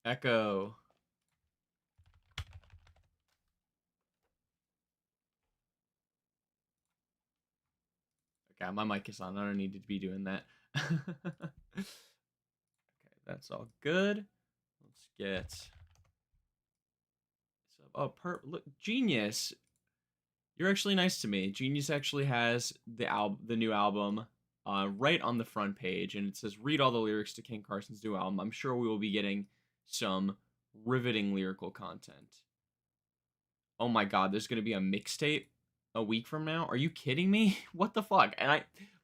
Echo. Okay, my mic is on. I don't need to be doing that. Okay, that's all good. Let's get. Oh, look, Genius. You're actually nice to me. Genius actually has the new album, right on the front page, and it says read all the lyrics to King Carson's new album. I'm sure we will be getting some riveting lyrical content. Oh my god, there's gonna be a mixtape a week from now. Are you kidding me? What the fuck?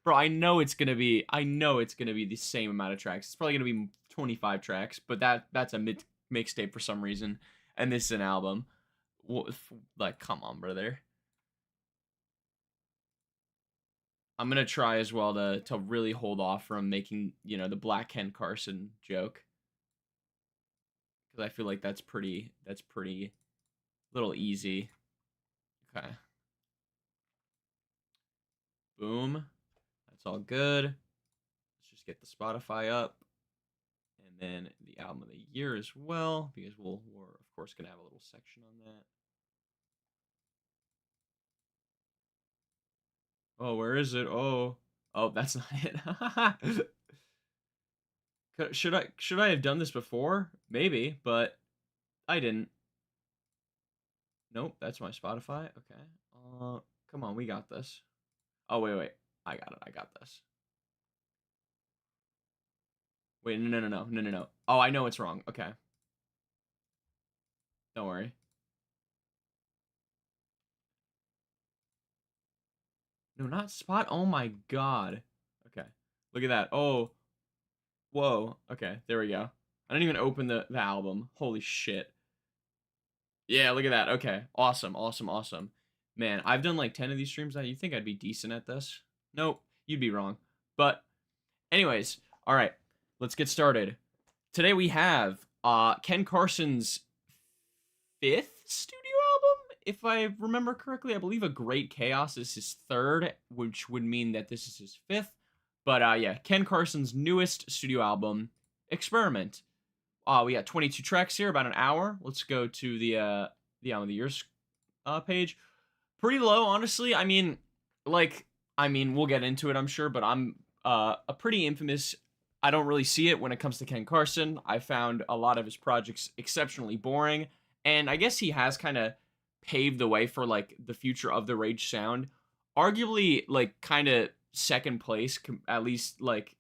Bro, I know it's gonna be the same amount of tracks. It's probably gonna be 25 tracks, but that's a mixtape for some reason, and this is an album. Like, come on, brother. I'm gonna try as well to really hold off from making the Black Ken Carson joke, because I feel like that's pretty little easy. Okay, boom, that's all good. Let's just get the Spotify up, and then the album of the year as well, because we're of course gonna have a little section on that. Oh, where is it? Oh, that's not it. Should I have done this before? Maybe, but I didn't. Nope, that's my Spotify. Okay. Come on, we got this. Oh, wait. I got it. I got this. Wait, no. Oh, I know it's wrong. Okay. Don't worry. No, not Spot. Oh my god. Okay. Look at that. Oh, whoa. Okay, there we go. I didn't even open the album. Holy shit. Yeah, look at that. Okay. Awesome. Man, I've done like 10 of these streams now. You think I'd be decent at this? Nope. You'd be wrong. But anyways, all right. Let's get started. Today we have Ken Carson's fifth studio album, if I remember correctly. I believe A Great Chaos is his third, which would mean that this is his fifth. But yeah, Ken Carson's newest studio album, Experiment. We got 22 tracks here, about an hour. Let's go to the album of the year's page. Pretty low, honestly. We'll get into it, I'm sure, but I'm a pretty infamous. I don't really see it when it comes to Ken Carson. I found a lot of his projects exceptionally boring, and I guess he has kind of paved the way for like the future of the rage sound. Arguably, like kind of second place, at least like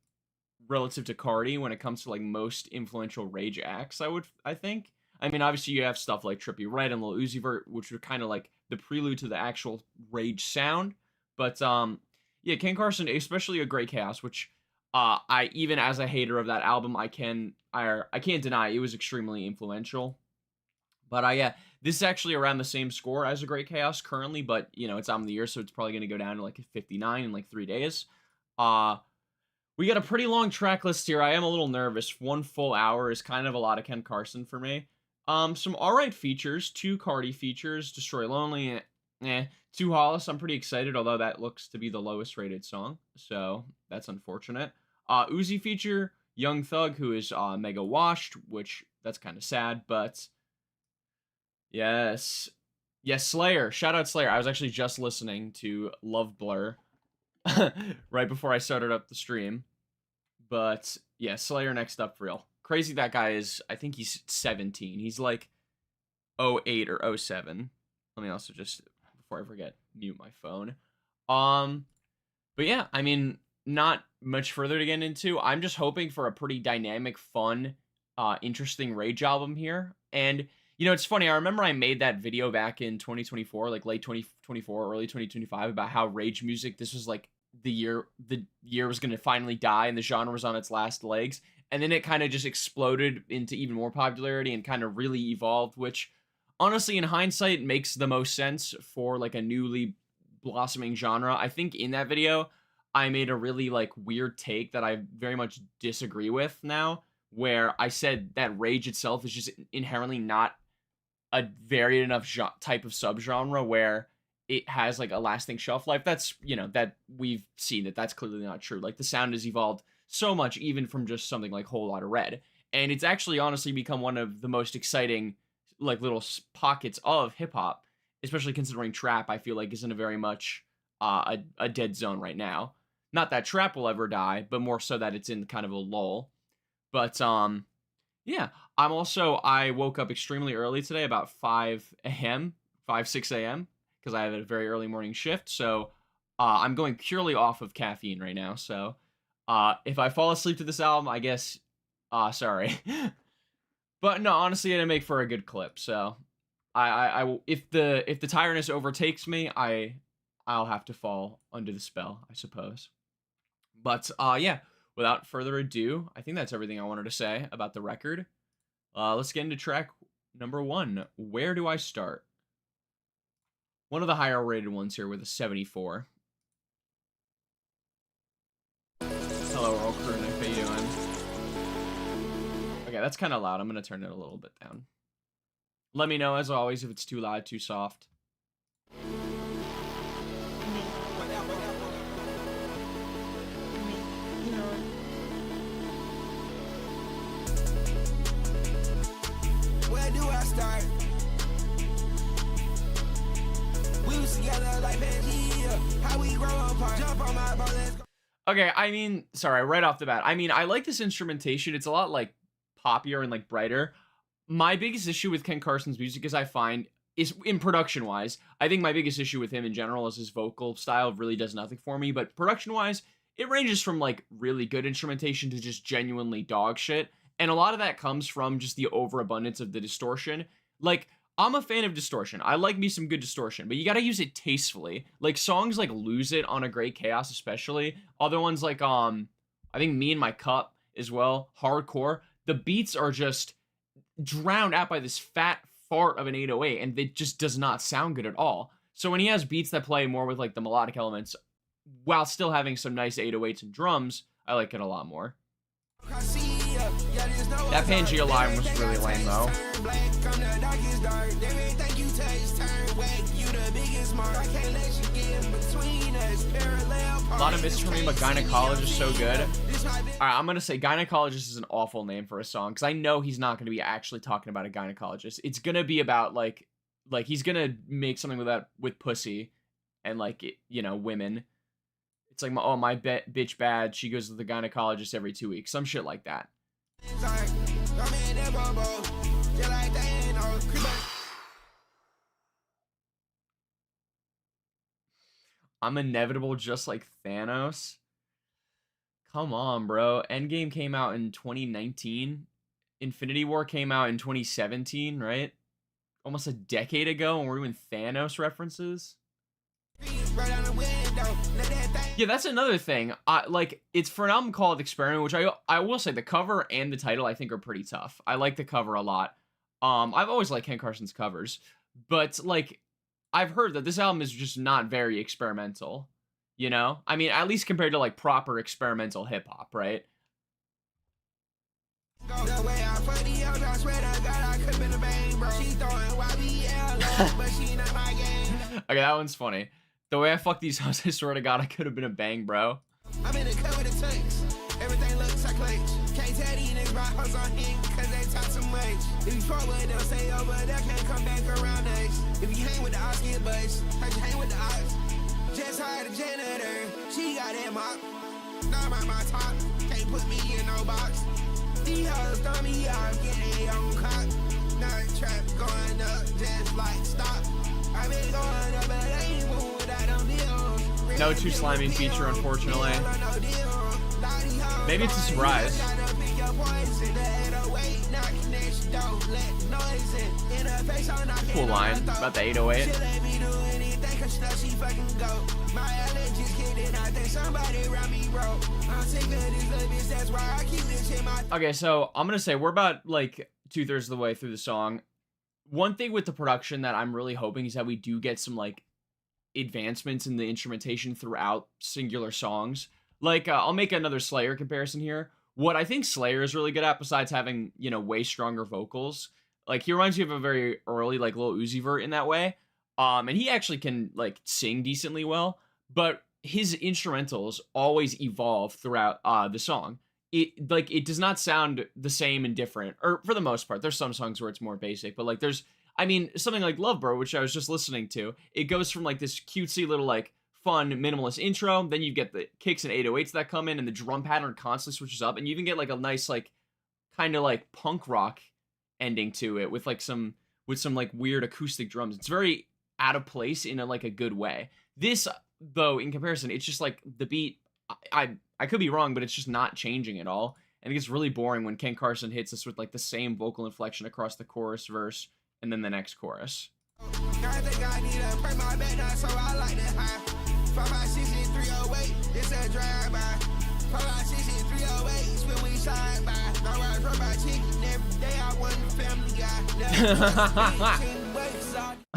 relative to Cardi when it comes to like most influential rage acts. I think. I mean, obviously you have stuff like Trippie Redd and Lil Uzi Vert, which are kind of like the prelude to the actual rage sound. But yeah, Ken Carson, especially A Great Chaos, which I, even as a hater of that album, I can't deny it was extremely influential. But yeah, this is actually around the same score as A Great Chaos currently, but it's album of the year, so it's probably going to go down to like a 59 in like 3 days. We got a pretty long track list here. I am a little nervous. 1 full hour is kind of a lot of Ken Carson for me. Some alright features, 2 Cardi features, Destroy Lonely, 2 Hollis. I'm pretty excited, although that looks to be the lowest rated song, so that's unfortunate. Uzi feature, Young Thug, who is mega washed, which that's kind of sad, but yes, Slayer. Shout out Slayer. I was actually just listening to Love Blur right before I started up the stream. But yeah, Slayer next up for real. Crazy that guy is. I think he's 17. He's like 08 or 07. Let me also just, before I forget, mute my phone. But yeah, I mean, not much further to get into. I'm just hoping for a pretty dynamic, fun, interesting rage album here. And it's funny. I remember I made that video back in 2024, like late 2024, early 2025, about how rage music. This was like the year was going to finally die and the genre was on its last legs, and then it kind of just exploded into even more popularity and kind of really evolved, which honestly in hindsight makes the most sense for like a newly blossoming genre. I think in that video I made a really like weird take that I very much disagree with now, where I said that rage itself is just inherently not a varied enough type of subgenre where it has like a lasting shelf life. That's that we've seen that's clearly not true. Like the sound has evolved so much, even from just something like Whole Lotta Red. and it's actually honestly become one of the most exciting like little pockets of hip hop, especially considering trap I feel like is in a very much a dead zone right now. Not that trap will ever die, but more so that it's in kind of a lull. But yeah, I woke up extremely early today, about 5 a.m., 6 a.m., because I have a very early morning shift. So I'm going purely off of caffeine right now. So if I fall asleep to this album, I guess sorry. But no, honestly, it'll make for a good clip. So if the tiredness overtakes me, I'll have to fall under the spell, I suppose. But yeah, without further ado, I think that's everything I wanted to say about the record. Let's get into track number 1. Where do I start? One of the higher rated ones here with a 74. Hello, Earl Croon, how you doing? Okay, that's kind of loud. I'm going to turn it a little bit down. Let me know, as always, if it's too loud, too soft. Where do I start? We was together like Pangea. How we grow apart. Jump on my ball, let's go. Okay, I mean, sorry, right off the bat. I mean, I like this instrumentation. It's a lot, like, poppier and, like, brighter. My biggest issue with Ken Carson's music, as I find, is in production-wise. I think my biggest issue with him in general is his vocal style really does nothing for me. But production-wise, it ranges from, like, really good instrumentation to just genuinely dog shit. And a lot of that comes from just the overabundance of the distortion. Like, I'm a fan of distortion. I like me some good distortion, but you gotta use it tastefully. Like, songs like Lose It on A Great Chaos especially. Other ones like, I think Me and My Cup as well. Hardcore. The beats are just drowned out by this fat fart of an 808, and it just does not sound good at all. So when he has beats that play more with, like, the melodic elements, while still having some nice 808s and drums, I like it a lot more. That Pangea line was really lame, though. A lot of misses for me, but Gynecologist is so good. Alright, I'm gonna say Gynecologist is an awful name for a song, because I know he's not gonna be actually talking about a gynecologist. It's gonna be about, like he's gonna make something with that, with pussy, and, like, you know, women. It's like, oh, my bitch bad, she goes to the gynecologist every 2 weeks. Some shit like that. I'm inevitable just like Thanos. Come on, bro. Endgame came out in 2019. Infinity War came out in 2017, right? Almost a decade ago, and we're doing Thanos references. Yeah, that's another thing. Like, it's for an album called Experiment, which I will say the cover and the title I think are pretty tough. I like the cover a lot. I've always liked Ken Carson's covers, but, like, I've heard that this album is just not very experimental, you know? I mean, at least compared to, like, proper experimental hip-hop, right? Okay, that one's funny. The way I fuck these hoes, I swear to God, I could have been a bang, bro. I'm in the cut with the tanks. Everything looks like clutch. Can't tell these niggas rock hoes on him, cause they talk too much. If you fuck with them, stay over there, can't come back around us. If you hang with the ox, get bust. How'd you hang with the ox? Just hired a janitor, she got that mop. Now I'm at my top, can't put me in no box. These hoes throw me off, getting their own cock. Now the trap going up, just like stop. I've been going up, but I ain't moving without them deals. No Too Slimy feature, unfortunately. Maybe it's a surprise. Cool line about the 808. Okay, so I'm gonna say we're about like 2/3 of the way through the song. One thing with the production that I'm really hoping is that we do get some, like, advancements in the instrumentation throughout singular songs. Like, I'll make another Slayer comparison here. What I think Slayer is really good at, besides having, you know, way stronger vocals, like, he reminds me of a very early, like, Lil Uzi Vert in that way. And he actually can, like, sing decently well, but his instrumentals always evolve throughout the song. it does not sound the same and different, or for the most part. There's some songs where it's more basic, but like there's, I mean, something like Lovebird, which I was just listening to, it goes from like this cutesy little like fun minimalist intro, then you get the kicks and 808s that come in, and the drum pattern constantly switches up, and you even get like a nice like kind of like punk rock ending to it with like some like weird acoustic drums. It's very out of place in a like a good way. This though, in comparison, it's just like the beat, I could be wrong, but it's just not changing at all. And it gets really boring when Ken Carson hits us with like the same vocal inflection across the chorus, verse, and then the next chorus. I think I need to break my back down, so I like that high. 556 308, it's a drive-by. 556 308, spin we side by. Now I run my chicken every day, I want a family guy.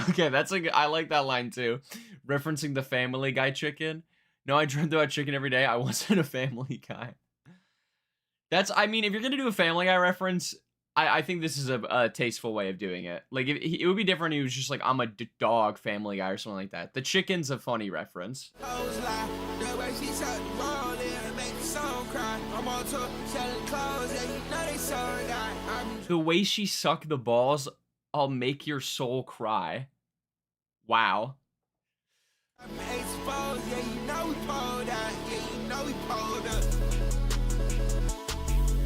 Okay, that's like, I like that line too. Referencing the Family Guy chicken. No, I dreamt about chicken every day. I wasn't a Family Guy. That's, I mean, if you're gonna do a Family Guy reference, I think this is a tasteful way of doing it. Like, it would be different if he was just like, I'm a dog Family Guy or something like that. The chicken's a funny reference. The way she sucked the balls, I'll make your soul cry. Wow.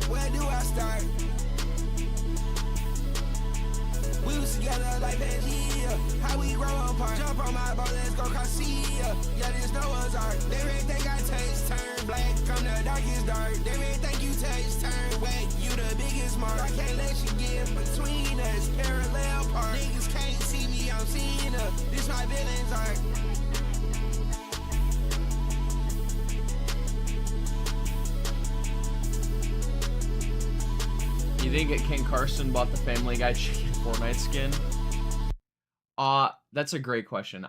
Where do I start? We was together like Pangea. How we grow apart. Jump on my boat, let's go Garcia. Yeah, this no one's art. They really think I taste turn black from the darkest dark. They really think you taste turn wet. You the biggest mark. I can't let you get between us. Parallel park. Niggas can't see me, I'm seeing her. This my villain's art. You think Ken Carson bought the Family Guy chicken Fortnite skin? That's a great question.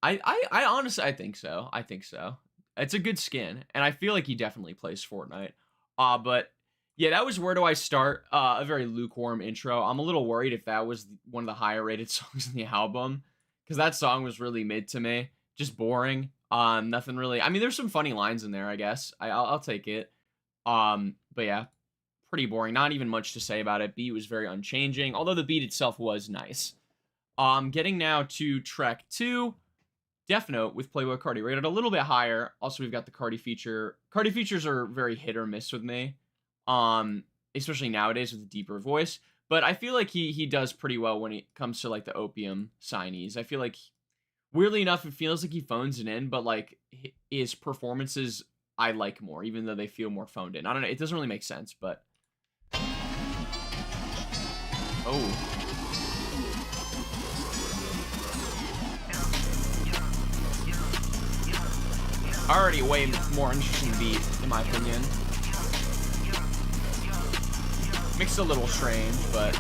I honestly, I think so. I think so. It's a good skin, and I feel like he definitely plays Fortnite. But yeah, that was Where Do I Start? A very lukewarm intro. I'm a little worried if that was one of the higher rated songs in the album, because that song was really mid to me, just boring. Nothing really. I mean, there's some funny lines in there, I guess. I'll take it. But yeah, pretty boring. Not even much to say about it. Beat was very unchanging, although the beat itself was nice. Getting now to track 2, Death Note with Playboi Carti, rated a little bit higher. Also, we've got the Carti feature. Carti features are very hit or miss with me, especially nowadays with a deeper voice. But I feel like he does pretty well when it comes to like the Opium signees. I feel like, weirdly enough, it feels like he phones it in, but like his performances I like more, even though they feel more phoned in. I don't know. It doesn't really make sense, but. Oh. Already way more interesting beat, in my opinion. Makes it a little strange, but.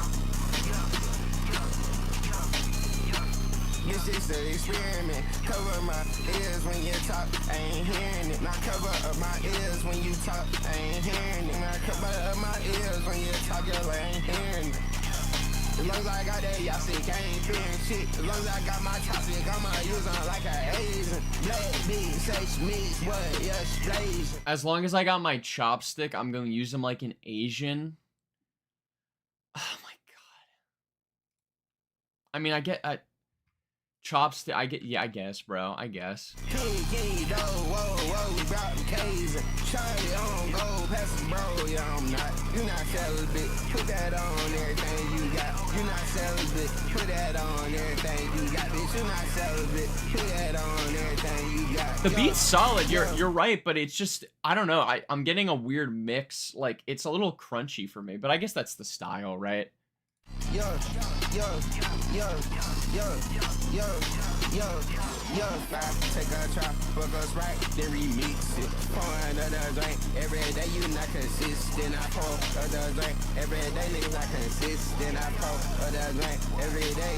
This is an experiment. Cover my ears when you talk, I ain't hearing it. Now cover up my ears when you talk, I ain't hearing it. Now cover up my ears when you talk, girl, I ain't hearing it. As long as I got that, y'all sick, I ain't fearing shit. As long as I got my toxic, I'ma use on like a Asian. Black beat, sex mix, what, yes, blaze. As long as I got my chopstick, I'm gonna use them like an Asian. Oh my god. I mean, I get chopstick. I guess, bro. I guess. Charlie on go past bro, yeah, I'm not. You not celibate. Put that on everything you got. You not celibate. Put that on everything you got. Bitch, you not celibate. Put that on everything you got. The beat's solid. You're right, but it's just, I don't know. I'm getting a weird mix. Like, it's a little crunchy for me, but I guess that's the style, right? Yo, yo, yo, yo, yo, yo, yo, take a try, fuck us right, then remix it. Pour another drink, every day you not consistent. I pour another drink, every day niggas not consistent. I pour another drink, every day.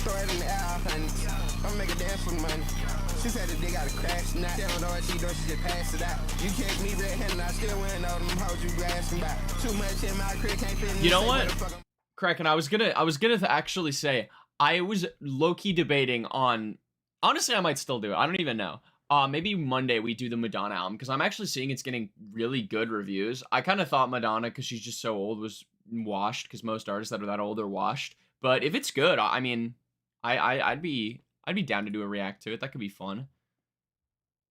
Throw it in the air, honey. I'll make a dance for money. She said that they got a crash now. They don't know what she doing, she just pass it out. You catch me red-handed, I still win all them hoes you grasping by. Too much in my crib, can't fit in. You know what? Kraken, I was gonna actually say, I was low-key debating on, honestly, I might still do it. I don't even know. Maybe Monday we do the Madonna album because I'm actually seeing it's getting really good reviews. I kind of thought Madonna, because she's just so old, was washed because most artists that are that old are washed. But if it's good, I mean, I'd be down to do a react to it. That could be fun.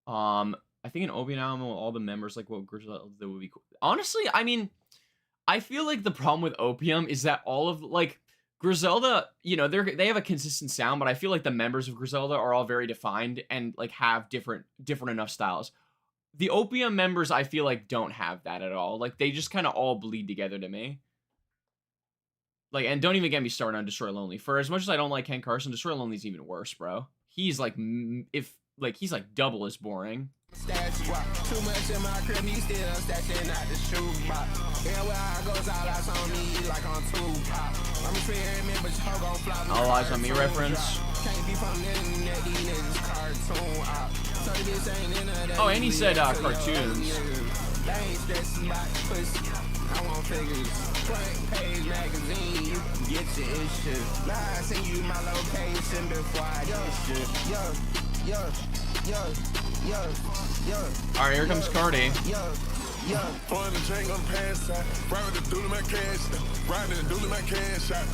I think an Obian album with all the members like what Griselda would be cool. Honestly, I mean, I feel like the problem with Opium is that all of like Griselda, you know, they have a consistent sound, but I feel like the members of Griselda are all very defined and like have different enough styles. The Opium members, I feel like, don't have that at all. Like they just kind of all bleed together to me. Like, and don't even get me started on Destroy Lonely. For as much as I don't like Ken Carson, Destroy Lonely's even worse, bro. He's like, he's like double as boring. Too much in my crib, you still stashing out the shoebox. Everywhere I go, all eyes on me like on Tupac. I'm a experiment, but y'all gon' fly. All Eyes on Me reference. Can't be from the internet, these niggas cartoon out. So this ain't internet. Oh, and he said cartoons. They ain't stressing about pussy. I want figures. Front page magazine, you can get your issue. Now I send you my location before I do shit. Alright, here comes Cardi. Pouring the drink on the pass side, riding the dooley my cash, riding the dooley my cash out.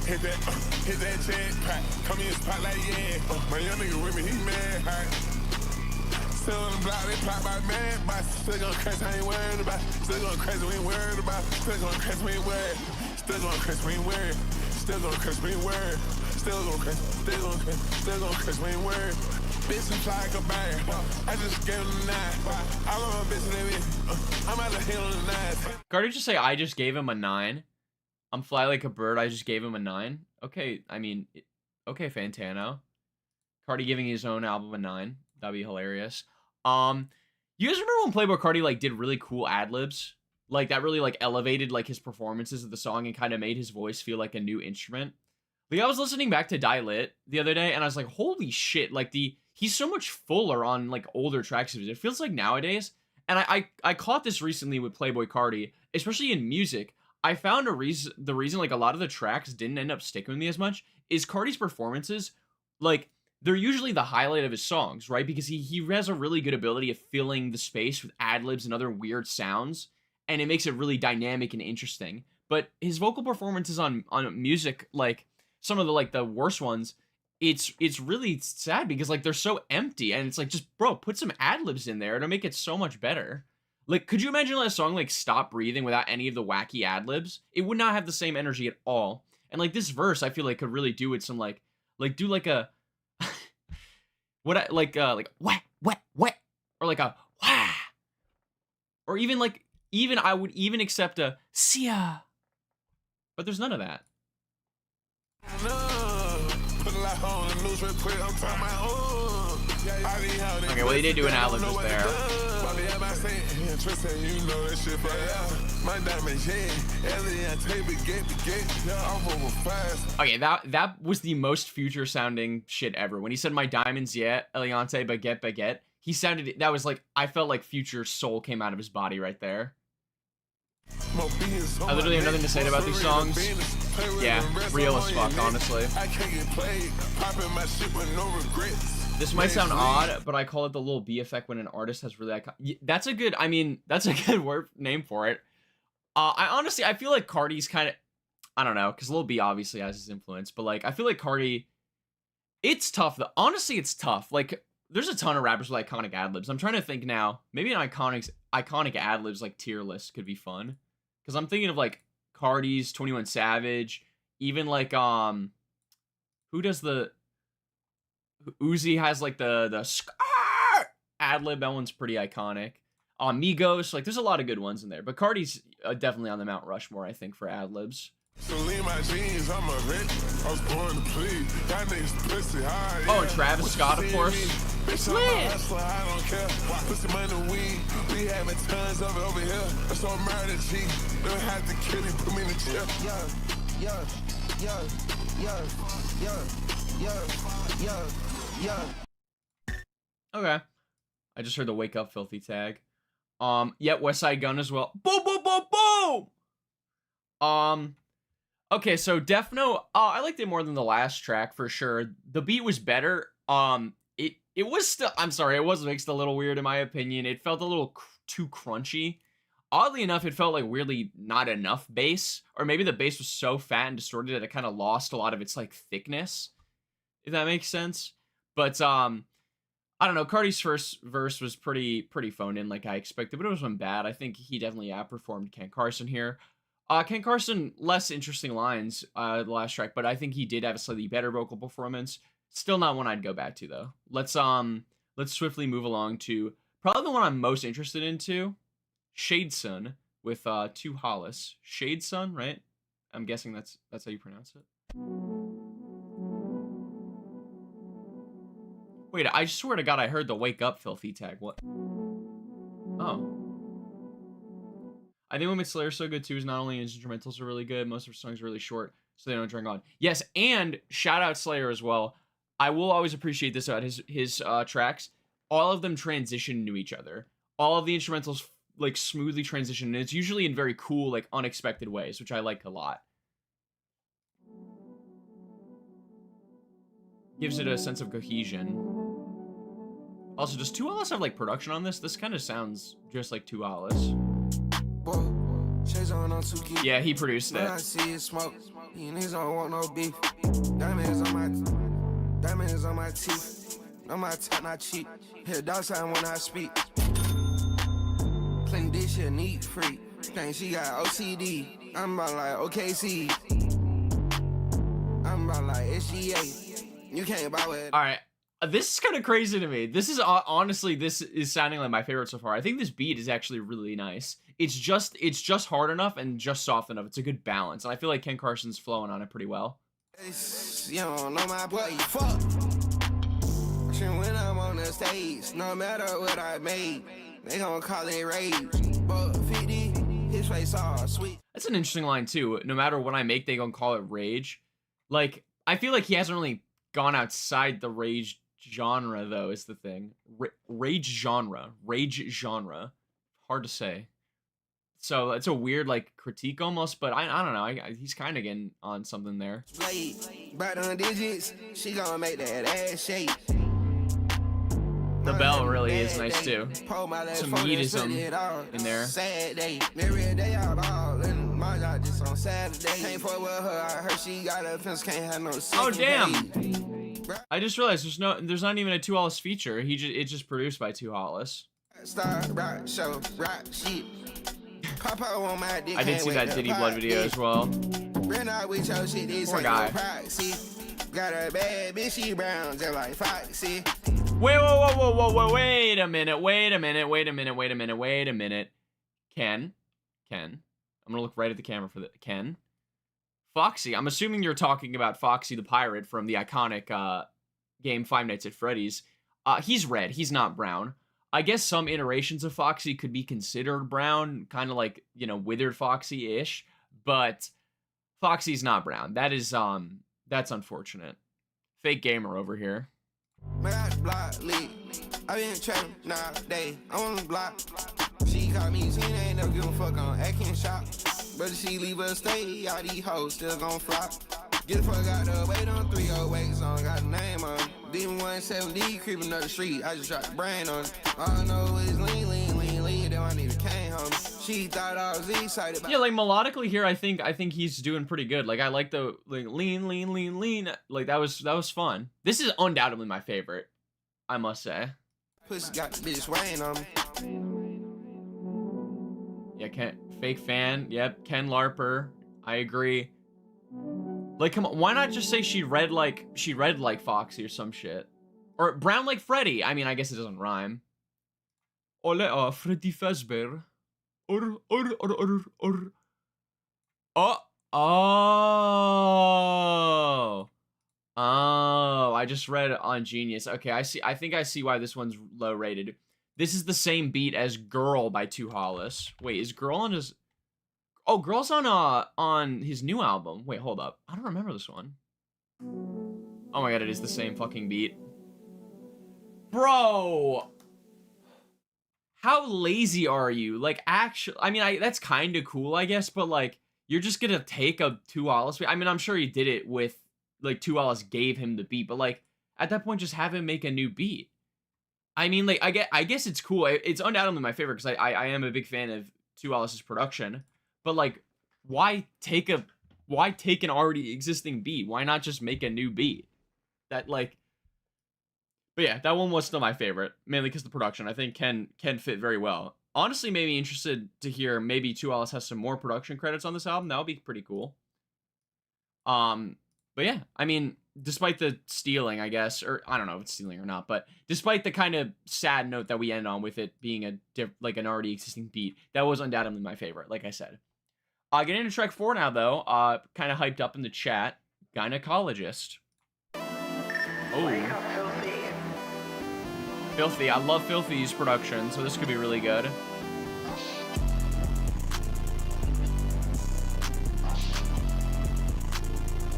Hit that jackpot, come in spot like yeah. My young nigga with me, he mad hot. Still on the block, they plot by man, but still gonna crash, I ain't worried about. Still gonna crash, we ain't worried about. Still gonna crash, we ain't worried. Still gonna crash, we ain't worried. Still gonna crash, we ain't worried. Still gonna crash, still gonna crash, we ain't worried. Bitch, I'm fly like a bird. I just gave him a 9. I love my bitch, baby. I'm out of here on the 9. Cardi just say, I just gave him a 9. I'm fly like a bird, I just gave him a 9. Okay, I mean, okay, Fantano. Cardi giving his own album a 9. That'd be hilarious. You guys remember when Playboi Carti, like, did really cool ad-libs? Like, that really, like, elevated, like, his performances of the song and kind of made his voice feel like a new instrument? Like, I was listening back to Die Lit the other day, and I was like, holy shit, like, he's so much fuller on, like, older tracks of his. It feels like nowadays, and I caught this recently with Playboi Carti, especially in music. I found the reason, like, a lot of the tracks didn't end up sticking with me as much is Carti's performances, like, they're usually the highlight of his songs, right? Because he has a really good ability of filling the space with ad-libs and other weird sounds, and it makes it really dynamic and interesting. But his vocal performances on music, like, some of the, like, the worst ones, it's really sad because, like, they're so empty, and it's like, just, bro, put some ad-libs in there to make it so much better. Like, could you imagine a song like Stop Breathing without any of the wacky ad-libs? It would not have the same energy at all. And, like, this verse, I feel like, could really do with some, like do, like, a... like, wah, wah, wah, or, like, a wah. Or even, like, I would even accept a see ya. But there's none of that. Okay, well, he did do an ad-lib just there. Okay, that was the most Future sounding shit ever. When he said my diamonds, yeah, Eliante, baguette, he sounded, that was like, I felt like Future's soul came out of his body right there. I literally have nothing to say about these songs. Yeah, real as fuck, honestly. This might sound odd, but I call it the Lil B effect when an artist has really that's a good, I mean, that's a good word name for it. I feel like Cardi's kind of, I don't know, because Lil B obviously has his influence, but, like, I feel like Cardi, it's tough. Honestly, it's tough. Like, there's a ton of rappers with iconic ad-libs. I'm trying to think now. Maybe an iconic ad-libs, like, tier list could be fun. Because I'm thinking of, like, Cardi's, 21 Savage, even, like, who does the... Uzi has, like, the ad-lib. That one's pretty iconic. Migos, like, there's a lot of good ones in there. But Cardi's definitely on the Mount Rushmore, I think, for ad-libs. Oh, and Travis Scott, of course. It's lit. Okay. I just heard the Wake Up Filthy tag. Yeah, West Side Gun as well. Boom, boom, boom, boom! Okay, so Death Note, I liked it more than the last track, for sure. The beat was better. It was still, I'm sorry, it was mixed a little weird in my opinion. It felt a little too crunchy. Oddly enough, it felt like weirdly not enough bass, or maybe the bass was so fat and distorted that it kind of lost a lot of its like thickness, if that makes sense. But I don't know, Cardi's first verse was pretty phoned in like I expected, but it wasn't bad. I think he definitely outperformed Ken Carson here. Ken Carson, less interesting lines the last track, but I think he did have a slightly better vocal performance. Still not one I'd go back to though. Let's swiftly move along to probably the one I'm most interested into, Shade Sun with 2 Hollis. Shade Sun, right? I'm guessing that's how you pronounce it. Wait, I swear to God I heard the Wake Up Filthy tag. What? Oh. I think what makes Slayer so good too is not only his instrumentals are really good, most of his songs are really short, so they don't drag on. Yes, and shout out Slayer as well. I will always appreciate this about his tracks. All of them transition into each other. All of the instrumentals like smoothly transition, and it's usually in very cool, like unexpected ways, which I like a lot. Gives it a sense of cohesion. Also, does 2 Alice have like production on this? This kind of sounds just like 2 Alice. Yeah, he produced that. I see it smoke. You niggas don't want no beef. Diamonds on my teeth. On my top, not cheap. Hear dog sign when I speak. Clean dish, neat freak. Think she got OCD. I'm about like OKC. I'm about like SGA. You can't buy it. All right. This is kind of crazy to me. This is honestly, this is sounding like my favorite so far. I think this beat is actually really nice. It's just hard enough and just soft enough. It's a good balance, and I feel like Ken Carson's flowing on it pretty well. You don't know my boy, fuck. When I'm on the stage, no matter what I made, they gon' call it rage. But 50, his face all sweet. That's an interesting line too. No matter what I make, they gon' call it rage. Like, I feel like he hasn't really gone outside the rage genre though, is the thing. Rage genre. Hard to say. So it's a weird like critique almost, but I don't know. He's kind of getting on something there. But on digits, she gonna make that ass shake. The bell really is nice too. Some meatism in there. Sad day, every day I ball and my job just on Saturday. Can't fuck with her. I heard she got a fence, can't have no. Oh damn! I just realized there's not even a 2 Hollis feature. It's just produced by 2 Hollis. Star rock show, rock shit. I did see that Diddy Blood video as well. Poor guy. Got a bad bitch, she brown, just like Foxy. Whoa, wait a minute. Ken. I'm gonna look right at the camera for that. Ken. Foxy. I'm assuming you're talking about Foxy the Pirate from the iconic game Five Nights at Freddy's. He's red, he's not brown. I guess some iterations of Foxy could be considered brown, kind of like, you know, withered Foxy-ish, but Foxy's not brown. That is, that's unfortunate. Fake gamer over here. I been trapping nowadays. I'm on the block. She caught me, she ain't never give a fuck on acting shop. But if she leave her stay, all these hoes still gon' flop. Get the fuck out the way, on 308 song, got a name on it. D170 creeping up the street, I just dropped the brain on it. All I know is lean, then I need a cane, homie. She thought I was excited about. Yeah, like melodically here, I think he's doing pretty good. Like I like the like lean. Like that was fun. This is undoubtedly my favorite, I must say. Pussy got the bitch weighing on me. Yeah, fake fan. Yep, Ken Larper. I agree. Like, come on, why not just say she read like Foxy or some shit? Or brown like Freddy. I mean, I guess it doesn't rhyme. Ole, Freddy Fazbear. Oh, I just read it on Genius. Okay, I see. I think I see why this one's low rated. This is the same beat as Girl by 2 Hollis. Wait, is Girl on his... Oh, Girl's on his new album. Wait, hold up. I don't remember this one. Oh my god, it is the same fucking beat. Bro! How lazy are you? Like, actually... I mean, that's kind of cool, I guess, but, like, you're just gonna take a 2 Hollis beat? I mean, I'm sure he did it with... Like, 2 Hollis gave him the beat, but, like, at that point, just have him make a new beat. I mean, like, I guess it's cool. It's undoubtedly my favorite because I am a big fan of 2L's production. But like, why take an already existing beat? Why not just make a new beat? That like, but yeah, that one was still my favorite, mainly because the production I think can fit very well. Honestly, maybe interested to hear maybe 2L's has some more production credits on this album. That would be pretty cool. But yeah, I mean, despite the stealing, I guess, or I don't know if it's stealing or not, but despite the kind of sad note that we end on with it being like an already existing beat, that was undoubtedly my favorite, like I said. Getting into track 4 now, though, kind of hyped up in the chat, Gynecologist. Oh. Filthy. I love Filthy's production, so this could be really good.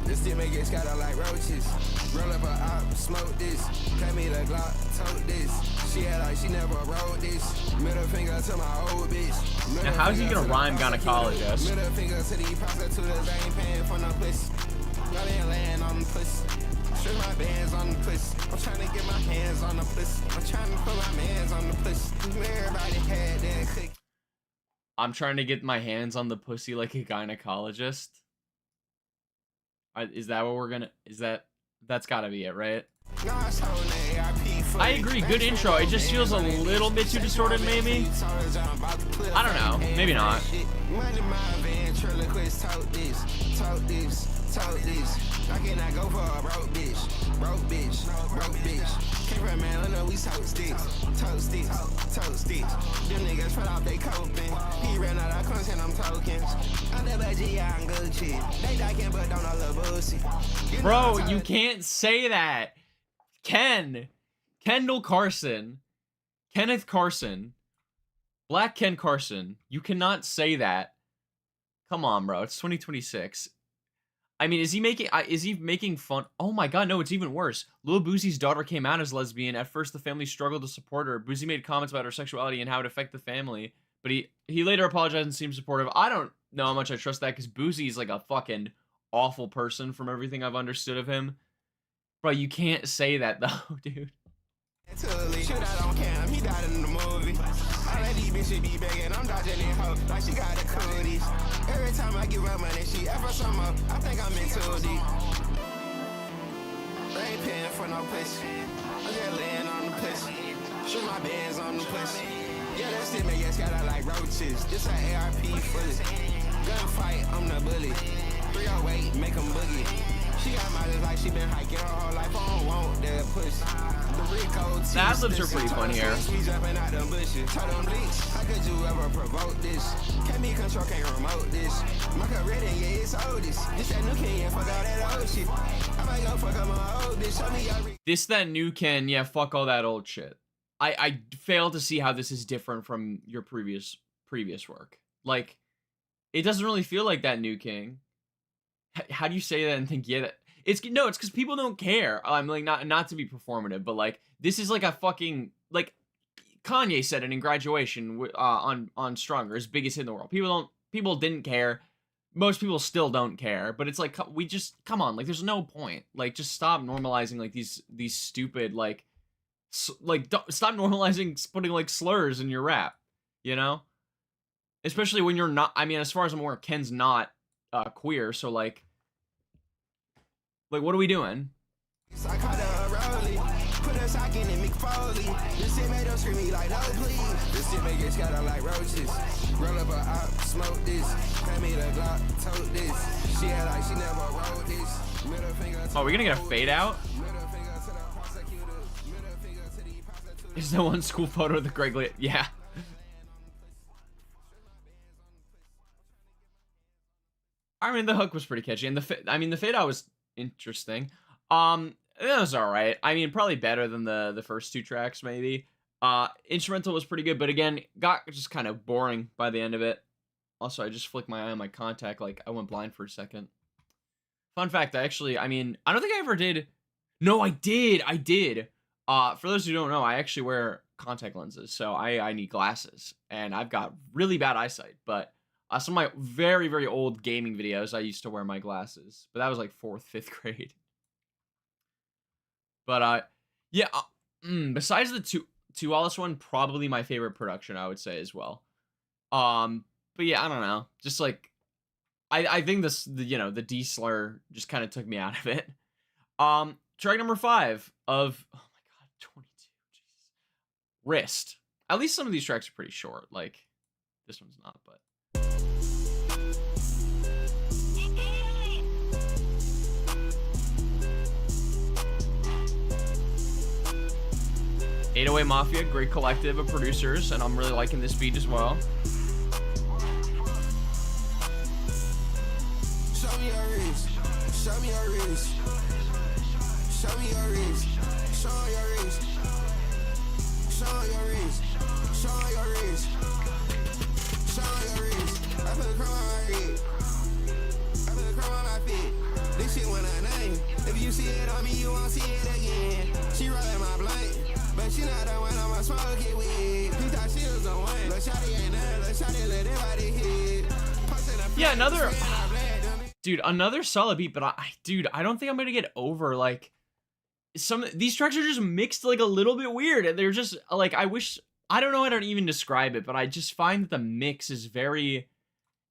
This shit make it scatter like roaches. Roll up a op, smoke this. Cut me the Glock, tote this. She act like she never wrote this. Middle finger to my old bitch. Now, how's he gonna rhyme gynecologist? Middle finger to the prostitutes. I ain't paying for no pussy. I been laying on the pussy. Strip my bands on the pussy. I'm trying to get my hands on the pussy. I'm trying to put my hands on the pussy. Everybody had that cookie. I'm trying to get my hands on the pussy like a gynecologist. Is that what we're gonna? That's gotta be it, right? I agree. Good intro. It just feels a little bit too distorted, maybe. I don't know. Maybe not. I cannot go for a broke bitch. Broke bitch. Broke bitch. Came from man, look, we tote sticks. Tote sticks. Tote sticks. Them niggas fell off they coping. He ran out of content, I'm tokens. I never G, I'm good shit. They dyking, but don't know the pussy. Bro, you can't say that. Kendall Carson. Kenneth Carson. Black Ken Carson. You cannot say that. Come on, bro. It's 2026. I mean, is he making fun? Oh my god, no, it's even worse. Lil Boosie's daughter came out as lesbian. At first, the family struggled to support her. Boosie made comments about her sexuality and how it affected the family, but he later apologized and seemed supportive. I don't know how much I trust that, because Boosie's like a fucking awful person from everything I've understood of him. Bro, you can't say that though, dude. Shoot out on cam, he died in the movie. All that these bitches be begging, I'm dodging it hoe like she got the cooties. Every time I give her money, she ever some more. I think I'm in too deep. They ain't paying for no pussy. I'm just laying on the pussy. Shoot my bands on the pussy. Yeah, that shit make it scatter like roaches. This an ARP fully. Gunfight, I'm the bully. 308, make them boogie. She got mileage like she been hiking her whole life. I don't want that push. The ad-libs are pretty fun here. How could you ever provoke this? Can't be control, can't remote this. My career, yeah, it's oldest. This that new king, yeah, fuck all that old shit. I might go fuck up my old bitch. Show me your This that new Ken, yeah, fuck all that old shit. I fail to see how this is different from your previous work. Like, it doesn't really feel like that new king. How do you say that and think, yeah, it's because people don't care. I'm like, not to be performative, but like, this is like a fucking, like, Kanye said it in Graduation on Stronger, his biggest hit in the world. People didn't care. Most people still don't care, but it's like, we just, come on, like, there's no point. Like, just stop normalizing like these stupid, like stop normalizing putting like slurs in your rap, you know? Especially when you're not, I mean, as far as I'm aware, Ken's not queer, so like what are we doing? I caught a Rolly, put a sock in it, McFoley. This shit made them scream me like, no, please. This shit make it scatter like roaches. Roll up a op, smoke this. Pay me the Glock, tote this. She act like she never wrote this. Middle finger to Oh, we're gonna get a fade out? middle finger to the prosecutor. Middle finger to the prostitute. Is the one school photo of the Greg Lee? Yeah. I mean, the hook was pretty catchy, and the fade out was interesting. It was all right. I mean, probably better than the first two tracks, maybe. Instrumental was pretty good, but again, got just kind of boring by the end of it. Also, I just flicked my eye on my contact, like I went blind for a second. Fun fact, I mean, I don't think I ever did. No, I did. For those who don't know, I actually wear contact lenses, so I need glasses, and I've got really bad eyesight, but some of my very, very old gaming videos, I used to wear my glasses. But that was like 4th, 5th grade. But, yeah, besides the To All This One, probably my favorite production, I would say as well. But yeah, I don't know. Just like I think the D slur just kind of took me out of it. Track number 5 of, oh my god, 22. Jesus. Wrist. At least some of these tracks are pretty short. Like this one's not, but 808 Mafia, great collective of producers, and I'm really liking this beat as well. Show me your wrist. Show me your wrist. Show me your wrist. Show your wrist. Show your wrist. Show your wrist. Show your wrist. I put a crumb on my head. I put a crumb on my feet. This shit went a name. If you see it on me, you won't see it again. She rolling my blunt, but she not the one I'ma smoke it with. He thought she was the one. But shawty ain't none. But shawty let everybody hit. Yeah, another dude, another solid beat, but I don't think I'm gonna get over like these tracks are just mixed like a little bit weird, and they're just like I don't know how to even describe it, but I just find that the mix is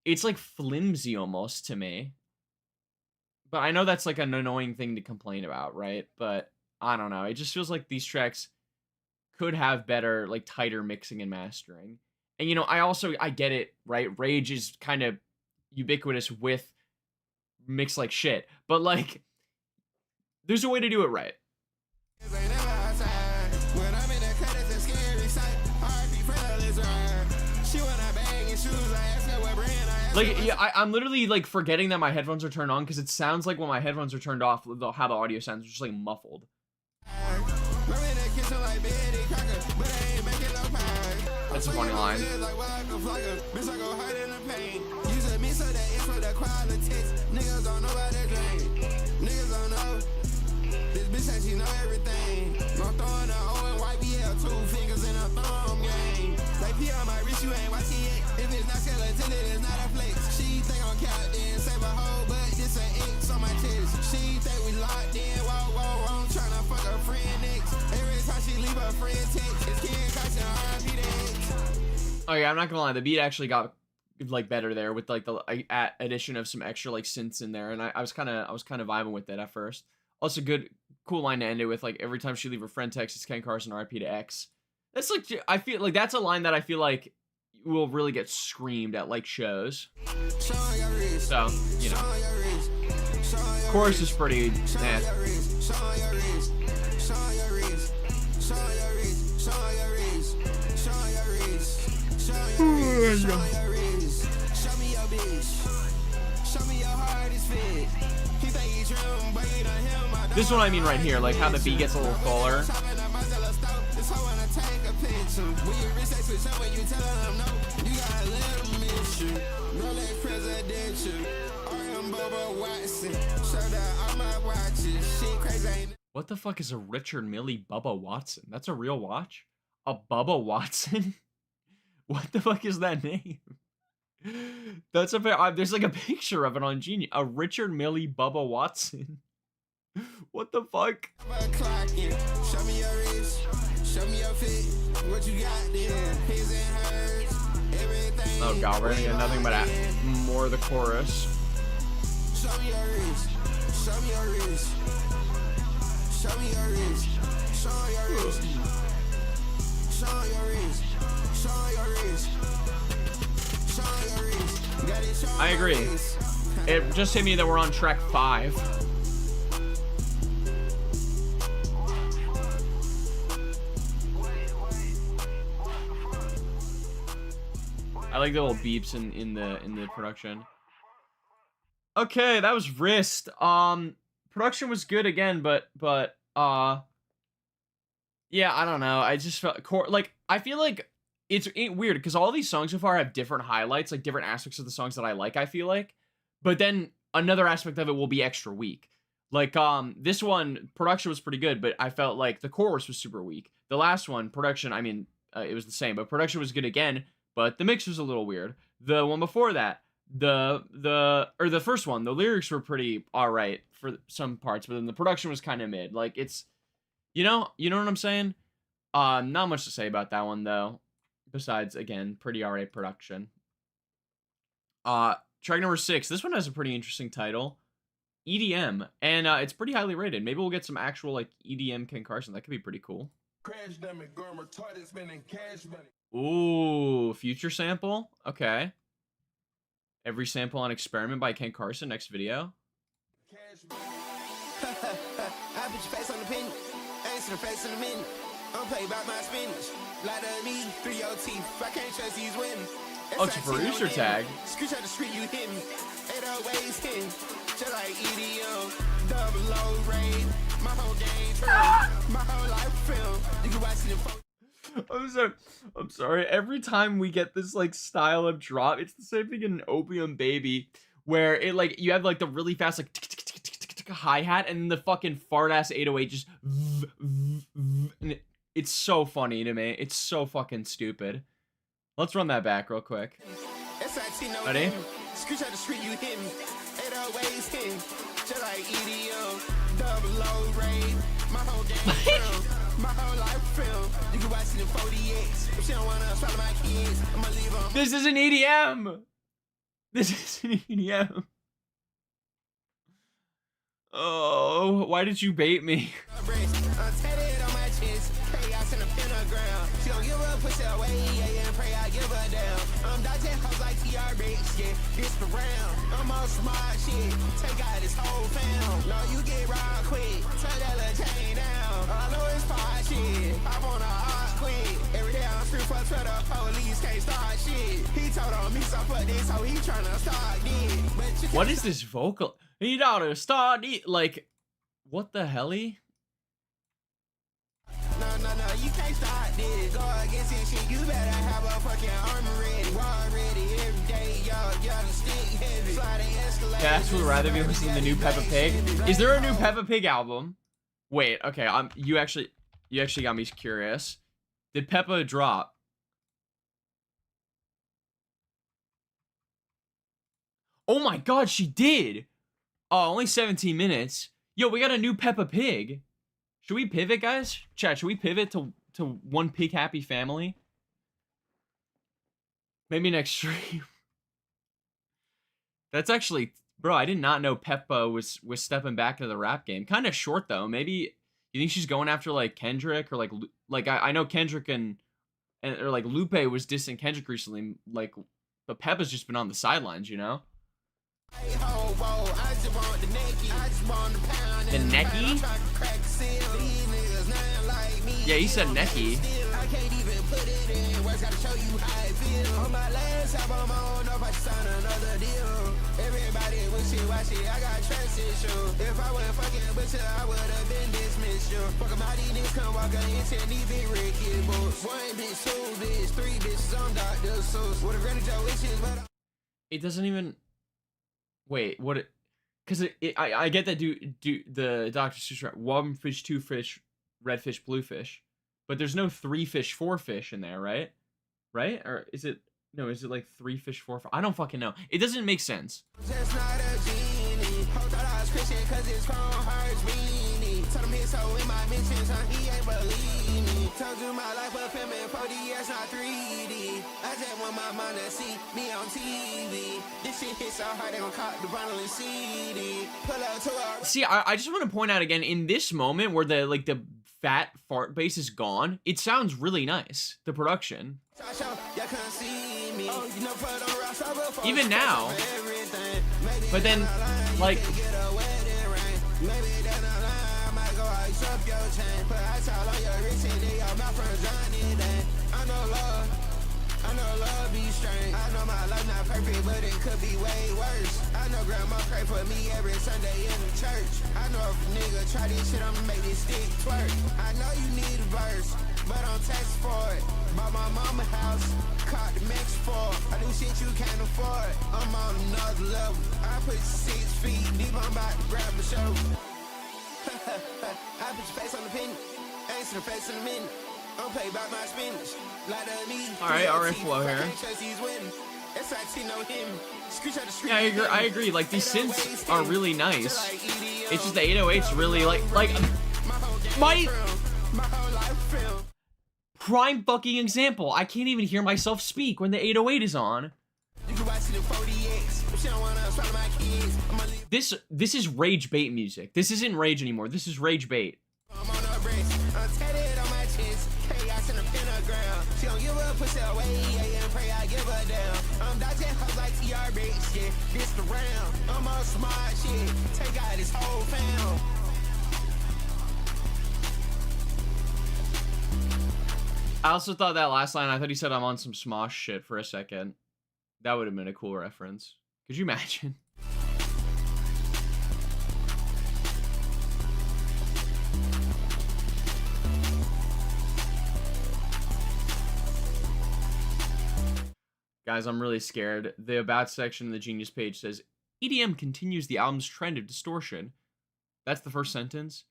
it's like flimsy almost to me. But I know that's like an annoying thing to complain about, right? But I don't know. It just feels like these tracks could have better, like tighter mixing and mastering. And I get it, right? Rage is kind of ubiquitous with mix like shit, but like there's a way to do it right. Like, yeah, I'm literally like forgetting that my headphones are turned on because it sounds like when my headphones are turned off, how the audio sounds just like muffled. That's a funny line. Niggas don't know about that dream. Niggas don't know. This bitch said she know everything. I'm throwing the O and YBL, 2 fingers in a thumb game. Like P on my wrist, you ain't watching it. If it's not skeleton, it's not a flex. She think I'm capped in, save a hoe, but this an X on my chest. She think we locked in, whoa, I'm tryna fuck her friend next. Every time she leave her friend text, it's Ken Carson, RIP the X. Oh yeah, I'm not gonna lie, the beat actually got like better there with like the addition of some extra like synths in there, and I was kind of vibing with it at first. Also, cool line to end it with, like every time she leave her friend text, it's Ken Carson, RIP to X. That's like, I feel like that's a line that I feel like will really get screamed at like shows. So chorus is pretty This one I mean right here, like how the beat gets a little fuller. What the fuck is a Richard Millie Bubba Watson? That's a real watch? A Bubba Watson? What the fuck is that name? That's there's like a picture of it on Genius. A Richard Millie Bubba Watson. What the fuck? Show me your wrist, show me your fit, what you got there, his and hers, everything. Oh god, we're gonna get nothing but more of the chorus. Show me your wrist, show me your wrist, show me your wrist, show your wrist, show your wrist, show your wrist, show your wrist. I agree. It just hit me that we're on track 5. I like the little beeps in the production. Okay, that was Wrist. Production was good again, but yeah, I don't know. I just felt like I feel like it's weird because all these songs so far have different highlights, like different aspects of the songs that I like. I feel like, but then another aspect of it will be extra weak. Like this one production was pretty good, but I felt like the chorus was super weak. The last one production, I mean, it was the same, but production was good again. But the mix was a little weird. The one before that, the first one, the lyrics were pretty alright for some parts, but then the production was kind of mid. Like it's, you know what I'm saying? Not much to say about that one though. Besides, again, pretty alright production. Track number 6. This one has a pretty interesting title. EDM. And it's pretty highly rated. Maybe we'll get some actual like EDM Ken Carson. That could be pretty cool. Crash them and girl retarded spending cash money. Ooh, future sample? Okay. Every sample on Experiment by Ken Carson. Next video. Cash I put your face on the pin. Answer the face in a minute. I'm play about my spinach. Light of me through your teeth. I can't trust these women. Oh, it's a producer tag. Screenshot the street, you hit me. 808's hit. Just like EDM. Double low rate. My whole game true. My whole life film. You can watch it in photo. I'm sorry. Every time we get this like style of drop, it's the same thing in an Opium Baby, where it like you have like the really fast like hi-hat and the fucking fart ass 808 just and it's so funny to me. It's so fucking stupid. Let's run that back real quick. Ready? Screenshot the street, you hit me. 808's hit. Just like EDM. Double low rate. My whole game film. My whole life film. You can watch it in 40X. If she don't wanna swallow my kids, I'ma leave them. This is an EDM. This is an EDM. Oh, why did you bait me? I'm tatted on my chest. Chaos in the pentagram. She don't give up, push her away. Yeah, and pray I give her down. I'm dodging hoes like TRX. Yeah, this the round. I'm on smart shit. Take out this whole fam. No, you get robbed quick. Turn that little chain down. All I know is pot shit. Hop on a hot quick. Every day I'm street for Twitter. Police can't start shit. He told on me, so fuck this. So he tryna start this. What is this vocal? He daughter start like, what the helly? No, you can't start this. Go against this shit, you better have a fucking armor ready. War ready every day, y'all the stick heavy. Sliding escalator. Cash would rather be listening to the new Peppa Pig. Is there a new Peppa Pig album? Wait, okay, you actually got me curious. Did Peppa drop? Oh my god, she did! Oh, only 17 minutes. Yo, we got a new Peppa Pig. Should we pivot, guys? Chat, should we pivot to one pig happy family? Maybe next stream. That's actually, bro, I did not know Peppa was stepping back into the rap game. Kind of short though. Maybe you think she's going after like Kendrick or like I know Kendrick and or like Lupe was dissing Kendrick recently, like, but Peppa's just been on the sidelines, you know? The necky? Yeah, he said necky. I can't even put it in words, gotta show you how I feel. On my last album, I don't know if I should sign another deal. Everybody wishy-washy, I got trust issues. If I wasn't fucking with you, I would've been dismissed you. Fuck about these niggas, come walk into these big Ricky books. 1 bitch, 2 bitch, 3 bitches, I'm Dr. Seuss. Would've granted your wishes, but It doesn't even... Wait, what it... Because I get that do the Dr. Seuss, 1 fish, 2 fish, red fish, blue fish. But there's no 3 fish, 4 fish in there, right? Right? Or is it... No, is it like 3 fish, 4 fish? I don't fucking know. It doesn't make sense. just not a genie. Hope that I was Christian cause his phone hurts weenie. Told him his hoe in my mentions, huh? He ain't believe me. Told you my life was film in 40 years, not 3D. I just want my mind to see me on TV. This shit hits so hard they gon' cop the vinyl and CD. Pull up to a... See, I just want to point out again, in this moment where the fat fart bass is gone, it sounds really nice. The production. Even now. But then, like... I know love be strange. I know my life not perfect, but it could be way worse. I know grandma pray for me every Sunday in the church. I know if a nigga try this shit, I'ma make this stick twerk. I know you need a verse, but I'm text for it. Bought my mama house, caught the mix for it. I do shit you can't afford. I'm on another level. I put 6 feet deep, I'm about to grab a shovel. I put your face on the pin, answer the face in a minute. I'm play by my spinach. Alright, RF flow here. Yeah, I agree. Like, these synths are really nice. It's just the 808's really, like, prime fucking example. I can't even hear myself speak when the 808 is on. You can watch it in 40X. If she don't wanna swallow my kids, I'ma leave. This is rage bait music. This isn't rage anymore. This is rage bait. I'm on her breast. I'm tatted on my chest. Chaos in the pentagram. She don't give a pussy away. Yeah, and pray I give her down. I'm dodging hoes like TR bitch. Yeah, this the round. I'm on smart shit. Take out this whole fam. I also thought that last line, I thought he said I'm on some Smosh shit for a second. That would have been a cool reference. Could you imagine? Guys, I'm really scared. The About section of the Genius page says, EDM continues the album's trend of distortion. That's the first sentence.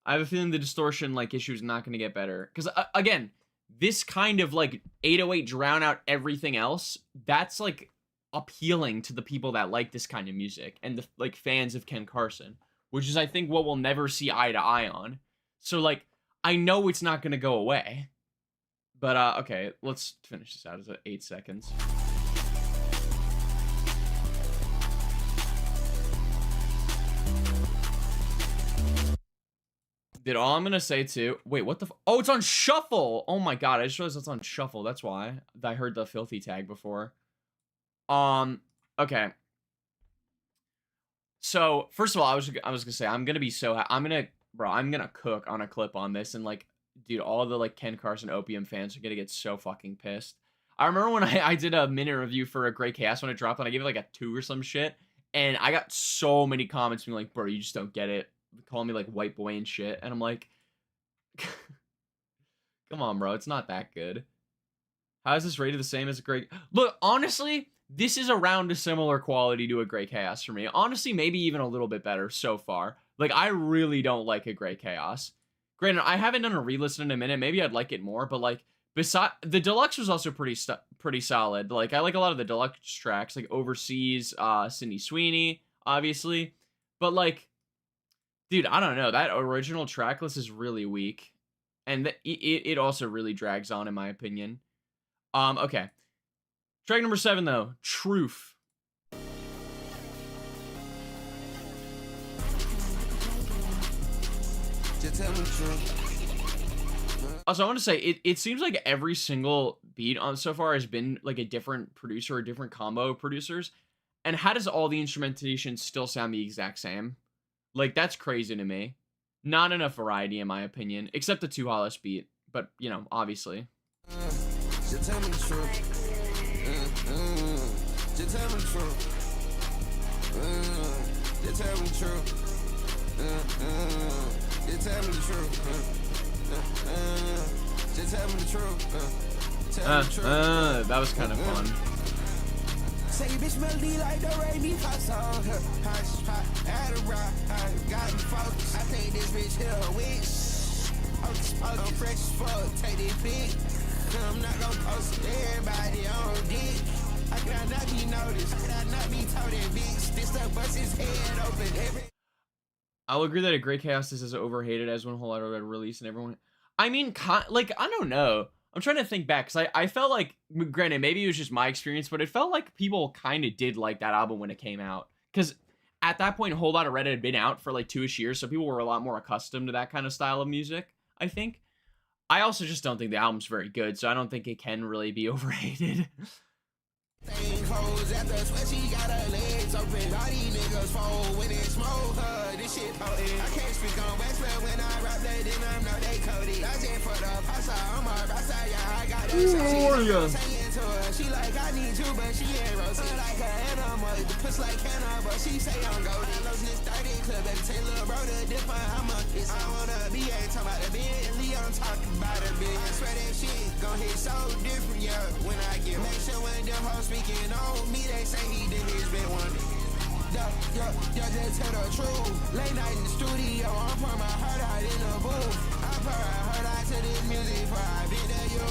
I have a feeling the distortion like issue is not going to get better. Because, again, this kind of like 808 drown out everything else, that's like appealing to the people that like this kind of music and the like fans of Ken Carson, which is I think what we'll never see eye to eye on. So like I know it's not going to go away. But okay, let's finish this out. It's 8 seconds. Did all I'm gonna say too? Wait, what the? Oh, it's on shuffle. Oh my god, I just realized it's on shuffle. That's why I heard the filthy tag before. Okay. So first of all, I was gonna say I'm gonna be so I'm gonna cook on a clip on this and like, dude, all the like Ken Carson Opium fans are gonna get so fucking pissed. I remember when I did a minute review for A Great Chaos when it dropped and I gave it like a 2 or some shit, and I got so many comments being like, bro, you just don't get it. Calling me like white boy and shit, and I'm like, come on, bro, it's not that good. How is this rated the same as A Great? Look, honestly, this is around a similar quality to A Great Chaos for me. Honestly, maybe even a little bit better so far. Like, I really don't like A Great Chaos. Granted, I haven't done a re-listen in a minute. Maybe I'd like it more, but like, besides the deluxe was also pretty solid. Like, I like a lot of the deluxe tracks, like Overseas, Sydney Sweeney, obviously, but like, dude, I don't know. That original track list is really weak. And it also really drags on, in my opinion. Okay. Track number 7, though. Truth. Just tell me the truth. Also, I want to say, it seems like every single beat on so far has been like a different producer, a different combo of producers. And how does all the instrumentation still sound the exact same? Like, that's crazy to me. Not enough variety, in my opinion. Except the 2 Hollis beat. But, you know, obviously. Just tell me the truth. Just tell me the truth. Just tell me the truth. Just tell me the truth. Just tell me the truth. Tell me the truth. That was kind of fun. Say bitch melody like the Ray me CARSON. Hush, pop, add a rock. Got me focused. I think this bitch here a witch. I'm fresh as fuck. Take this pic. I'm not gonna post everybody on dick. I cannot not be noticed. I cannot not be told that bitch. This stuff bust his head open every. I'll agree that A Great Chaos is as overhated as One Whole Lot of Red release and everyone. I mean, like, I don't know. I'm trying to think back, because I felt like, granted, maybe it was just my experience, but it felt like people kind of did like that album when it came out. Because at that point, A Whole Lot of Red had been out for like 2-ish years, so people were a lot more accustomed to that kind of style of music, I think. I also just don't think the album's very good, so I don't think it can really be overhated. Thing closed at the sweat, she got her legs open. All these niggas fold when it smoke her. This shit potent. I can't speak on West, but when I rap that, then I know they coded. I just for the pasta, I'm a pasta, yeah, I got the saying to her, she like, I need you, but she ain't roasted. Like an animal, the puss like Hannah, but she say I'm goldie. I lost this 30 club, baby, take little bro to different, I'm a kiss. I wanna be, ain't talking about the Bentley, I'm talking about a bitch. I swear that shit gon' hit so different, yeah, when I get. Make sure when them hoes speaking on me, they say he did his been one. Yo, just tell the truth. Late night in the studio, I'm pouring my heart out in the booth. I pour my heart out to this music before I be there, you.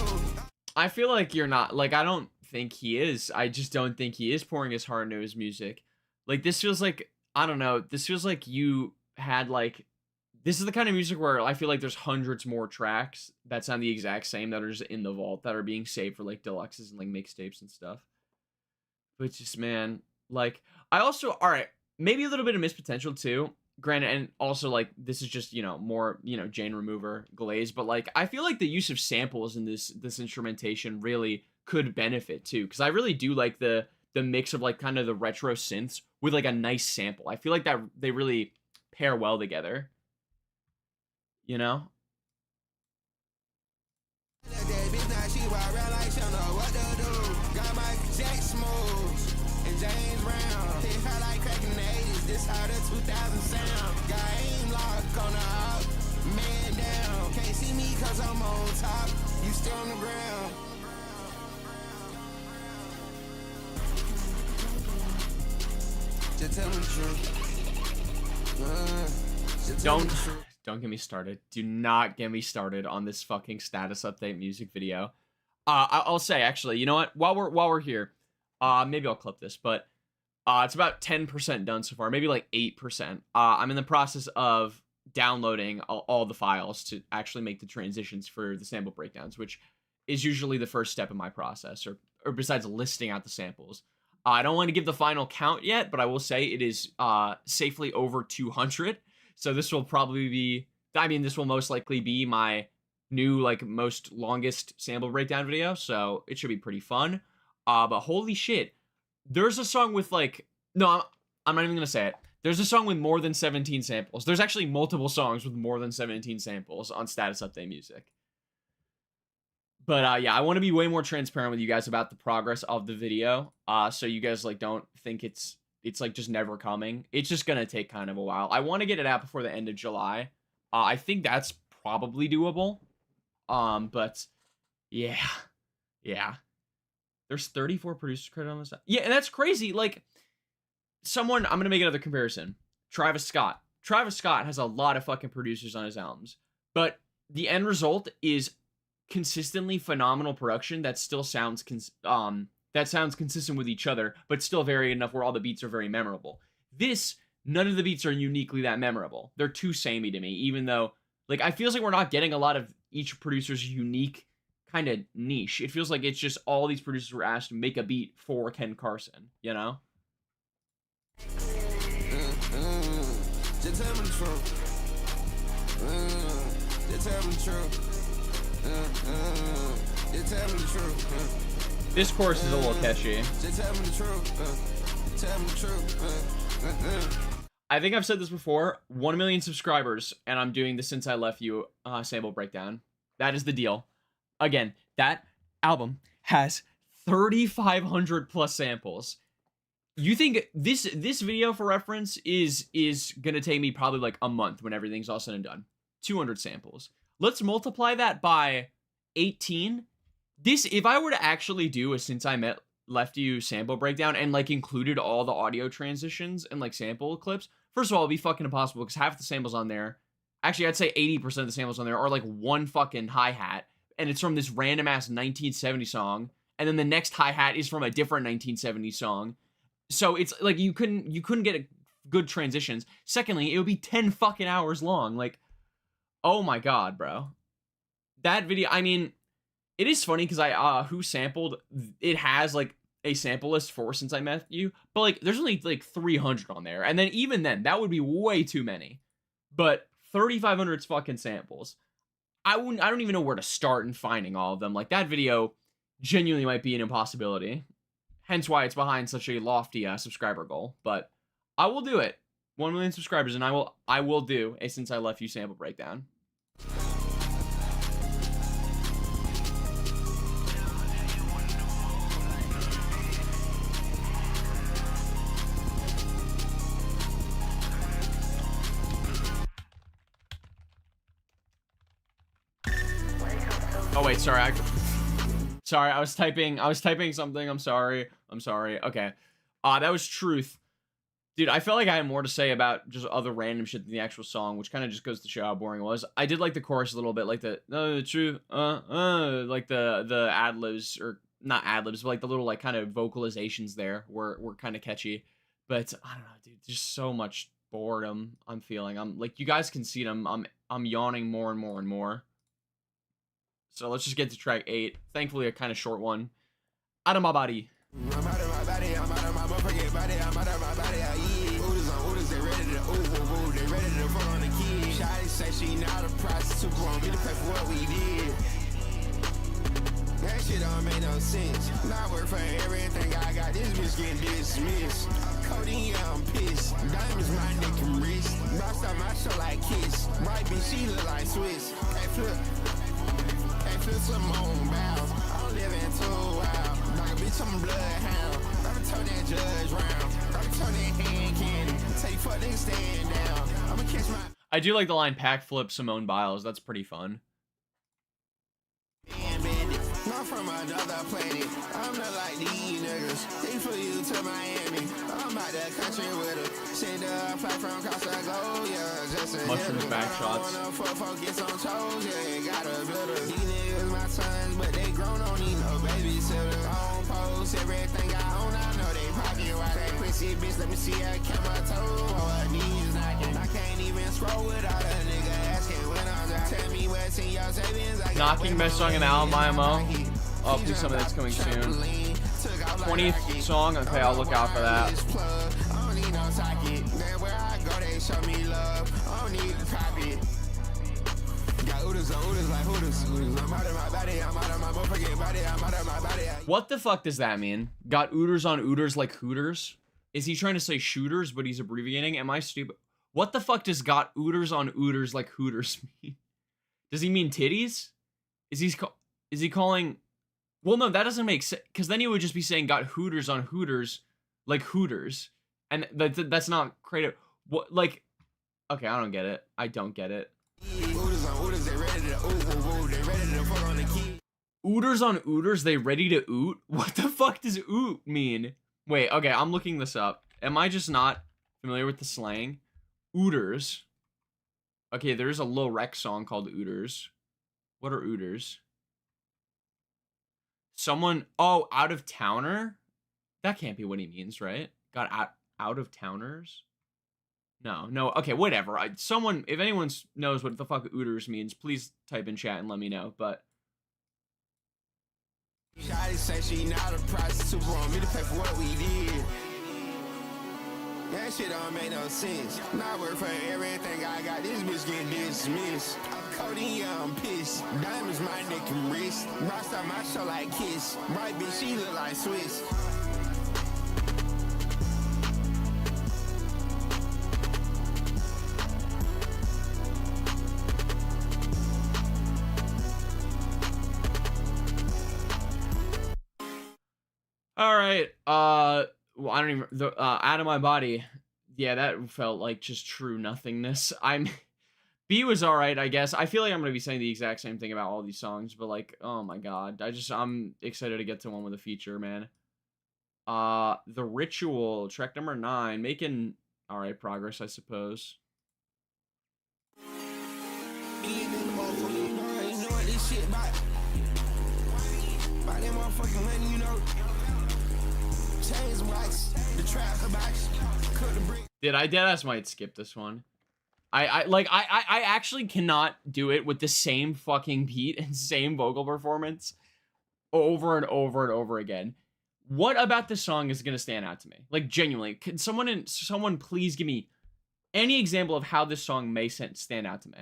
I feel like you're not, like, I don't think he is. I just don't think he is pouring his heart into his music. Like, this feels like, I don't know, this feels like you had, like, this is the kind of music where I feel like there's hundreds more tracks that sound the exact same that are just in the vault that are being saved for like deluxes and like mixtapes and stuff. But just, man, like, I also, all right, maybe a little bit of missed potential too. Granted, and also like this is just, you know, more, you know, Jane Remover glaze, but like I feel like the use of samples in this instrumentation really could benefit too, because I really do like the mix of like kind of the retro synths with like a nice sample. I feel like that they really pair well together. You know? James Brown, hit her like cracking 80s. This how the 2000 sound. Got aim lock on the up, man down. Can't see me cause I'm on top. You still on the ground. Just tell me the truth. Don't get me started. Do not get me started on this fucking status update music video. I'll say actually, you know what? While we're here, maybe I'll clip this, but it's about 10% done so far, maybe like 8%. I'm in the process of downloading all the files to actually make the transitions for the sample breakdowns, which is usually the first step in my process, or besides listing out the samples. I don't want to give the final count yet, but I will say it is safely over 200. So this will probably be, I mean, this will most likely be my new, like, most longest sample breakdown video, so it should be pretty fun. But holy shit, there's a song with, like, no, I'm not even gonna say it. There's a song with more than 17 samples. There's actually multiple songs with more than 17 samples on Status Update Music. But, yeah, I want to be way more transparent with you guys about the progress of the video, so you guys, like, don't think it's like just never coming. It's just gonna take kind of a while. I want to get it out before the end of July. I think that's probably doable. But yeah. There's 34 producer credit on this. Yeah, and that's crazy. Like, I'm gonna make another comparison. Travis Scott. Travis Scott has a lot of fucking producers on his albums, but the end result is consistently phenomenal production that still sounds consistent with each other, but still varied enough where all the beats are very memorable. This, none of the beats are uniquely that memorable. They're too samey to me, even though, like, I feel like we're not getting a lot of each producer's unique kind of niche. It feels like it's just all these producers were asked to make a beat for Ken Carson, you know? Just tell me the truth. Just tell me the truth. Just tell me the truth. This chorus is a little catchy. Just tell me the truth. Tell me the truth. I think I've said this before. 1 million subscribers, and I'm doing the Since I Left You sample breakdown. That is the deal. Again, that album has 3,500 plus samples. You think this video, for reference, is gonna take me probably like a month when everything's all said and done. 200 samples. Let's multiply that by 18. If I were to actually do a Since I Left You sample breakdown and like included all the audio transitions and like sample clips, first of all, it'd be fucking impossible because half the samples on there, actually I'd say 80% of the samples on there are like one fucking hi-hat, and it's from this random ass 1970 song, and then the next hi-hat is from a different 1970 song. So it's like you couldn't get good transitions. Secondly, it would be 10 fucking hours long. Like, oh my god, bro. That video, I mean, it is funny because who sampled, it has like a sample list for Since I Met You, but like there's only like 300 on there, and then even then that would be way too many. But 3,500 fucking samples. I don't even know where to start in finding all of them. Like, that video genuinely might be an impossibility. Hence why it's behind such a lofty subscriber goal. But I will do it. 1 million subscribers, and I will do a Since I Left You sample breakdown. Oh wait, sorry. I was typing something. I'm sorry. Okay. That was Truth. Dude, I felt like I had more to say about just other random shit than the actual song, which kind of just goes to show how boring it was. I did like the chorus a little bit, like the truth, like the ad-libs, or not ad-libs, but like the little like kind of vocalizations there were kind of catchy. But I don't know, dude, there's so much boredom I'm feeling. I'm like, you guys can see it. I'm yawning more and more and more. So let's just get to track 8. Thankfully, a kind of short one. Out of my body. I'm out of my body, I'm out of my motherfucking body, I'm out of my body, I eat. Oodles on oodles, they ready to ooh, they ready to fuck on the kid. Shawty say she not a prostitute, want me to pay for what we did. That shit don't make no sense. Not work for everything I got, this bitch getting dismissed. Codeine, yeah, I'm pissed. Diamonds, my neck and wrist. Boxed up my show like Kiss. My bitch, she look like Swiss. Hey, flip some on bow. I'm living too wild. Like a bitch, I'm a bloodhound. I'ma turn that judge round. I'ma turn that hand candy. Take fuck, they stand down. I'ma catch my... I do like the line pack flip Simone Biles. That's pretty fun. Not from another planet. I'm not like these niggas. They flew you to Miami. I'm out the country with her. Send a flight from CARSON, go, yeah, just a Mushrooms back shots. I wanna focus on toes, yeah, got a glitter. These niggas my sons, but they grown, don't need no babysitter. I don't post everything I own, I know they pocket wide. That pussy bitch, let me see her camera toe. Oh, her knees knocking. I can't even scroll without a nigga asking when I'm down. Tell me what's in your savings. Knocking best song in the album, IMO. Oh, please tell me that's coming soon. 20th song? Okay, I'll look out for that. What the fuck does that mean? Got ooters on ooters like Hooters? Is he trying to say shooters, but he's abbreviating? Am I stupid? What the fuck does got ooters on ooters like Hooters mean? Does he mean titties? Is he calling... Well, no, that doesn't make sense, because then he would just be saying got Hooters on Hooters like Hooters, and that's not creative. What, like, okay, I don't get it. I don't get it. Ooters on ooters, they ready to oot? What the fuck does oot mean? Wait, okay, I'm looking this up. Am I just not familiar with the slang? Ooters. Okay, there's a Lil Rex song called Ooters. What are ooters? Someone, oh, out of towner? That can't be what he means, right? Got out of towners? No, okay, whatever. Someone, if anyone knows what the fuck ooters means, please type in chat and let me know, but... Shawty say she not a prostitute, want me to pay for what we did. That shit don't make no sense. Not work for everything I got, this bitch getting dismissed. Codeine, yeah, I'm pissed. Diamonds, my neck and wrist. Boxed up my show like Kiss. My bitch, she look like Swiss. All right, well, I don't even, out of my body. Yeah, that felt like just true nothingness. B was all right, I guess. I feel like I'm going to be saying the exact same thing about all these songs, but like, oh my god. I'm excited to get to one with a feature, man. The Ritual, track number 9, making all right progress, I suppose. Dude, I deadass might skip this one. I actually cannot do it with the same fucking beat and same vocal performance over and over and over again. What about this song is gonna stand out to me? Like, genuinely, can someone please give me any example of how this song may stand out to me?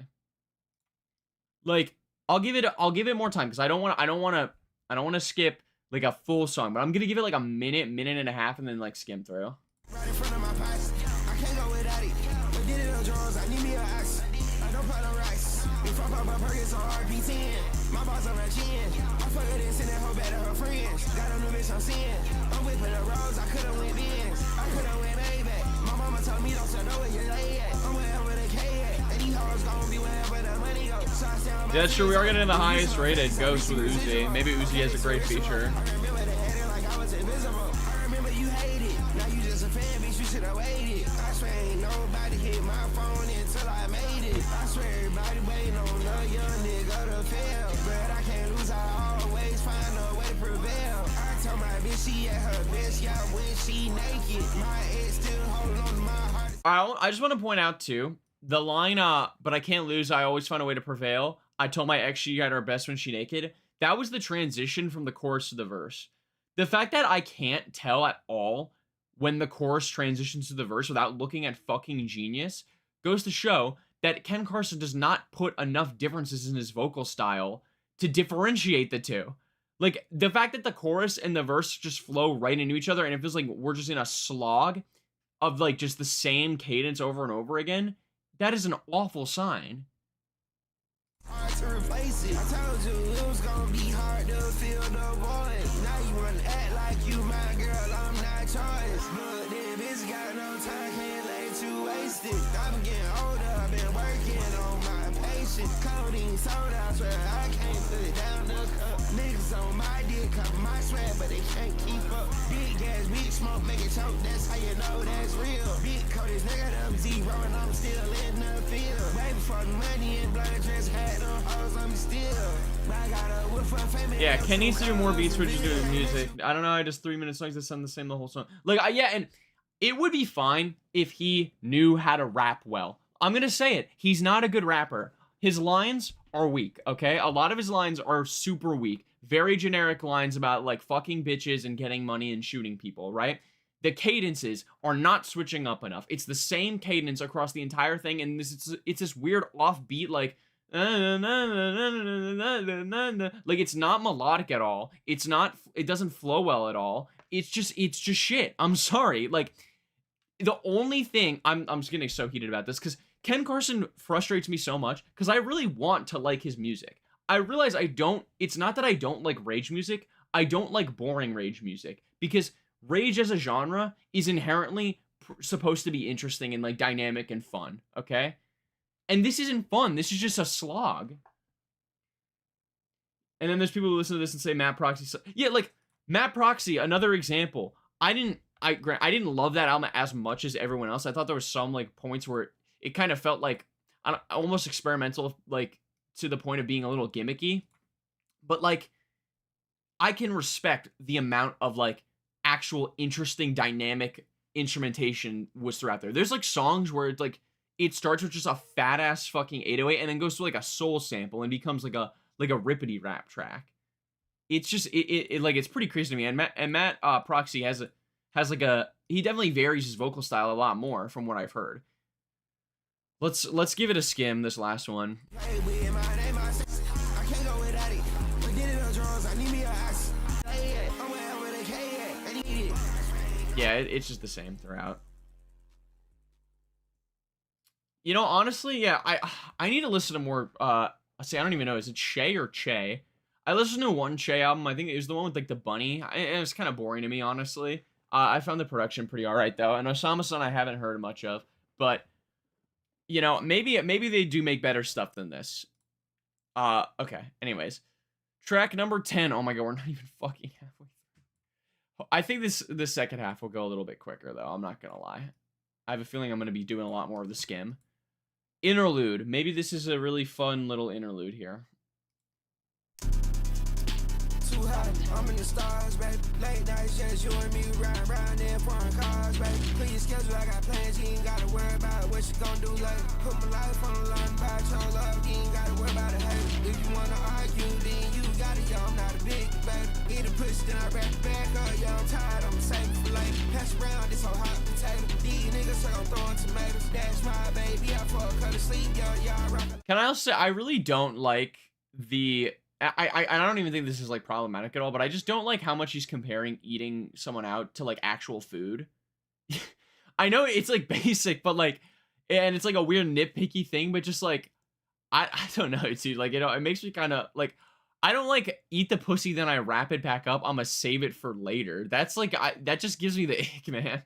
Like, I'll give it more time, because I don't want to skip like a full song, but I'm gonna give it like a minute and a half, and then like skim through. Right in front of my pots, I can't go without it. But get it on Jones, I need me an axe. I don't put on rice. If I pop my Perkins on RP10, my boss on her chin. I fuck her and send that hoe back to her friends. Got a new bitch I'm seeing. I'm whipping the roads, I could've went Benz. I could've went Maybach. My mama told me don't sell know where you lay at. I'm wherever the K at. And these hoes gon' be wherever the money goes. So I stand Yeah, that's true. We are getting the highest rated Ghost with Uzi. Maybe Uzi has a great feature. I swear ain't nobody hit my phone until I made it. I swear everybody waiting on a young nigga to fail. But I can't lose, I always find a way to prevail. I told my bitch she at her best, yeah, when she naked. My ex still holding on to my heart. I just want to point out too, the line, but I can't lose, I always find a way to prevail. I told my ex she got her best when she naked. That was the transition from the chorus to the verse. The fact that I can't tell at all when the chorus transitions to the verse without looking at fucking Genius goes to show that Ken Carson does not put enough differences in his vocal style to differentiate the two. Like, the fact that the chorus and the verse just flow right into each other and it feels like we're just in a slog of, like, just the same cadence over and over again, that is an awful sign. Hard to replace it. I told you it was gonna be hard to fill the void. Now you wanna act like you my girl, I'm not choice. But that bitch got no time, can't let you waste it. I've been getting older, I've been working on my patience. Codeine soda, I swear I can't put it down the cup. Niggas on my dick, cover my sweat, but they can't keep up. Big gas, big smoke, make it choke, that's how you know that's real. Big coders, nigga, them zero, and I'm still in the field. Way before the money and blood dress had them hoes on me still. I got a whip for fame. Yeah, Ken needs to do more beats for just doing music. I don't know, I just 3-minute songs that sound the same the whole song. Like, yeah, and it would be fine if he knew how to rap well. I'm gonna say it, he's not a good rapper. His lines are weak, okay? A lot of his lines are super weak. Very generic lines about, like, fucking bitches and getting money and shooting people, right? The cadences are not switching up enough. It's the same cadence across the entire thing, and it's this weird offbeat, like, like, it's not melodic at all. It doesn't flow well at all. It's just shit. I'm sorry. Like, the only thing, I'm just getting so heated about this, because Ken Carson frustrates me so much, because I really want to like his music. I realize it's not that I don't like rage music, I don't like boring rage music, because rage as a genre is inherently supposed to be interesting and, like, dynamic and fun, okay? And this isn't fun, this is just a slog. And then there's people who listen to this and say Matt Proxy, yeah, like, Matt Proxy, another example. I didn't love that album as much as everyone else. I thought there was some, like, points where it kind of felt like almost experimental, like, to the point of being a little gimmicky. But, like, I can respect the amount of, like, actual interesting dynamic instrumentation was throughout there. There's, like, songs where it's, like, it starts with just a fat-ass fucking 808 and then goes to, like, a soul sample and becomes, like a rippity rap track. It's just, like, it's pretty crazy to me. And Matt Proxy has like he definitely varies his vocal style a lot more from what I've heard. Let's give it a skim, this last one. Yeah, it's just the same throughout. You know, honestly, yeah, I need to listen to more, I don't even know, is it Shay or Che? I listened to one Che album, I think it was the one with, like, the bunny, and it was kind of boring to me, honestly. I found the production pretty alright, though, and Osama-san I haven't heard much of, but, you know, maybe they do make better stuff than this. Okay, anyways. Track number 10, oh my god, we're not even fucking halfway through. I think this second half will go a little bit quicker, though, I'm not gonna lie. I have a feeling I'm gonna be doing a lot more of the skim. Interlude, maybe this is a really fun little interlude here. Too hot, I'm in the stars, baby. Late night shots, you and me round in foreign cars, baby. Clear your schedule, I got plans, you ain't gotta worry about what you gon' do later. Put my life on the line, about your love, you ain't gotta worry about it, hey. If you wanna argue, then you got it, yo, I'm not a big baby. Eat a push, then I wrap it back up, yo, I'm tired, I'm saving for later. Pass around, this whole hot potato. These niggas say I'm throwing tomatoes. That's my baby, I fuck her to sleep, yo, y'all rock. Can I also say, I really don't like the... I don't even think this is, like, problematic at all, but I just don't like how much he's comparing eating someone out to, like, actual food. I know it's, like, basic, but, like, and it's, like, a weird nitpicky thing, but just, like, I don't know, dude, like, you know, it makes me kind of, like, I don't, like, eat the pussy, then I wrap it back up, I'm gonna save it for later. That's, like, that just gives me the ick, man.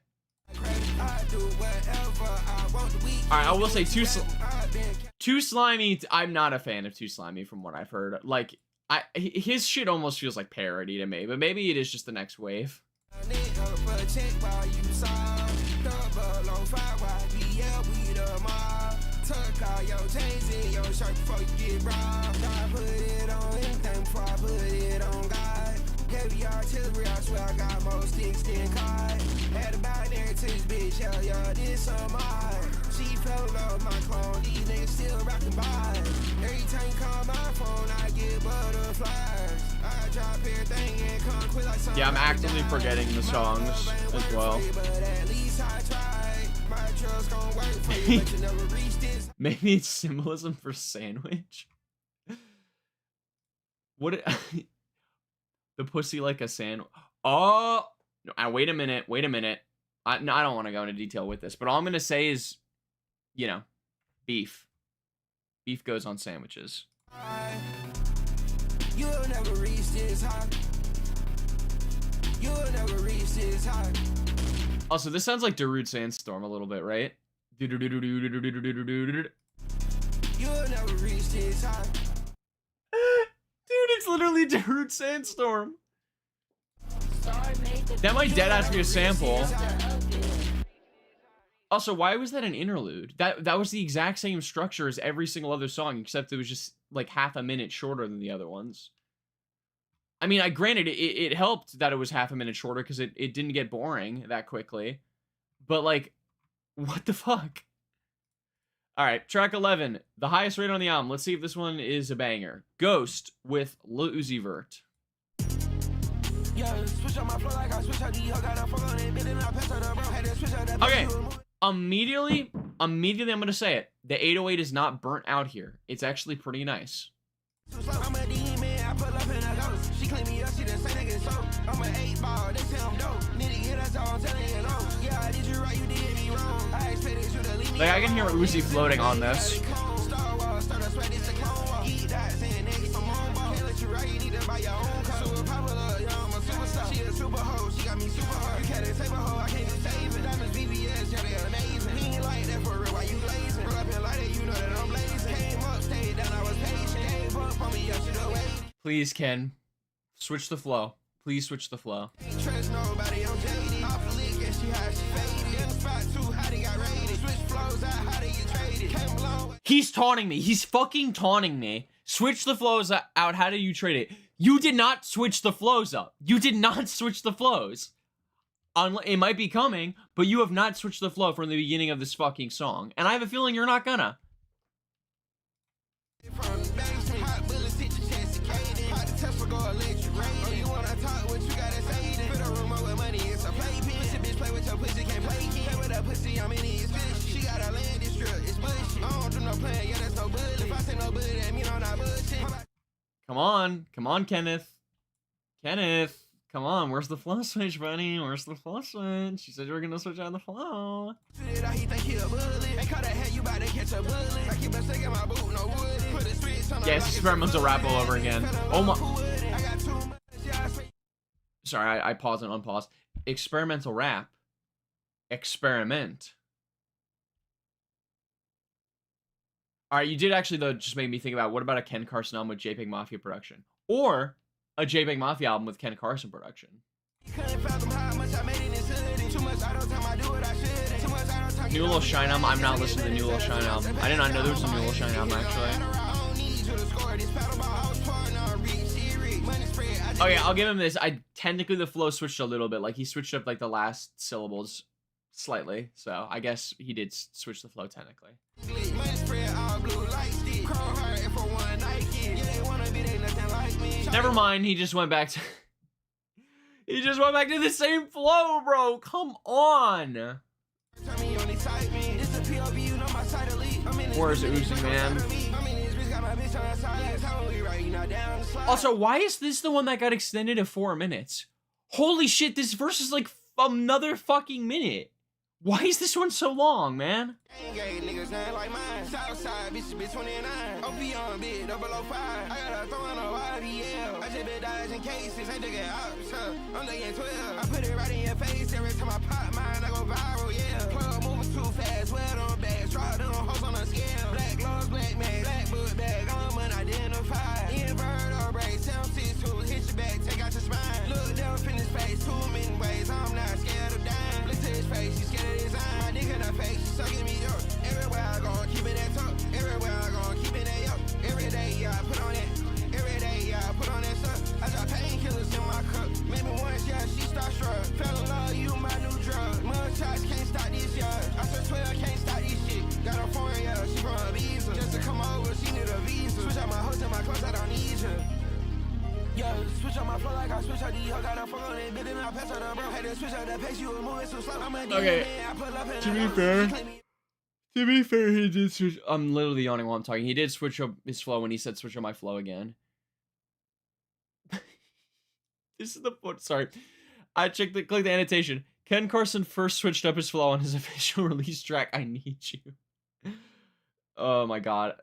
Alright, I will say, Too Slimy, I'm not a fan of Too Slimy from what I've heard. Like, his shit almost feels like parody to me, but maybe it is just the next wave. Heavy artillery, I swear I got more sticks than cars. Had a binary to this bitch, Yeah, this on my heart. She fell in love with my clone. These niggas still rockin' by. Every time you call my phone, I get butterflies. I drop everything and come quick like something. Yeah, I'm actively forgetting the songs as well. But at least I tried. My trust gon' work for you, but you never reach this. Maybe it's symbolism for sandwich. What? The pussy like a sandwich. Oh, no, wait a minute. Wait a minute. No, I don't want to go into detail with this, but all I'm going to say is, you know, beef. Beef goes on sandwiches. You'll never reach this high. You'll never reach this high. Also, this sounds like Darude Sandstorm a little bit, right? You'll never reach this high. Dude, it's literally Darude Sandstorm. That might deadass be a sample. Also, why was that an interlude? That was the exact same structure as every single other song, except it was just like half a minute shorter than the other ones. I mean, granted, it helped that it was half a minute shorter because it didn't get boring that quickly. But like, what the fuck? All right, track 11, the highest rate on the album. Let's see if this one is a banger. Ghost with Lil Uzi Vert. Okay, immediately I'm gonna say it. The 808 is not burnt out here. It's actually pretty nice. I'm a demon, I pull up in a ghost. She clean me up, she done say nigga so. I'm an 8-ball, they say I'm dope. Nitty get us all, I'm telling you no. Yeah, I did you right, you did me wrong. I expected you to leave me. Like, I can hear Uzi floating on this. She a super hoe, she got me super hard. You can't save a hoe, I can't just save it. Diamonds VVS, yeah, they amazing. He ain't like that for real, why you blazing? Roll up and light it, you know that I'm blazing. Came up, stayed down, I was patient. Gave up on me, I should've waited. Please, Ken, switch the flow. Please switch the flow. Ain't trust nobody, I'm jaded. Off the lick, and she how she faded. In the spot too, how they got raided. Switch flows out, how they get traded. Came blown. He's taunting me. He's fucking taunting me. Switch the flows out. How do you trade it? You did not switch the flows up. You did not switch the flows. It might be coming, but you have not switched the flow from the beginning of this fucking song. And I have a feeling you're not gonna. Come on. Come on, Kenneth. Kenneth. Come on, where's the flow switch, buddy? Where's the flow switch? You said you were gonna switch on the flow. Yes, experimental rap all over again. Oh my. Sorry, I paused and unpaused. Experimental rap. Experiment. Alright, you did actually, though, just make me think about, what about a Ken Carson album with JPEG Mafia production? Or a JPEG Mafia album with Ken Carson production. New Lil Shine album. I'm not listening to the New Lil Shine album. I did not know there was a New Lil Shine album, actually. Oh yeah, I'll give him this. Technically the flow switched a little bit. Like, he switched up like the last syllables slightly. So I guess he did switch the flow technically. Never mind, he just went back to he just went back to the same flow, bro. Come on. Where's Uzi, man? Also, why is this the one that got extended to 4 minutes? Holy shit, this verse is like another fucking minute. Why is this one so long, man? Everywhere I go, keep it that talk. Everywhere I go, keep it that up. Every day, yeah, I put on that. Every day, yeah, I put on that stuff. I got painkillers in my cup. Maybe once, yeah, she start shrug. Fell in love, you my new drug. Mud shots can't stop this To be fair, he did switch. I'm literally yawning while I'm talking. He did switch up his flow when he said switch up my flow again. This is the point. Sorry. I checked click the annotation. Ken Carson first switched up his flow on his official release track, I Need You. Oh my god.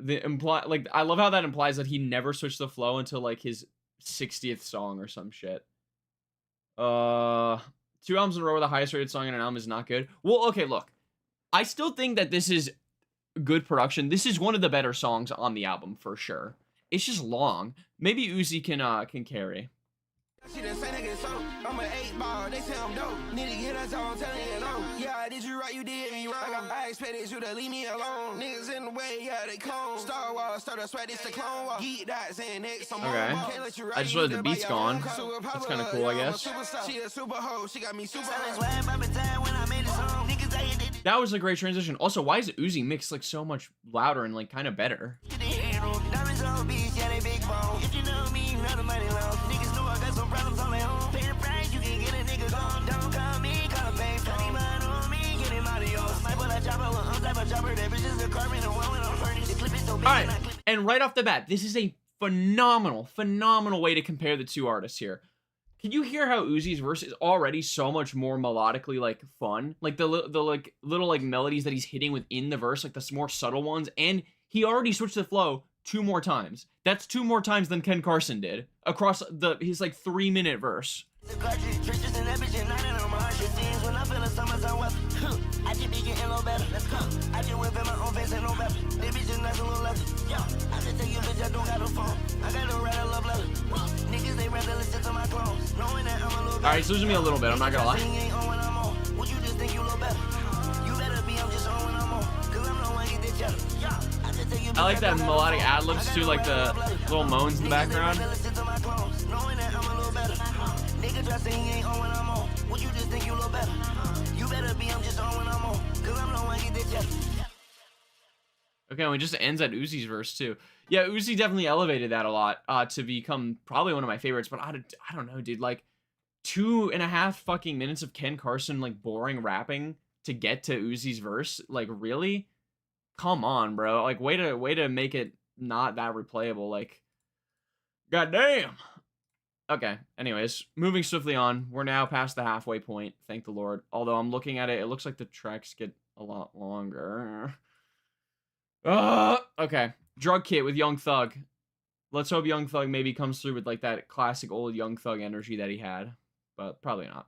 I love how that implies that he never switched the flow until like his 60th song or some shit. 2 albums in a row where the highest rated song in an album is not good. Well, okay, look. I still think that this is good production. This is one of the better songs on the album for sure. It's just long. Maybe Uzi can carry. See the same nigga, so I'm an 8-ball, they say I'm dope. Need to get us on, telling you no. Yeah, I did you right, you did me wrong. I expected you to leave me alone. Niggas in the way, yeah, they clone. Star Wars, start a sweat, it's the clone war. Geek dots and next, I'm okay. I just realized the beat's gone. That's kind of cool, I guess. She a super hoe, she got me super. That was a great transition. Also, why is Uzi mixed like so much louder and like kind of better? Alright, and right off the bat, this is a phenomenal way to compare the two artists here. Can you hear how Uzi's verse is already so much more melodically like fun? Like the like little like melodies that he's hitting within the verse, like the more subtle ones, and he already switched the flow 2 more times. That's 2 more times than Ken Carson did across his like 3-minute verse. Alright, so losing me a little bit, I'm not gonna lie. I like that melodic ad-libs too, like the little moans in the background. Okay, and it just ends at Uzi's verse too. Yeah, Uzi definitely elevated that a lot to become probably one of my favorites, but I don't know, dude. Like 2.5 fucking minutes of Ken Carson like boring rapping to get to Uzi's verse. Like really? Come on, bro. Like way to make it not that replayable. Like goddamn. Okay, anyways, moving swiftly on. We're now past the halfway point, thank the Lord. Although I'm looking at it, it looks like the tracks get a lot longer. Okay. Drug Kit with Young Thug. Let's hope Young Thug maybe comes through with like that classic old Young Thug energy that he had. But probably not.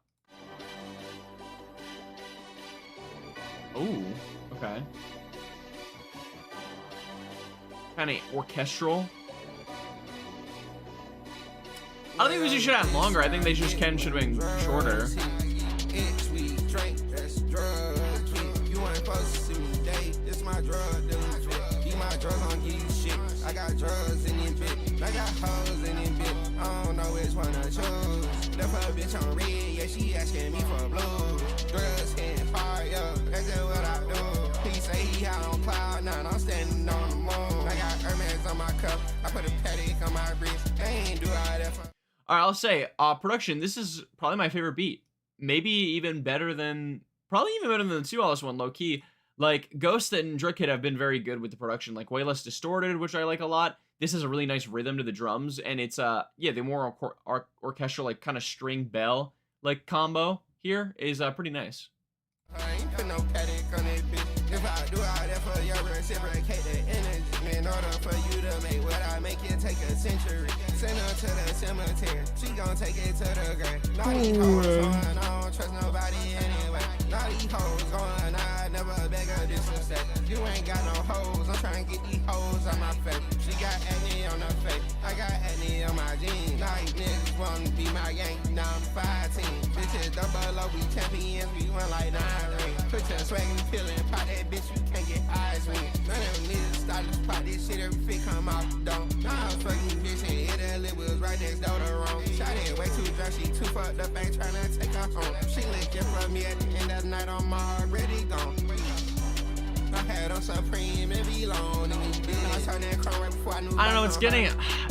Ooh, okay. Kind of orchestral. I don't think Uzi should have longer. I think they just should have been shorter. I got drugs in this bit, I got hoes in this bit. I don't know which one to choose. Left her bitch on red, yeah, she asking me for blue. Drugs getting fire, that's just what I do. He say he high on cloud nine, I'm standing on the moon. I got Hermes on my cup, I put a Patek on my wrist. I ain't do all that for. Alright, I'll say, production, this is probably my favorite beat. Maybe even better than, probably even better than the 2 Alice one, low key. Like, Ghost and Drug Kid have been very good with the production, like way less distorted, which I like a lot. This has a really nice rhythm to the drums, and it's, yeah, the more orchestral, like, kind of string bell, like, combo here is, pretty nice. I ain't put no Patek on that bitch. If I do all that for your reciprocate the energy. In order for you to make what I make, it take a century. Send her to the cemetery, she gon' take it to the grave. Now these hoes going, I don't trust nobody anyway. Now these hoes going, I never beg her disrespect. You ain't got no hoes, I'm trying to get these hoes on my face. She got acne on her face, I got acne on my jeans. Now these niggas wanna be my gang, now I'm 5 teams. Bitches double O, we champions, we won like 9 rings. Put your swag and peeling, pop that bitch, you can't get high as me. None of them niggas start to pop this shit, every fit come out the dome. Now I'm fucking bitch and Italy was right next door to Rome. Shot it way too drunk, she too fucked up, ain't tryna take her home. She licking from me at the end of the night, I'm already gone. Now had on Supreme and be long. I turned that chrome right before I knew. I don't know,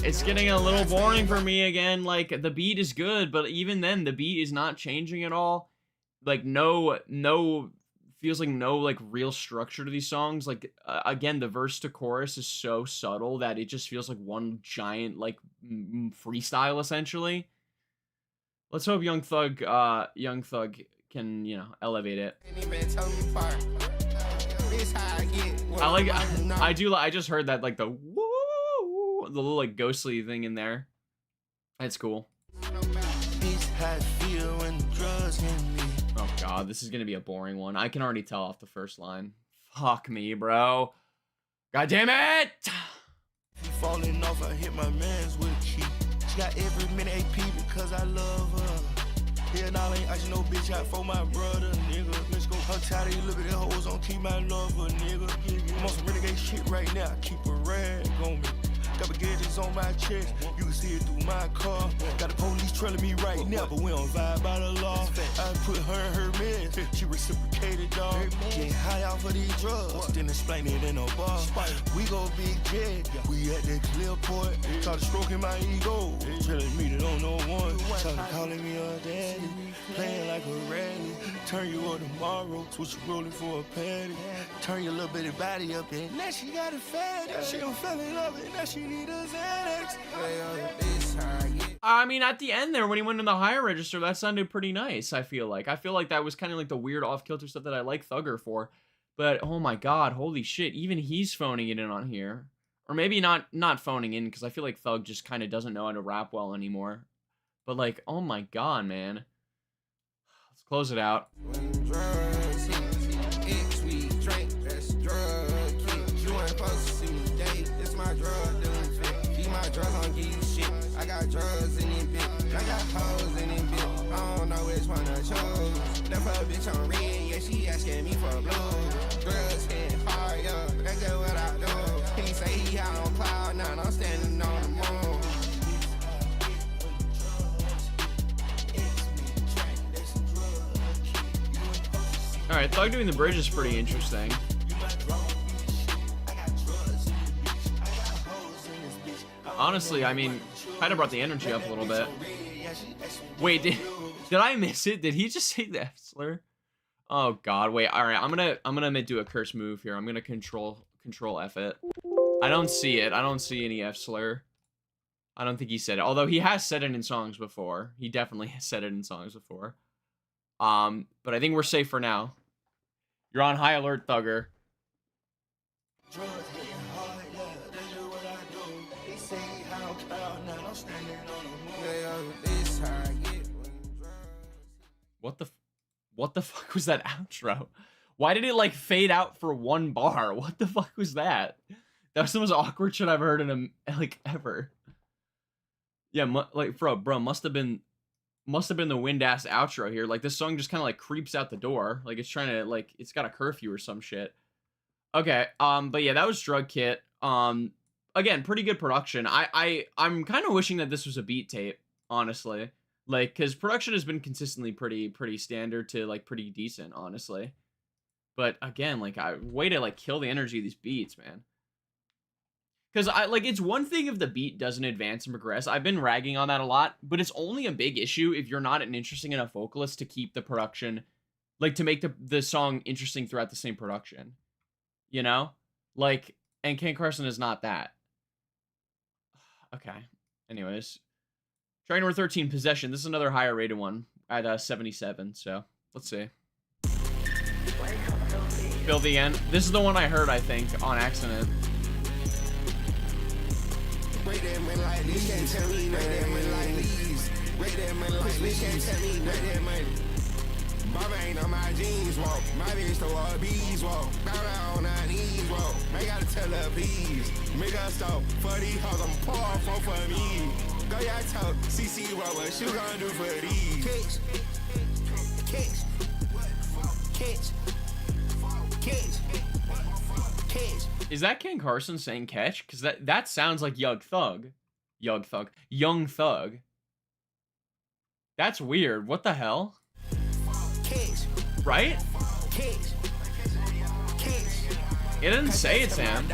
it's getting a little boring for me again. Like, the beat is good, but even then, the beat is not changing at all. Like, feels like no, like, real structure to these songs. Like, again, the verse to chorus is so subtle that it just feels like one giant, like, freestyle, essentially. Let's hope Young Thug can, you know, elevate it. I just heard that, like, the woo, the little, like, ghostly thing in there. That's cool. Oh god, this is gonna be a boring one. I can already tell off the first line. Fuck me, bro. God damn it! Falling off, I hit my mans with a key. She got every minute AP because I love her. Yeah, now ain't ice no bitch out for my brother, nigga. Let's go. I'm tired of you little bit of hoes on keep my lover, nigga. I'm on some renegade shit right now. Keep a rag on me. Got baguettes on my chest. You can see it through my car. Got the police trailing me right now, but we don't vibe by the law. I put her in her meds. She reciprocated, dog. Get high off of these drugs. Then explain it in a bar. We go big jet. We at the Clearport. Started stroking my ego. Telling me that on no one. Started calling me a daddy. Playing like a rally. Turn you up tomorrow. Switch you rolling for a patty. Turn your little bitty body up and now she got a fatty. She don't fell in love and now she need a Xanax. I mean, at the end there, when he went in the higher register, that sounded pretty nice, I feel like. I feel like that was kind of like the weird off-kilter stuff that I like Thugger for. But, oh my god, holy shit, even he's phoning it in on here. Or maybe not phoning in, because I feel like Thug just kind of doesn't know how to rap well anymore. But, like, oh my god, man. Let's close it out. Drugs on give you shit. I got drugs in it, bitch. I got hoes in it, bitch. I don't know which one to choose. Left her bitch on red, yeah, she asking me for blue. Drugs hit hard, yeah, that's just what I do. He say he out on cloud nine, I'm standing on the moon. Alright, Thug doing the bridge is pretty interesting. Honestly, I mean, kind of brought the energy up a little bit. Wait, did I miss it? Did he just say the F slur? Oh god, wait. All right, I'm gonna do a curse move here. I'm gonna control F it. I don't see it. I don't see any F slur. I don't think he said it. Although he has said it in songs before. He definitely has said it in songs before. But I think we're safe for now. You're on high alert, Thugger. What the fuck was that outro? Why did it like fade out for one bar? What the fuck was that? That was the most awkward shit I've heard in like ever. Yeah, like bro, must have been the wind ass outro here. Like this song just kind of like creeps out the door. Like it's trying to like it's got a curfew or some shit. Okay, but yeah, that was Drug Kit. Again, pretty good production. I'm kind of wishing that this was a beat tape, honestly. Like, because production has been consistently pretty standard to, like, pretty decent, honestly. But, again, like, way to, like, kill the energy of these beats, man. Because, it's one thing if the beat doesn't advance and progress. I've been ragging on that a lot. But it's only a big issue if you're not an interesting enough vocalist to keep the production, like, to make the song interesting throughout the same production. You know? Like, and Ken Carson is not that. Okay. Anyways. Train number 13, Possession. This is another higher rated one at 77, so let's see. Filthy End. This is the one I heard, I think, on accident. Baba ain't on my jeans, walk. My bitch throw her bees, walk. Bow down on her knees, walk. I gotta tell her peas. Make her stop. For these hoes, I'm pour for me. Go y'all talk. CC, what you gonna do for these? Catch. Is that Ken Carson saying catch? Because that sounds like Young Thug. Young Thug. That's weird. What the hell? Right? It didn't say it's him.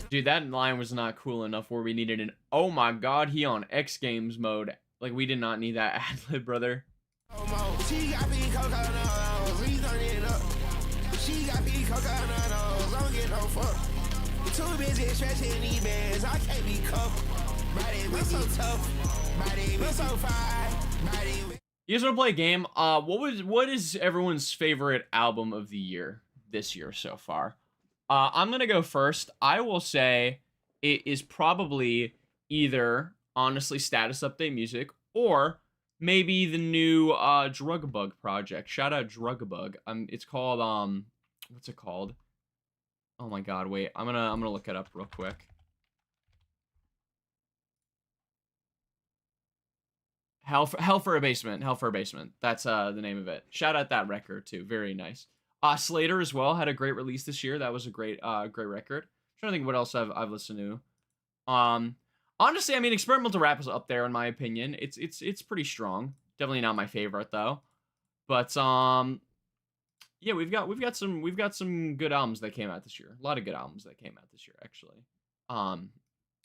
Dude, that line was not cool enough where we needed an oh my god, he on X Games mode. Like, we did not need that ad-lib, brother. She got me coconuts, please turn it up. She got me coconuts, don't get no fuck. Too busy stretching these bands, I can't be cuffed. Body with so tough, body with so fine, body with... You guys want to play a game? What is everyone's favorite album of the year this year so far? I'm gonna go first. I will say it is probably either honestly Status Update Music or maybe the new Drug Bug project. Shout out Drug Bug. It's called what's it called? Oh my god, wait. I'm gonna look it up real quick. Hell for a Basement. Hell for a Basement. That's the name of it. Shout out that record too. Very nice. Slater as well had a great release this year. That was a great great record. I'm trying to think what else I've listened to. Honestly, I mean, experimental rap is up there in my opinion. It's pretty strong. Definitely not my favorite though. But yeah, we've got some good albums that came out this year. A lot of good albums that came out this year actually.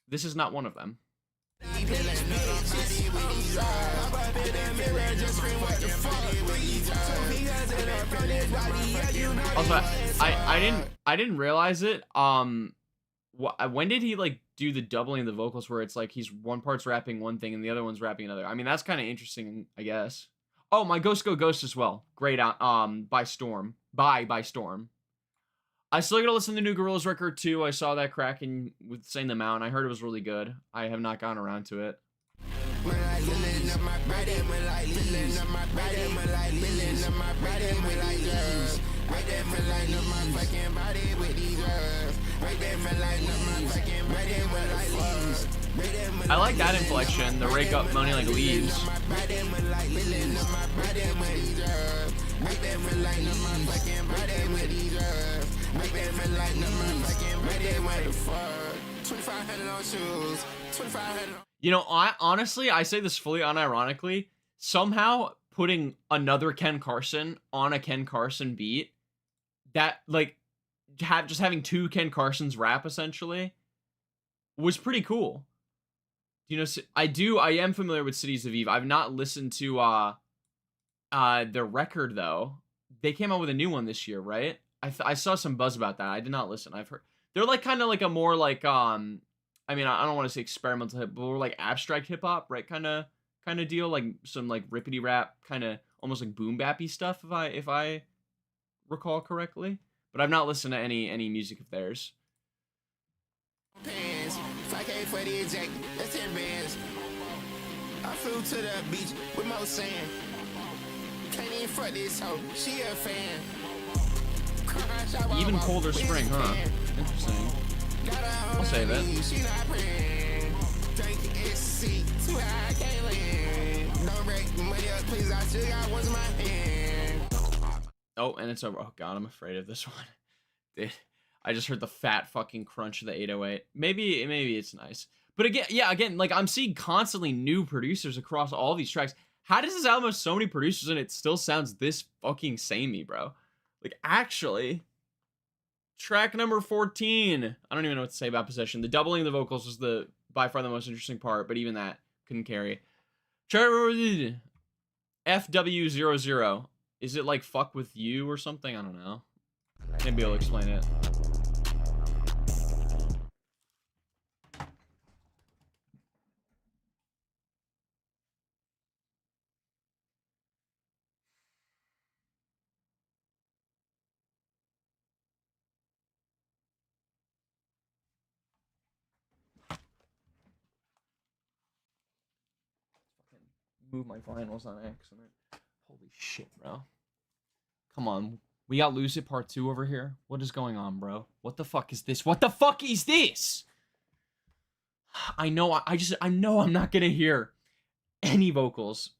This is not one of them. Also, I didn't realize it. When did he like do the doubling of the vocals where it's like he's one part's rapping one thing and the other one's rapping another? I mean, that's kind of interesting, I guess. Oh, My Ghost Go Ghost as well. Great out by Storm. By Storm. I still gotta listen to the new Gorillaz record too. I saw that cracking with Saying the Mountain. I heard it was really good. I have not gotten around to it. I like that inflection. The rake up money like leaves. You know, honestly, I say this fully unironically. Somehow putting another Ken Carson on a Ken Carson beat, that like just having two Ken Carsons rap essentially was pretty cool. You know, I am familiar with Cities of Eve. I've not listened to their record though. They came out with a new one this year, right? I saw some buzz about that. I did not listen. I've heard they're like kind of like a more like I mean, I don't want to say experimental hip, but more like abstract hip hop, right? Kind of deal, like some like rippity rap, kind of almost like boom bappy stuff, if I recall correctly. But I've not listened to any music of theirs. Pants, 5K for the eject, that's 10 bands. I flew to the beach with more sand. Can't even front this hoe, she a fan. Even colder spring, huh? Interesting. I'll save it. Oh, and it's over. Oh god, I'm afraid of this one. Dude, I just heard the fat fucking crunch of the 808. Maybe it's nice. But again, like I'm seeing constantly new producers across all these tracks. How does this album have so many producers and it still sounds this fucking samey, bro? Like, actually, track number 14. I don't even know what to say about Possession. The doubling of the vocals was by far the most interesting part, but even that couldn't carry. FW00. Is it like fuck with you or something? I don't know. Maybe I'll explain it. Move my vinyls on accident. Holy shit, bro. Come on. We got Lose It Part 2 over here. What is going on, bro? What the fuck is this? What the fuck is this? I know I know I'm not gonna hear any vocals.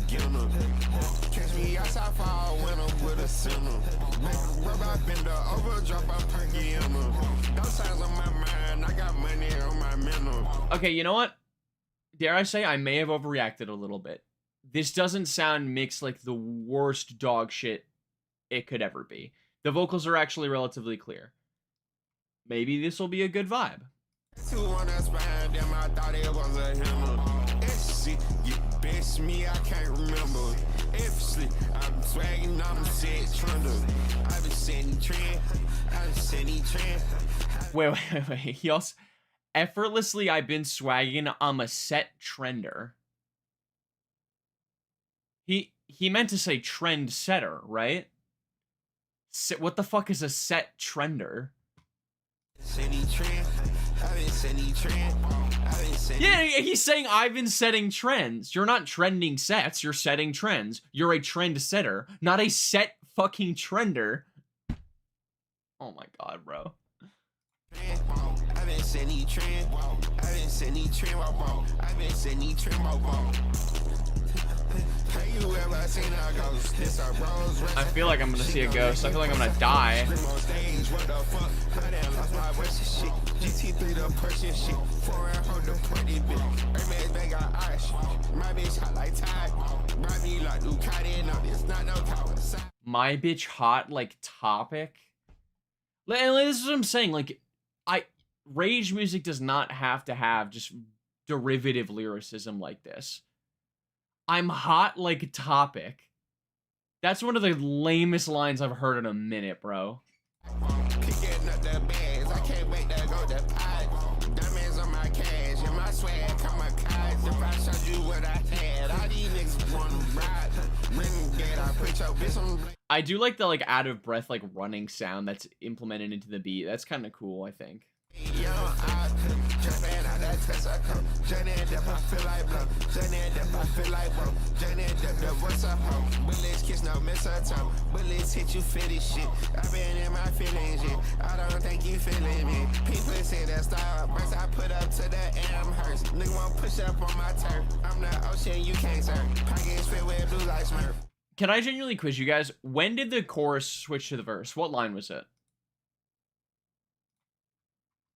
beginner. Catch me outside fall when I'm with a sinner. Rub up in the overdrop, I'm perky in her. Those signs on my mind, I got money on my mental. Okay, you know what? Dare I say I may have overreacted a little bit. This doesn't sound mixed like the worst dog shit it could ever be. The vocals are actually relatively clear. Maybe this will be a good vibe. Two on the spine, damn, I thought it was a hammer. If shit, you bitch me, I can't remember. If sleep, I'm swagging, I'm set trender. I've been setting trend, I've been setting trend. Wait. He also... Effortlessly, I've been swagging, I'm a set trender. He meant to say trend setter, right? What the fuck is a set trender? Yeah, he's saying I've been setting trends. You're not trending sets, you're setting trends. You're a trend setter, not a set fucking trender. Oh my god, bro. I've been setting trend. I've been setting trend. I've been setting trend. I feel like I'm gonna see a ghost. I feel like I'm gonna die. My bitch hot like topic. And this is what I'm saying. Like, rage music does not have to have just derivative lyricism like this. I'm hot like topic. That's one of the lamest lines I've heard in a minute, bro. Picking up the bags, I can't wait to go to pod. Diamonds on my cash, and my swag come my cards. If I showed you what I had, all these niggas wanna ride. Renegade, I put your bitch on. I do like the like out of breath like running sound that's implemented into the beat. That's kind of cool, I think. Bullets hit you for this shit. I've been in my feelings, yeah. I don't think you feeling me. People say that style burst. I put up to the Amherst. Nigga won't push up on my turf. I'm the ocean, you can't surf. Pockets filled with blue like Smurf. Can I genuinely quiz you guys? When did the chorus switch to the verse? What line was it?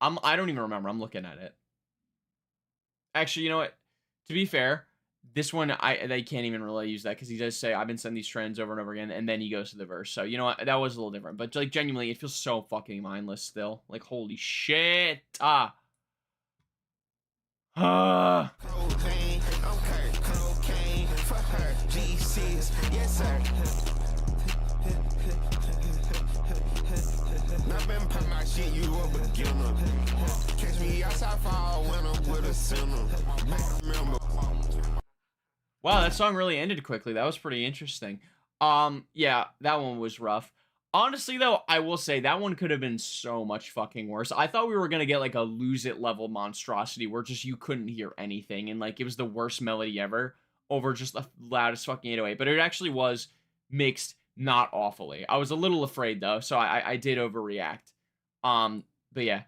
I don't even remember. I'm looking at it. Actually, you know what? To be fair, this one, they can't even really use that because he does say, I've been sending these trends over and over again, and then he goes to the verse. So, you know what? That was a little different. But, like, genuinely, it feels so fucking mindless still. Like, holy shit. Cocaine, okay, cocaine, fuck her, G6, yes sir. I've been putting my shit, you a beginner. Catch me outside fall when I'm with a sinner. Wow, that song really ended quickly. That was pretty interesting. Yeah, that one was rough. Honestly, though, I will say that one could have been so much fucking worse. I thought we were gonna get, like, a Lose It level monstrosity where just you couldn't hear anything, and, like, it was the worst melody ever over just the loudest fucking 808, but it actually was mixed not awfully. I was a little afraid, though, so I did overreact. But yeah.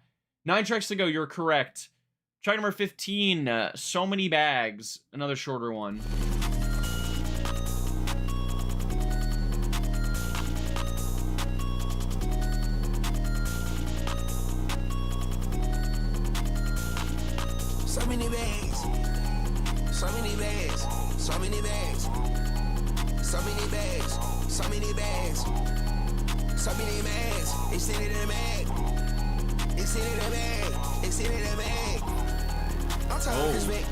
9 tracks to go, you're correct. Track number 15, So Many Bags, another shorter one. So many bags, so many bags, so many bags, so many bags, so many bags, so many bags, it's in the bag, it's in the bag, it's in the bag. I'm talking respect,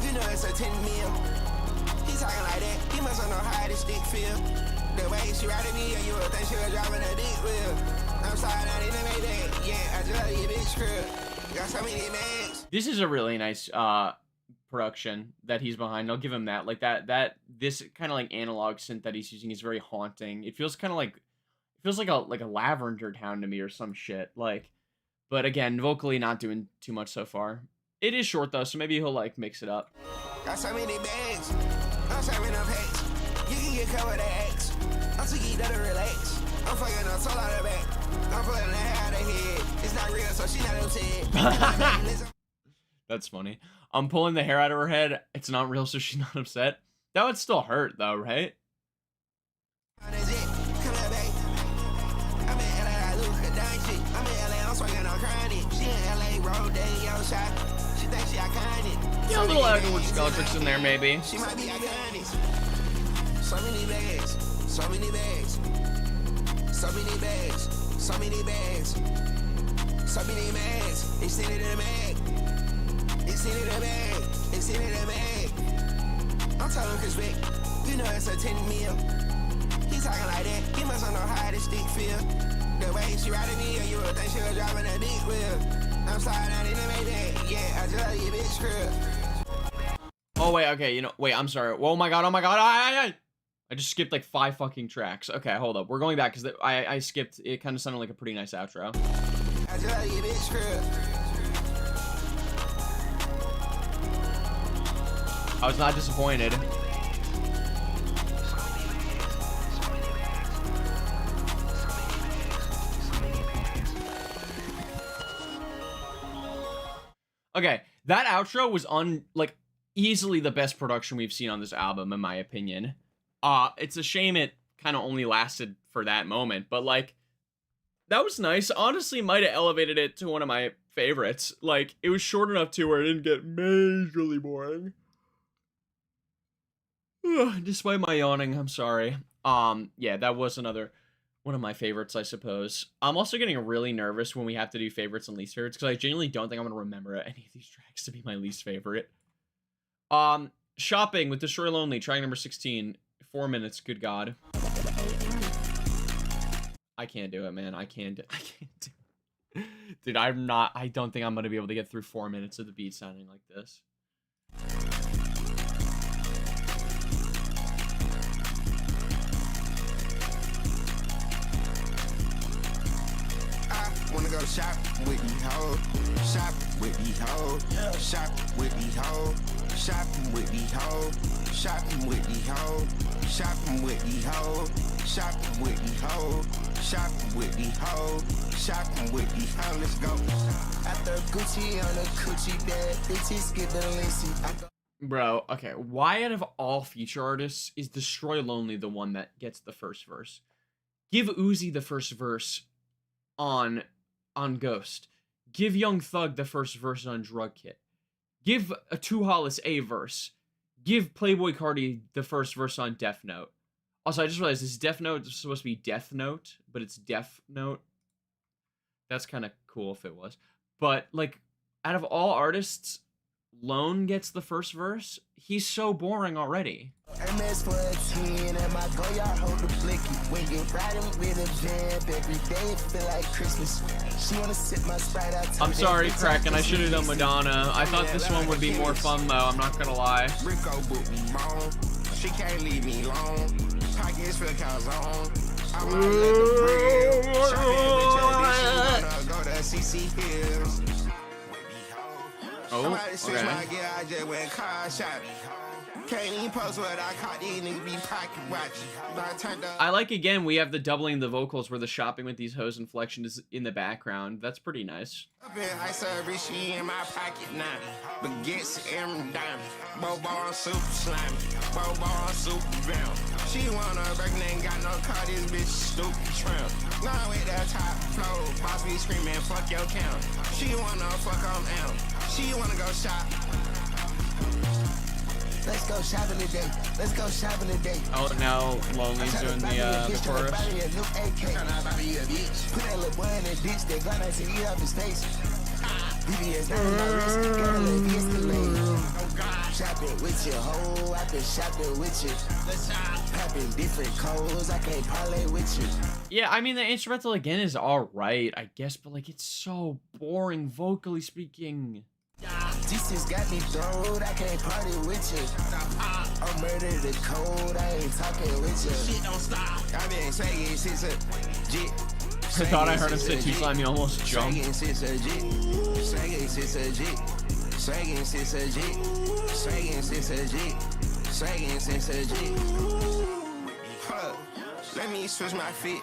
you know it's a 10 mil. He talking like that, he must not know how this dick feel. The way she riding me, and you would think she was driving a dick wheel. I'm sorry, I didn't make that, yeah, I just love you, bitch, girl. Got so many bags. This is a really nice production that he's behind. I'll give him that. Like this kind of like analog synth that he's using is very haunting. It feels kind of like like a Lavender Town to me or some shit. Like, but again, vocally not doing too much so far. It is short though, so maybe he'll like mix it up. Got so many bags. I'm serving up hacks. You can get covered at X. I'm too geeked up to relax. I'm fucking up so out of back. I'm pulling the hair out of head. It's not real, so she not upset. That's funny. I'm pulling the hair out of her head. It's not real, so she's not upset. That would still hurt though, right? Yeah, a little Edward Skeletrix in there, maybe. She might be iconic. So many bags, so many bags, so many bags, so many bags, so many bags. It's in the bag. It's in the bag. It's in the bag. I'm talking Chris Rick. You know it's a 10 mil. He talking like that. He must not know how this stick feel. The way she riding me, you would think she was driving a big wheel. I'm sliding out in the Mayday. Yeah, I just love you, bitch, crib. Oh wait, okay, you know, wait, I'm sorry. Oh my god, I just skipped like 5 fucking tracks. Okay, hold up. We're going back because I skipped. It kind of sounded like a pretty nice outro. I just love you, bitch, crib. I was not disappointed. Okay, that outro was easily the best production we've seen on this album, in my opinion. It's a shame it kind of only lasted for that moment, but like, that was nice. Honestly, might have elevated it to one of my favorites. Like, it was short enough too where it didn't get majorly boring. Despite my yawning, I'm sorry. Yeah, that was another one of my favorites, I suppose. I'm also getting really nervous when we have to do favorites and least favorites, because I genuinely don't think I'm going to remember any of these tracks to be my least favorite. Shopping with Destroy Lonely, track number 16. 4 minutes, good god. I can't do it, man. I can't do it. Dude, I don't think I'm going to be able to get through 4 minutes of the beat sounding like this. Wanna go shop with me, ho. Shop with me, ho. Shop with me, ho. Shopping with me, ho. Shopping with me, ho. Shopping with me, ho. Shopping with me, ho. Shopping with me, ho. Shopping with me, ho. Let's go. After Gucci on the coochie bed, bitches get the lacy. Bro, okay. Why out of all feature artists is Destroy Lonely the one that gets the first verse? Give Uzi the first verse on Ghost. Give Young Thug the first verse on Drug Kit. Give a Too Hollis a verse. Give Playboy Cardi the first verse on Death Note. Also, I just realized this Death Note is supposed to be Death Note, but it's Death Note. That's kind of cool if it was. But, like, out of all artists, Lone gets the first verse. He's so boring already. MS for a 10 and my go yard hold the blicky. When you're riding with a vamp every day, it feel like Christmas. She wanna sip my Sprite out. I'm sorry, Kraken. I should have done Madonna. I thought this one would be more fun though. I'm not gonna lie. Rico booked me mom. She can't leave me alone. Pockets feel calzone. I'm out at the grill. Shopping with your bitch. She wanna go to CC Hills. Oh, Okay. My gear, I just went car shopping. Can't even post what I caught these niggas be pocket watching. I like, again, we have the doubling the vocals where the shopping with these hoes inflection is in the background. That's pretty nice. I serve she in my pocket now. Baguettes and dime. Bobo super slimy. Bobo super brown. She wanna break and ain't got no car. This bitch stupid tramp. Going with that top flow. Boss be screaming, fuck your count. She wanna fuck on out. She wanna go shop. Let's go shopping today. Let's go shopping today. Oh, now Lonely's doing the chorus. Put that little boy in that bitch that got us to eat up his face. BBS down my wrist, gotta let me escalate. Shopping with your hoe, I been shopping with you. Popping different codes, I can't parlay with you. Yeah, I mean, the instrumental again is alright, I guess, but like, it's so boring vocally speaking. This has got me throwed, I can't party with you. I'm murder the code, I ain't talking with you. Shit don't stop. I've been saying since a jit. I thought I heard him say two-time, he almost jumped. Swagin' since a jit. Swagin' since a jit. Swagin' since a jit. Swagin' since a jit. Swagin' since a jit. Let me switch my fit.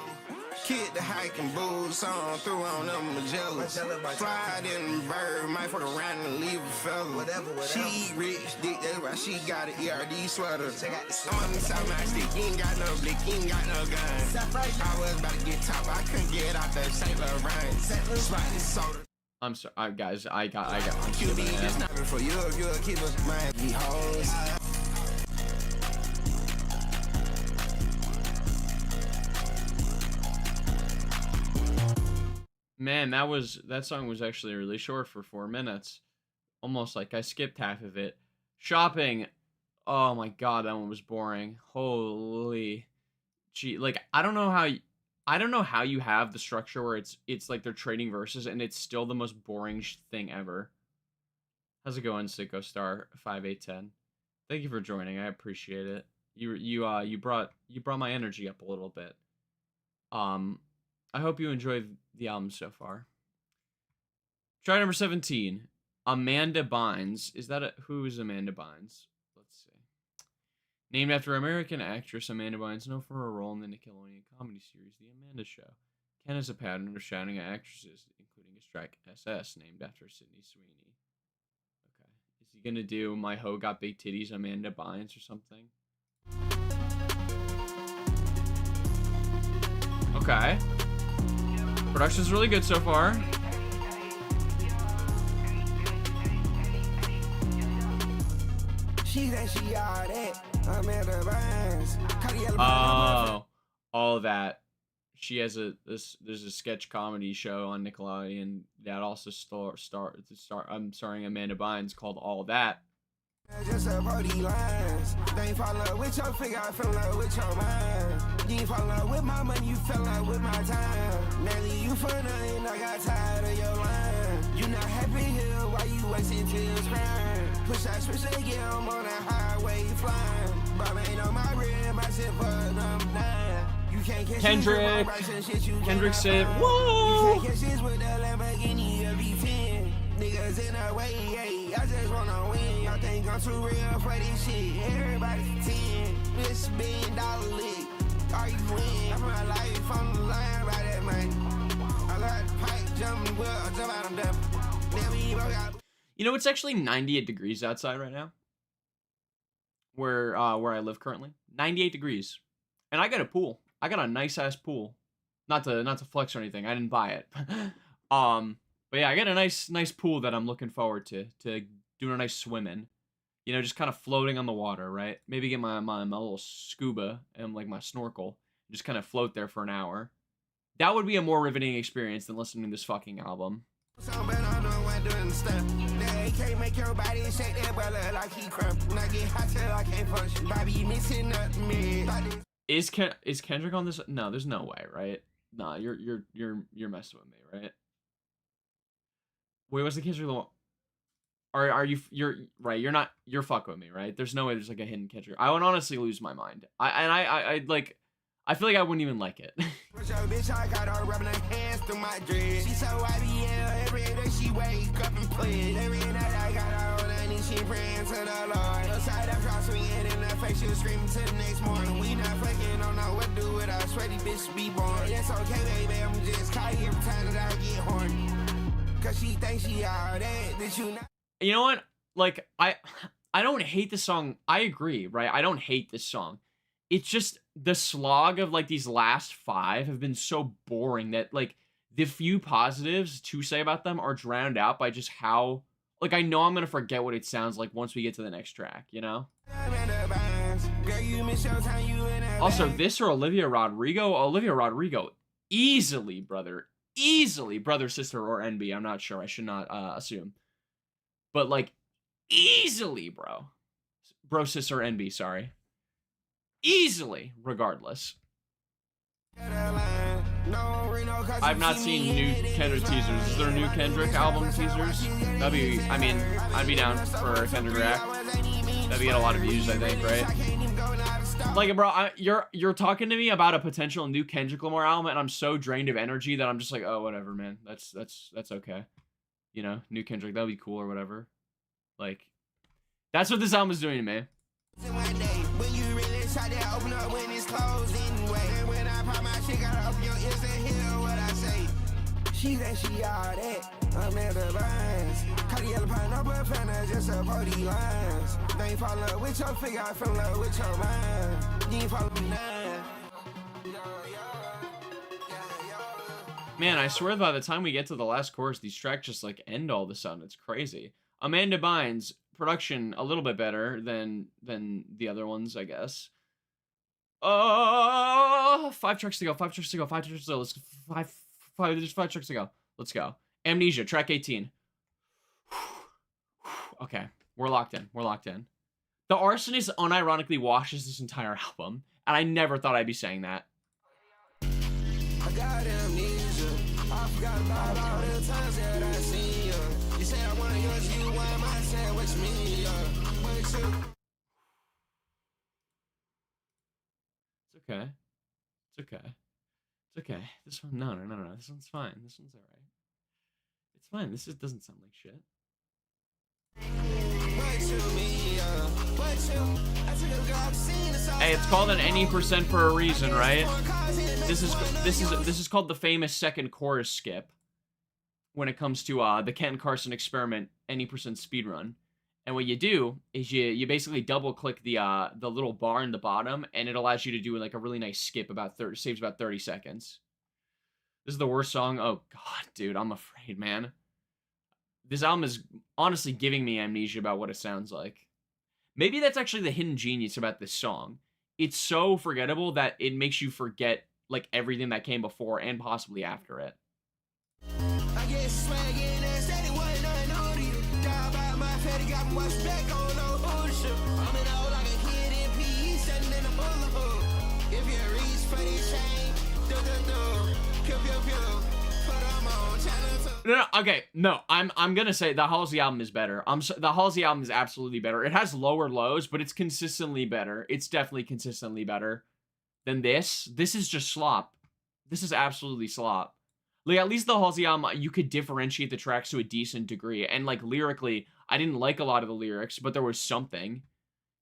Kid the hiking boots on, threw on them Magellas. Fly in the bird, might fuck around and leave a fella. Whatever. She eat rich dick, that's why she got an ERD sweater. I'm on the side my stick, you ain't got no blick, you ain't got no gun. I was about to get top, I couldn't get out that St. Laurent. Spotted soda. I'm sorry, guys. I'm QB, this not for you, you're a keeper. My be hoes. Man, that song was actually really short for 4 minutes. Almost like I skipped half of it. Shopping. Oh my god, that one was boring. Holy gee, like I don't know how you have the structure where it's like they're trading verses and it's still the most boring thing ever. How's it going, Sicko Star 5810? Thank you for joining. I appreciate it. You brought my energy up a little bit. I hope you enjoyed the album so far. Try number 17. Amanda Bynes. Who is Amanda Bynes? Let's see. Named after American actress Amanda Bynes, known for her role in the Nickelodeon comedy series The Amanda Show. Ken has a pattern of shouting at actresses, including his track SS, named after Sydney Sweeney. Okay. Is he gonna do My Hoe Got Big Titties, Amanda Bynes, or something? Okay. Production's really good so far. She said she all that. Amanda Bynes. Oh, all that. She has there's a sketch comedy show on Nickelodeon that also starring Amanda Bynes called All That. Just a party lines. They ain't fall in love with your figure, I fell in love with your mind. You ain't fall in love with my money, you fell in love with my time. Mainly you for nothing, I got tired of your line. You not happy here, why you wasting tears crying? Push that switch again, I'm on that highway flying. But ain't on my rim, I said for number 9. You can't catch Kendrick. Kendrick said, whoa! You can't catch this with the Lamborghini or V10. Niggas in the way, yeah, I just wanna win. I think I'm too real for this shit. Everybody's 10. This $1 billion lick. Are you in? I put my life on the line by that money. I like the pipe, jumping, well, jump out, I'm done. Then we broke out. You know, it's actually 98 degrees outside right now. Where I live currently. 98 degrees. And I got a pool. I got a nice ass pool. Not to flex or anything. I didn't buy it. But yeah, I got a nice pool that I'm looking forward to doing a nice swim in. You know, just kind of floating on the water, right? Maybe get my little scuba and like my snorkel. Just kind of float there for an hour. That would be a more riveting experience than listening to this fucking album. Is Kendrick on this? No, there's no way, right? Nah, you're messing with me, right? Wait, what's the Kendrick one? You're right, you're fucking with me, right? There's no way there's like a hidden Kendrick. I would honestly lose my mind. I feel like I wouldn't even like it. I got her rubbing her hands through my dread. She so YBL, every day she wake up and play. Every night I got her on her knees, she praying to the Lord. Outside I cross me in her face, she was screaming till the next morning. We not fucking, don't know what to do with our sweaty bitch be born. It's okay, baby, I'm just cocky every time that I get horny. Cause she thinks she all that you not. You know what? Like, I don't hate the song. I agree, right? I don't hate this song. It's just the slog of like these last 5 have been so boring that like the few positives to say about them are drowned out by just how like I know I'm gonna forget what it sounds like once we get to the next track, you know? Also, this or Olivia Rodrigo, easily, brother, sister, or NB. I'm not sure. I should not assume, but like easily, bro, sister, NB. Sorry. Easily, regardless. I've not seen new Kendrick teasers. Is there new Kendrick album teasers? I'd be down for a Kendrick react. That'd get a lot of views, I think, right? Like, bro, you're talking to me about a potential new Kendrick Lamar album, and I'm so drained of energy that I'm just like, oh, whatever, man. That's okay. You know, new Kendrick, that'd be cool or whatever. Like, that's what this album is doing to me. shot that open up when it's closed anyway. And when I pop my shit, gotta open your ears and hear what I say. She think she all that, I'm at the lines. Call the yellow pine, no blood fan, just support these lines. They ain't fall in love with your figure, I fell in love with your mind. You ain't follow me now. Man, I swear by the time we get to the last chorus, these tracks just like end all of a sudden. It's crazy. Amanda Bynes, production a little bit better than the other ones, I guess. 5 tracks to go. 5 tracks to go. 5 tracks to go. Let's there's 5 tracks to go. Let's go. Amnesia, track 18. Okay, we're locked in. We're locked in. The Arsonist unironically washes this entire album, and I never thought I'd be saying that. I got amnesia. I forgot about all the times that I seen you. You say I wanna use you, why am I saying what's me? But you. It's okay. It's okay. It's okay. This one, no. This one's fine. This one's alright. It's fine. This just doesn't sound like shit. Hey, it's called an any percent for a reason, right? This is called the famous second chorus skip when it comes to the Ken Carson experiment any percent speedrun. And what you do is you basically double click the little bar in the bottom, and it allows you to do like a really nice skip saves about 30 seconds. This is the worst song. Oh god, dude, I'm afraid, man. This album is honestly giving me amnesia about what it sounds like. Maybe that's actually the hidden genius about this song. It's so forgettable that it makes you forget like everything that came before and possibly after it. I get swag in there, said it wasn't nothing new to you. Down by my fatty, got me watch back on no bullshit. I'm in all like a kid in PE, sitting in a bullet hood. If you reach for this chain, pew, put them on channel 2. No, okay, no, I'm gonna say the Halsey album is better. The Halsey album is absolutely better. It has lower lows, but it's consistently better. It's definitely consistently better than this. This is just slop. This is absolutely slop. Like, at least the Halsey album, you could differentiate the tracks to a decent degree. And, like, lyrically, I didn't like a lot of the lyrics, but there was something,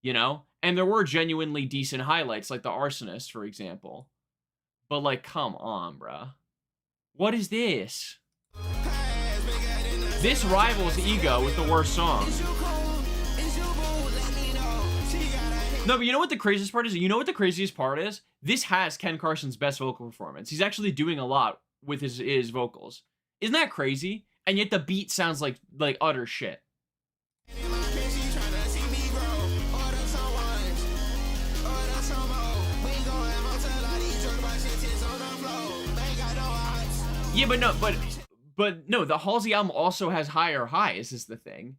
you know? And there were genuinely decent highlights, like The Arsonist, for example. But, like, come on, bruh. What is this? This rivals Ego with the worst song. No, but you know what the craziest part is? You know what the craziest part is? This has Ken Carson's best vocal performance. He's actually doing a lot with his vocals. Isn't that crazy? And yet the beat sounds like utter shit. Yeah, but no, the Halsey album also has higher highs, is the thing.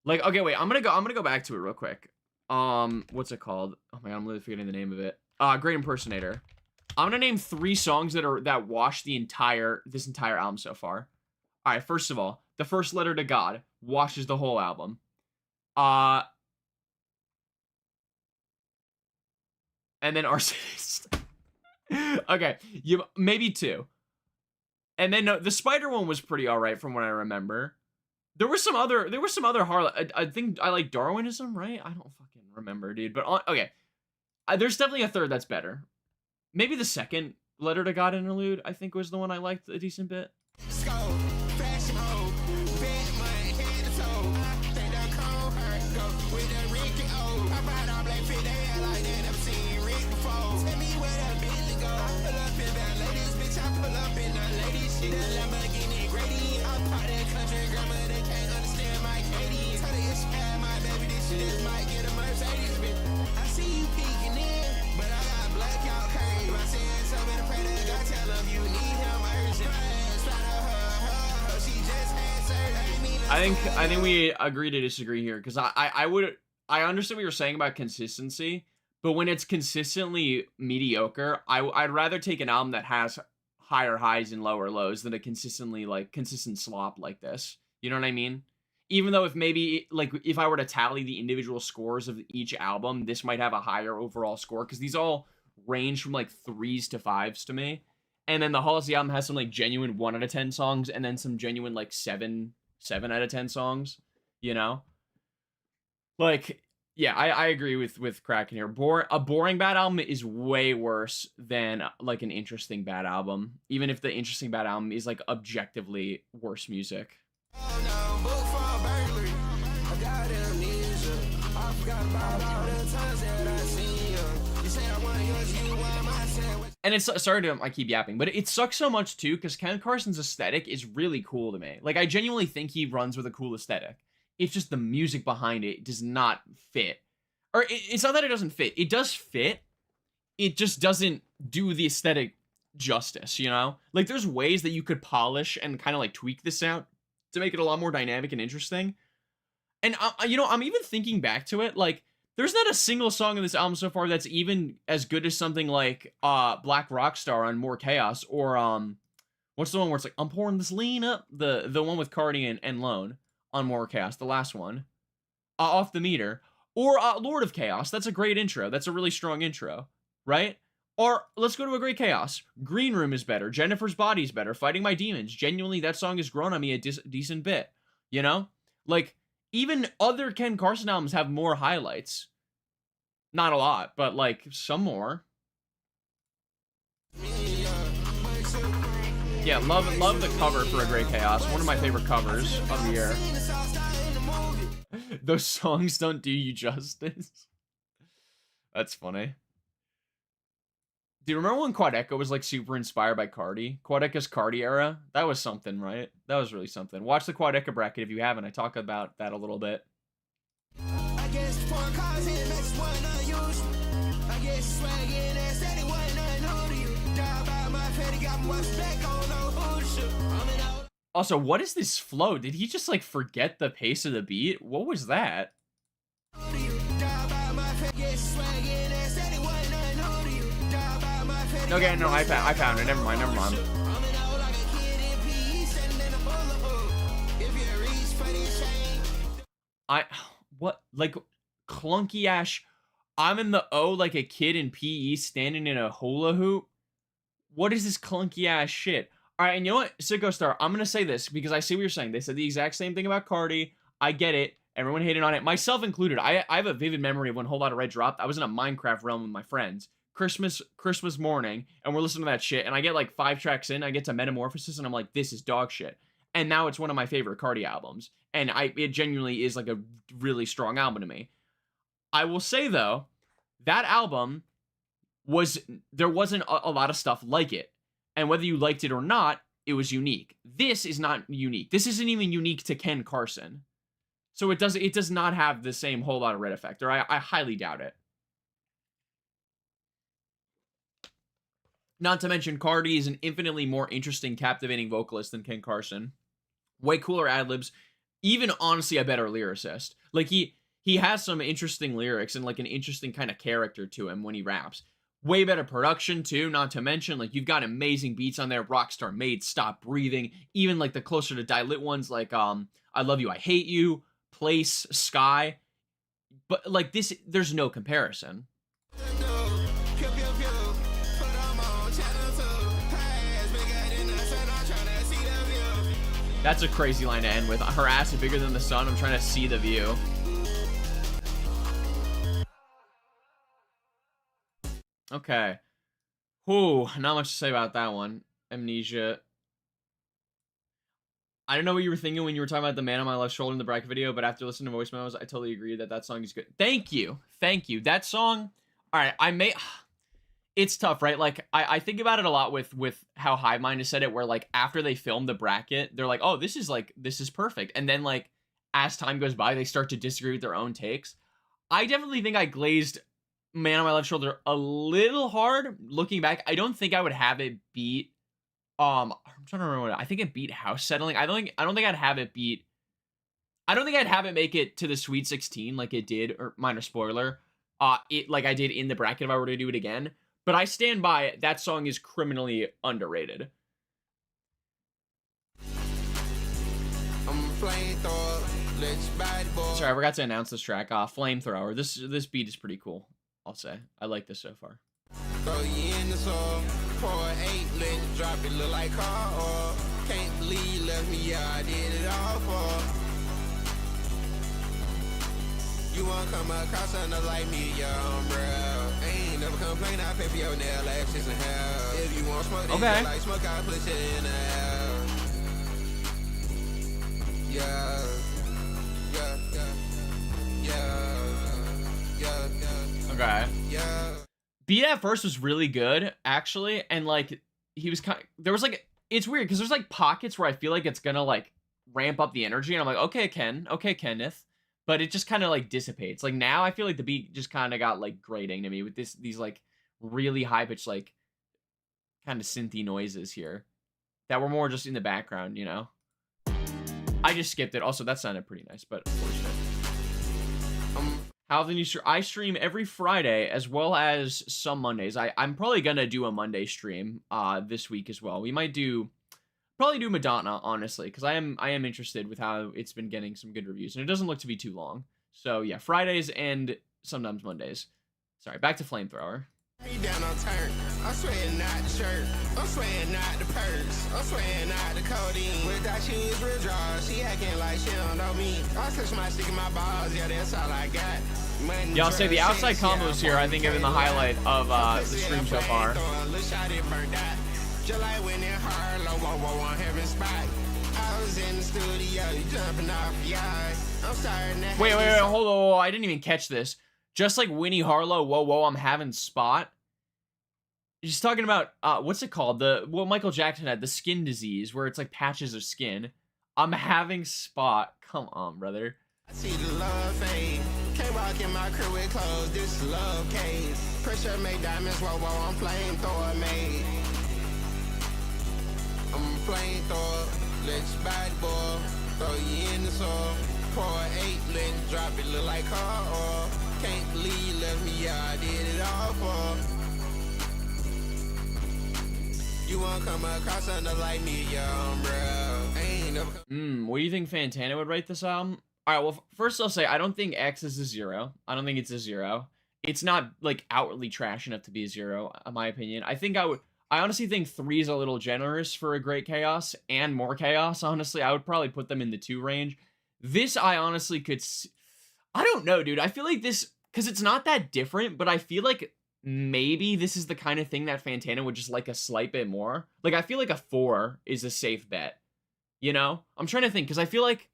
Like, okay, wait, I'm gonna go back to it real quick. What's it called? Oh my god, I'm literally forgetting the name of it. Great Impersonator. I'm gonna name 3 songs that wash this entire album so far. Alright, first of all, The First Letter to God washes the whole album. And then Arsonist. Okay, maybe 2. And then no, the Spider one was pretty alright from what I remember. There were some other Harlot. I think I like Darwinism, right? I don't fucking remember, dude. But okay, there's definitely a third that's better. Maybe the second Letter to God interlude, I think, was the one I liked a decent bit. I think we agree to disagree here, because I understand what you're saying about consistency, but when it's consistently mediocre, I'd rather take an album that has higher highs and lower lows than a consistent slop like this. You know what I mean? Even though if I were to tally the individual scores of each album, this might have a higher overall score, because these all range from like 3s to 5s to me. And then the Halsey album has some like genuine 1 out of 10 songs, and then some genuine like 7 out of 10 songs, you know? Like, Yeah, I agree with Kraken here. A boring bad album is way worse than like an interesting bad album, even if the interesting bad album is like objectively worse music. And it's sorry to I keep yapping, but it sucks so much too because Ken Carson's aesthetic is really cool to me. Like I genuinely think he runs with a cool aesthetic. It's just the music behind it does not fit. Or it's not that it doesn't fit. It does fit. It just doesn't do the aesthetic justice, you know? Like there's ways that you could polish and kind of like tweak this out to make it a lot more dynamic and interesting. And you know, I'm even thinking back to it, like there's not a single song in this album so far that's even as good as something like Black Rockstar on More Chaos, or what's the one where it's like I'm pouring this lean up, the one with Cardi and Lone on More Chaos, the last one, Off the Meter, or Lord of Chaos. That's a great intro. That's a really strong intro, right? Or let's go to a great Chaos. Green Room is better. Jennifer's Body is better. Fighting My Demons. Genuinely, that song has grown on me a decent bit. You know, like even other Ken Carson albums have more highlights. Not a lot, but like some more. Yeah, love the cover for A Great Chaos. One of my favorite covers of the year. Those songs don't do you justice. That's funny. Do you remember when Quad Echo was like super inspired by Cardi? Quad Echo's Cardi era? That was something, right? That was really something. Watch the Quad Echo bracket if you haven't. I talk about that a little bit. I guess also, what is this flow? Did he just like forget the pace of the beat? What was that? Okay, no, I found it. Never mind. What? Like, clunky ash. I'm in the O like a kid in PE standing in a hula hoop. What is this clunky ass shit? All right, and you know what? Sicko Star, I'm going to say this because I see what you're saying. They said the exact same thing about Cardi. I get it. Everyone hated on it, myself included. I have a vivid memory of when Whole Lotta Red dropped. I was in a Minecraft realm with my friends. Christmas morning, and we're listening to that shit, and I get like 5 tracks in, I get to Metamorphosis, and I'm like, this is dog shit. And now it's one of my favorite Cardi albums. And it genuinely is like a really strong album to me. I will say, though, that album there wasn't a lot of stuff like it. And whether you liked it or not, it was unique. This is not unique. This isn't even unique to Ken Carson. So it does not have the same Whole Lotta Red effect, or I highly doubt it. Not to mention, Cardi is an infinitely more interesting, captivating vocalist than Ken Carson. Way cooler ad-libs. Even, honestly, a better lyricist. Like, he has some interesting lyrics and, like, an interesting kind of character to him when he raps. Way better production, too, not to mention, like, you've got amazing beats on there. Rockstar Made, Stop Breathing. Even, like, the closer to Die Lit ones, like, I Love You, I Hate You, Place, Sky. But, like, this, there's no comparison. That's a crazy line to end with. Her ass is bigger than the sun. I'm trying to see the view. Okay. Whew, not much to say about that one. Amnesia. I don't know what you were thinking when you were talking about the man on my left shoulder in the bracket video, but after listening to voice memos, I totally agree that song is good. Thank you. Thank you. That song, all right, it's tough, right? Like, I think about it a lot with how Hive Mind has said it, where, like, after they film the bracket, they're like, oh, this is perfect. And then, like, as time goes by, they start to disagree with their own takes. I definitely think I glazed Man on My Left Shoulder a little hard. Looking back, I don't think I would have it beat, I'm trying to remember I think it beat House Settling. I don't think I'd have it beat, I don't think I'd have it make it to the Sweet 16 like it did, or minor spoiler, like I did in the bracket if I were to do it again. But I stand by it. That song is criminally underrated. Sorry, I forgot to announce this track. Flamethrower. This beat is pretty cool, I'll say. I like this so far. Throw you in the song, pour 8, let it drop it, look like car oil. Can't believe you left me, yeah, I did it all for. You won't come across another like me, yeah, I'm real. Ain't never complain, I pay for your nail lashes and hair. If you want smoke, okay. like smoke, I put shit in the air. Yeah, yeah, yeah, yeah, yeah. Okay. Yeah. Beat at first was really good, actually, and like he was kind. There was like it's weird because there's like pockets where I feel like it's gonna like ramp up the energy, and I'm like, okay, Kenneth, but it just kind of like dissipates. Like now, I feel like the beat just kind of got like grating to me with these like really high pitched like kind of synthy noises here that were more just in the background, you know. I just skipped it. Also, that sounded pretty nice, but unfortunate. How often you stream? I stream every Friday as well as some Mondays. I'm probably gonna do a Monday stream this week as well. We might probably do Madonna, honestly, because I am interested with how it's been getting some good reviews, and it doesn't look to be too long. So yeah, Fridays and sometimes Mondays. Sorry, back to Flamethrower. He down on turn. I'm sweating not the shirt. I'm sweating not the purse. I'm sweating not the codeine. Without shoes, real draws. She acting like she don't know me. I touch my stick in my balls. Yeah, that's all I got. Yeah, I'll say the outside combos here, I think, have been the highlight of the stream so far. Just like when it hard, low, on heaven spot. I was in the studio, jumping off the eye. I'm sorry. Wait, hold on. I didn't even catch this. Just like Winnie Harlow, whoa, I'm having spot. She's talking about, what's it called? What Michael Jackson had, the skin disease, where it's like patches of skin. I'm having spot. Come on, brother. I see the love fade. Can't walk in my crib with clothes, this love cave. Pressure made diamonds, whoa, I'm flamethrower made. I'm a flamethrower, let your body boil. Throw you in the soil. Pour 8, let it drop it, look like car oil. Can't believe you left me, yeah, I did it all for. You won't come across another like me, yeah, I'm real. Ain't never. What do you think Fantana would rate this album? Alright, well, first I'll say, I don't think X is a 0. I don't think it's a 0. It's not, like, outwardly trash enough to be a 0, in my opinion. I honestly think 3 is a little generous for a Great Chaos, and More Chaos, honestly. I would probably put them in the 2 range. This, I honestly could... I don't know, dude. I feel like this... Because it's not that different, but I feel like maybe this is the kind of thing that Fantana would just like a slight bit more. Like, I feel like a 4 is a safe bet. You know? I'm trying to think, because I feel like...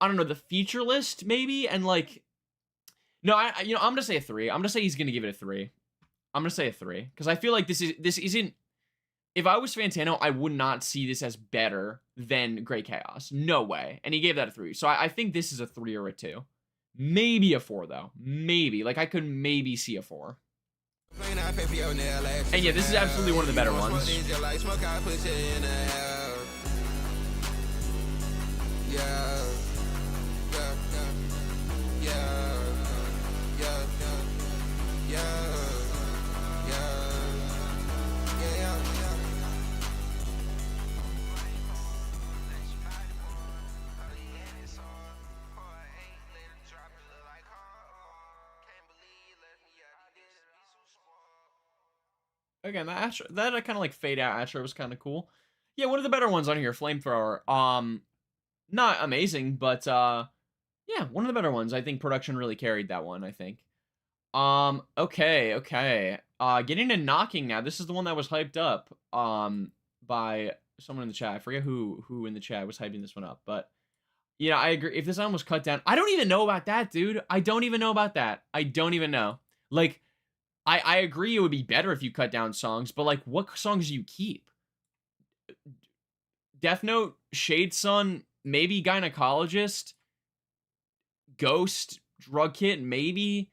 I don't know, the feature list, maybe, and, like... No, I'm gonna say a 3. I'm gonna say he's gonna give it a 3. I'm gonna say a 3. Because I feel like this isn't... If I was Fantano, I would not see this as better than Great Chaos. No way. And he gave that a 3. So I think this is a 3 or a 2. Maybe a 4, though. Maybe. Like, I could maybe see a 4. And yeah, this is absolutely one of the better ones. Again, that kind of like fade out outro was kind of cool. Yeah, one of the better ones on here, Flamethrower. Not amazing, but yeah, one of the better ones. I think production really carried that one, I think. Okay. Getting to Knocking now. This is the one that was hyped up by someone in the chat. I forget who in the chat was hyping this one up, but yeah, I agree. If this album was cut down, I don't even know about that, dude. I don't even know about that. I don't even know. Like, I agree it would be better if you cut down songs, but like, what songs do you keep? Death Note, Shade Sun, maybe Gynecologist, Ghost, Drug Kit, maybe,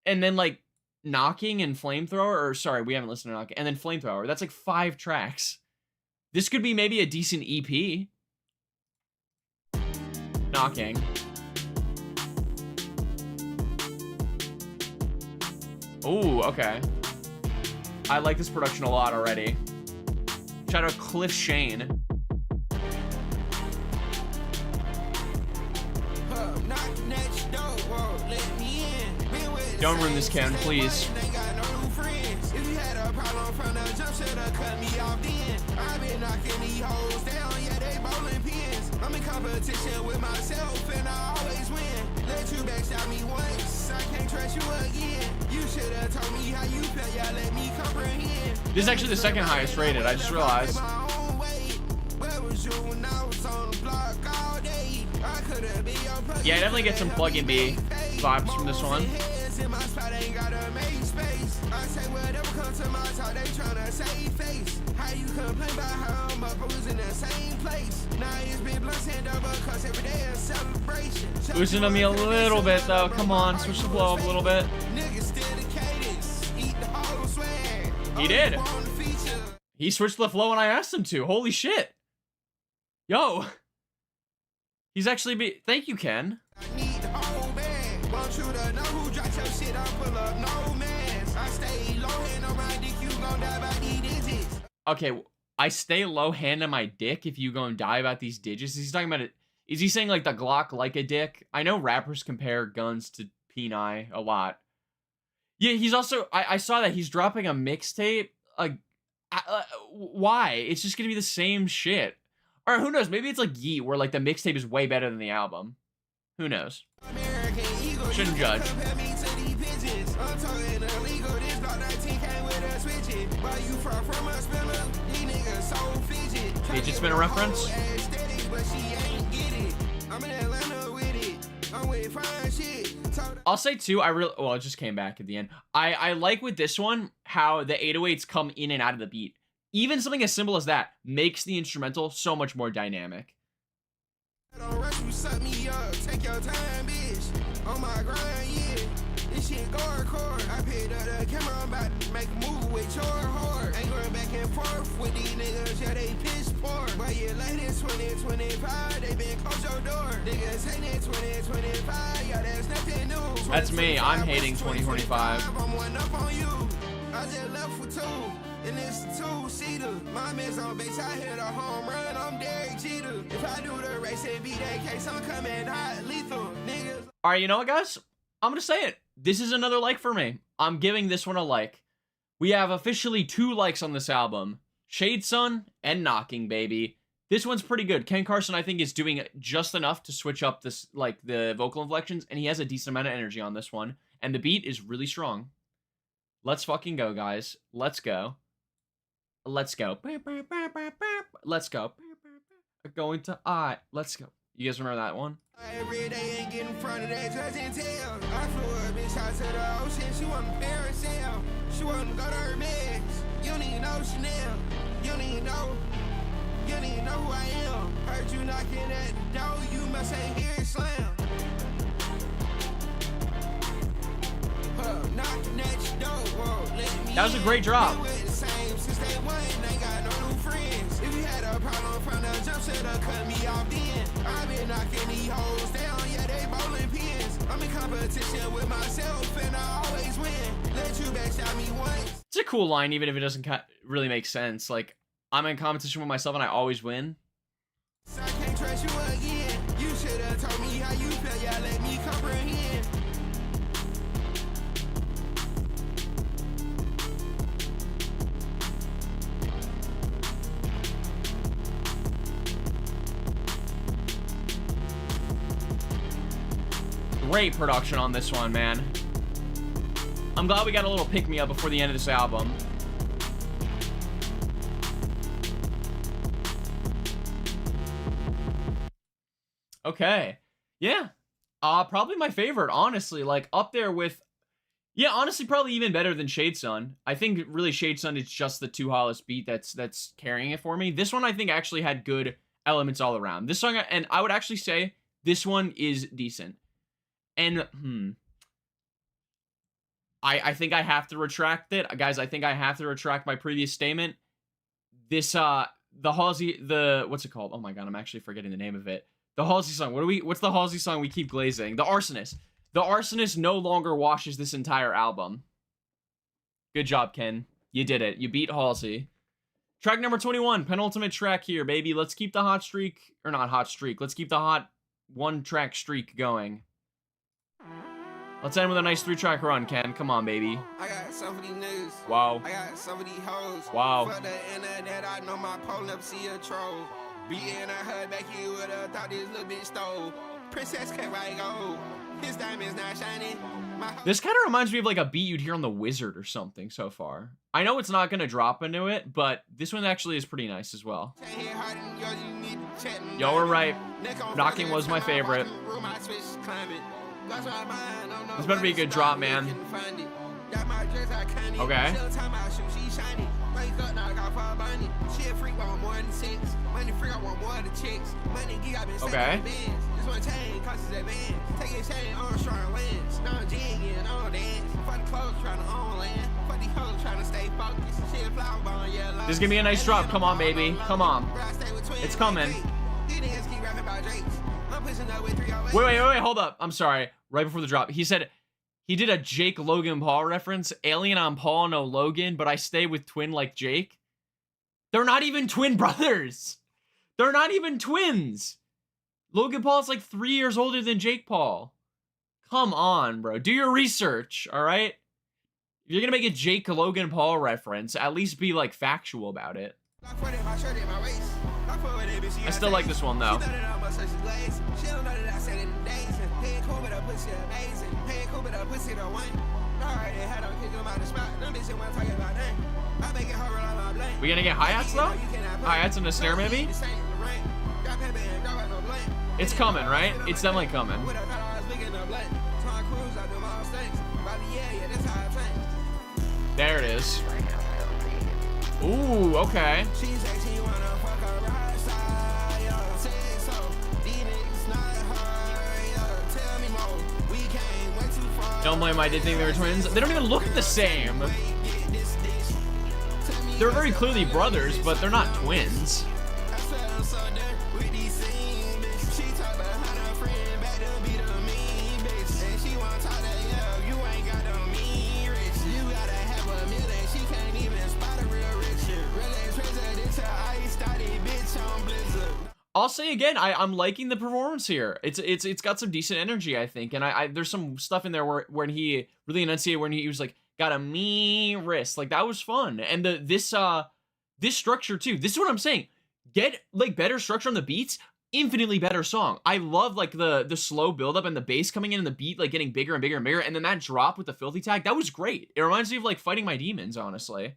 and then like Knocking and Flamethrower, or sorry, we haven't listened to Knocking, and then Flamethrower. That's like 5 tracks. This could be maybe a decent EP. Knocking. Ooh, okay. I like this production a lot already. Shout out Cliff Shane. Don't ruin this, Ken, please. If you had a problem from the jump, should've cut me off then. I've been knocking these hoes down, yeah, they bowling pins. I'm in competition with myself and I always win. Let Let you backstab me once, I can't trust you again. You should have told me how you felt, yeah, let me comprehend. This is actually the second highest rated, I just realized. Yeah, I definitely get some plug-in B vibes from this one. I say whatever comes to my talk, they tryna save face. How you complain about how I'm up, I was in the same place. Now it's been blunt and double, cause every day is a celebration. Loosen on me a little bit though, come on, switch the flow up a little bit. Niggas dedicated, eat the whole swag. He did. He switched the flow when I asked him to, holy shit. Yo. He's actually thank you, Ken. I need the whole bag. Want you to know who dropped your shit, I pull up no mask. I stay low hand on my dick, you gon' die by these digits. Okay, I stay low hand on my dick if you gonna die about these digits. He's talking about it. Is he saying like the Glock like a dick? I know rappers compare guns to peni a lot. Yeah, he's also, I saw that he's dropping a mixtape. Why? It's just gonna be the same shit. Or who knows? Maybe it's like Yeet, where like the mixtape is way better than the album. Who knows? Shouldn't judge. Fidget spinner reference? I'll say too, well, it just came back at the end. I like with this one how the 808s come in and out of the beat. Even something as simple as that makes the instrumental so much more dynamic. Don't rush you, suck me up, take your time, bitch. On my grind, yeah. This shit go record. I paid up the camera, I'm about to make a move with your heart. Ain't going back and forth with these niggas, yeah, they piss poor. But yeah, like this 2025, they been close your door. Niggas hating 2025, yeah, that's nothing new. That's me, I'm hating 2025. I'm one up on you. I just left for two. And it's a two-seater. My man's on base, I hit a home run, I'm Derek Jeter. If I do the race and beat that case, I'm coming hot, lethal, niggas. Alright, you know what, guys? I'm gonna say it. This is another like for me. I'm giving this one a like. We have officially 2 likes on this album. Shade Sun and Knocking Baby. This one's pretty good. Ken Carson, I think, is doing just enough to switch up this, like, the vocal inflections, and he has a decent amount of energy on this one. And the beat is really strong. Let's fucking go, guys. Let's go. Let's go. Let's go. Going to let's go. You guys remember that one? Every day ain't getting in front of that judge and tell. I flew a bitch out to the ocean. She want to parasail. She want to go to her meds. You don't even know Chanel. You don't even know. You don't even know who I am. Heard you knocking at the door. You must ain't hear it slam. Knocking at your door. Whoa, let me that was a great drop. Since day one, ain't got no new friends. If you had a problem from the jump, should've cut me off then. I've been knocking these hoes down, yeah, they bowling pins. I'm in competition with myself, and I always win. Let you backstab me once. It's a cool line, even if it doesn't really make sense. Like, I'm in competition with myself, and I always win. I can't trust you again. You should've told me how you felt, yeah, let me comprehend. Great production on this one, man. I'm glad we got a little pick-me-up before the end of this album. Okay. Yeah. Probably my favorite, honestly. Like, up there with... Yeah, honestly, probably even better than Shade Sun. I think, really, Shade Sun is just the 2 hottest beat that's carrying it for me. This one, I think, actually had good elements all around. This song, and I would actually say, this one is decent. And, I think I have to retract it. Guys, I think I have to retract my previous statement. This, the Halsey, what's it called? Oh my god, I'm actually forgetting the name of it. The Halsey song. What's the Halsey song we keep glazing? The Arsonist. The Arsonist no longer washes this entire album. Good job, Ken. You did it. You beat Halsey. Track number 21. Penultimate track here, baby. Let's keep the hot streak, or not hot streak. Let's keep the hot 1-track streak going. Let's end with a nice 3-track run, Ken. Come on, baby. I got some of these niggas. Wow. I got some of these hoes. Wow. For the internet, I know my pole up, see a troll. Beating her head back here with a thought this little bitch stole. Princess can't right go. His diamond's not shining. This kind of reminds me of like a beat you'd hear on The Wizard or something so far. I know it's not going to drop into it, but this one actually is pretty nice as well. Y'all were right. Knocking was my favorite. This better be a good drop, man. Okay. Okay. This is gonna be a nice drop. Come on, baby. Come on. It's coming. Wait, hold up. I'm sorry. Right before the drop, he said he did a Jake Logan Paul reference. Alien on Paul, no Logan, but I stay with twin like Jake. They're not even twin brothers. They're not even twins. Logan Paul's like 3 years older than Jake Paul. Come on, bro. Do your research, all right? If you're gonna make a Jake Logan Paul reference, at least be like factual about it. I still like this one though. We gonna get hi-hats though? Hi-hats and a snare maybe? It's coming, right? It's definitely coming. There it is. Ooh, okay. Don't blame I did think they were twins. They don't even look the same. They're very clearly brothers, but they're not twins. I'll say again, I'm liking the performance here. It's got some decent energy, I think, and I there's some stuff in there where when he really enunciated, when he was like got a me wrist, like that was fun. And this structure too. This is what I'm saying. Get like better structure on the beats, infinitely better song. I love like the slow build up and the bass coming in and the beat like getting bigger and bigger and bigger, and then that drop with the filthy tag, that was great. It reminds me of like Fighting My Demons, honestly.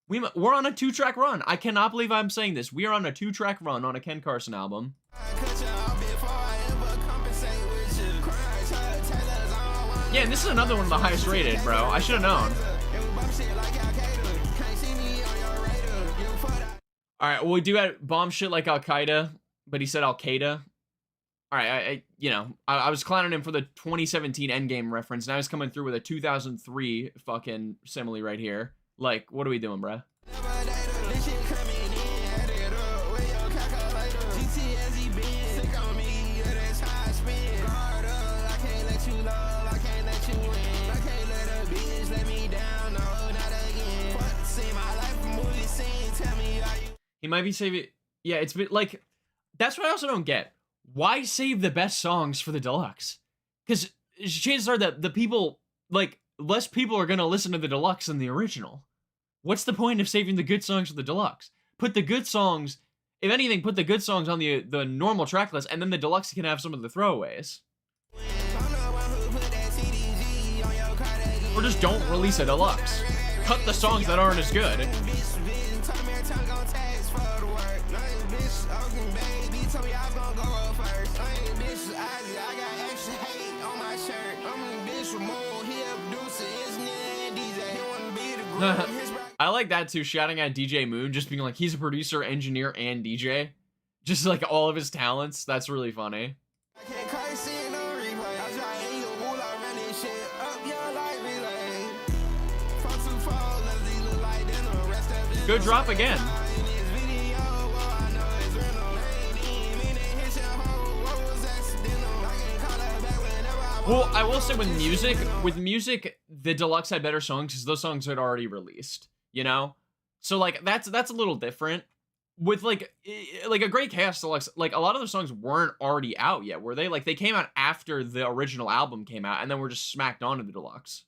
We're on a 2-track run. I cannot believe I'm saying this. We are on a 2-track run on a Ken Carson album. Yeah, and this is another one of the highest rated, bro. I should have known. Alright, well, we do have bomb shit like Al-Qaeda, but he said Al-Qaeda. Alright, I was clowning him for the 2017 Endgame reference. Now he's coming through with a 2003 fucking simile right here. Like, what are we doing, bruh? He might be saving... Yeah, it's been, like... That's what I also don't get. Why save the best songs for the deluxe? Because chances are that the people, like... less people are gonna listen to the deluxe than the original. What's the point of saving the good songs for the deluxe? Put the good songs, if anything, put the good songs on the normal track list, and then the deluxe can have some of the throwaways. Or just don't release a deluxe. Cut the songs that aren't as good. I like that too, shouting at DJ Moon, just being like, he's a producer, engineer, and DJ. Just like all of his talents. That's really funny. Good drop again. Well, I will say with music, the deluxe had better songs because those songs had already released, you know? So like that's a little different. With like a Great Chaos Deluxe, like a lot of the songs weren't already out yet, were they? Like they came out after the original album came out and then were just smacked onto the deluxe.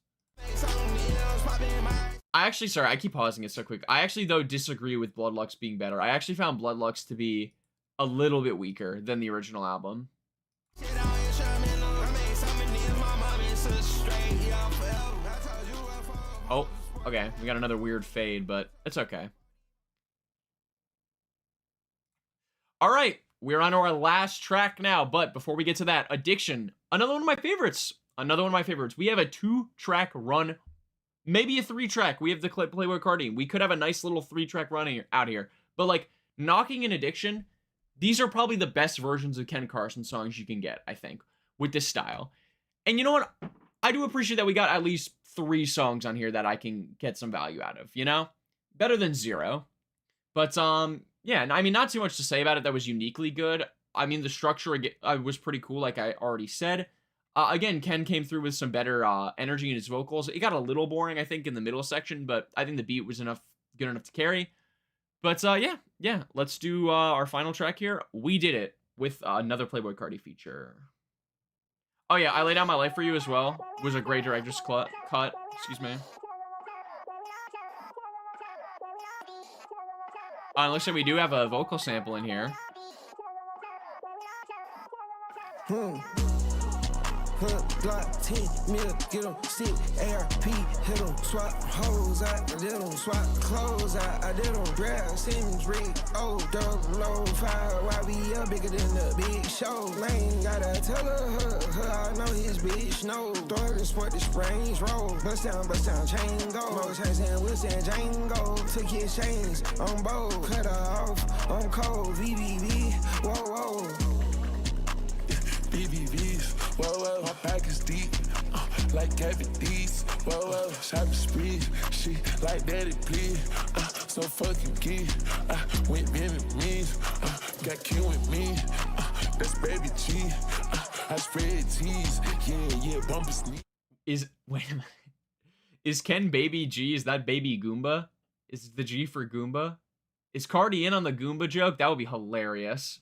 Sorry, I keep pausing it so quick. I actually though disagree with Bloodlux being better. I actually found Bloodlux to be a little bit weaker than the original album. Oh, okay. We got another weird fade, but it's okay. All right. We're on our last track now, but before we get to that, Addiction. Another one of my favorites. Another one of my favorites. We have a 2-track run. Maybe a 3-track. We have the Playboy Cardi. We could have a nice little 3-track run out here. But, like, Knocking and Addiction, these are probably the best versions of Ken Carson songs you can get, I think, with this style. And you know what? I do appreciate that we got at least 3 songs on here that I can get some value out of, you know? Better than 0. But, yeah, I mean, not too much to say about it that was uniquely good. I mean, the structure was pretty cool, like I already said. Again, Ken came through with some better energy in his vocals. It got a little boring, I think, in the middle section, but I think the beat was good enough to carry. But, yeah, let's do our final track here. We Did It with another Playboy Cardi feature. Oh, yeah, I Lay Down My Life For You as well. It was a great director's cut. Excuse me. Looks like we do have a vocal sample in here. Glock 10 mil, get them sick, ARP, hit them, swap hoes out, I did them, swap clothes out, I did them, Brad Simmons, Rick, oh, double low, 5, YBL, bigger than the big show, Lane, gotta tell her, I know his bitch, no, throw it in sport, this range, roll, bust down, chain go, Mo Chase and Wilson, Django, took his chains, on bold, cut her off, on cold, VBB, whoa, BBVs, whoa, my back is deep, like cavities, whoa, shopping spree, she like daddy, please, so fucking key, went Vietnamese, got killed with me, that's baby G, I spread tease, yeah, bumpers need. Wait a minute. Is Ken Baby G? Is that Baby Goomba? Is the G for Goomba? Is Cardi in on the Goomba joke? That would be hilarious.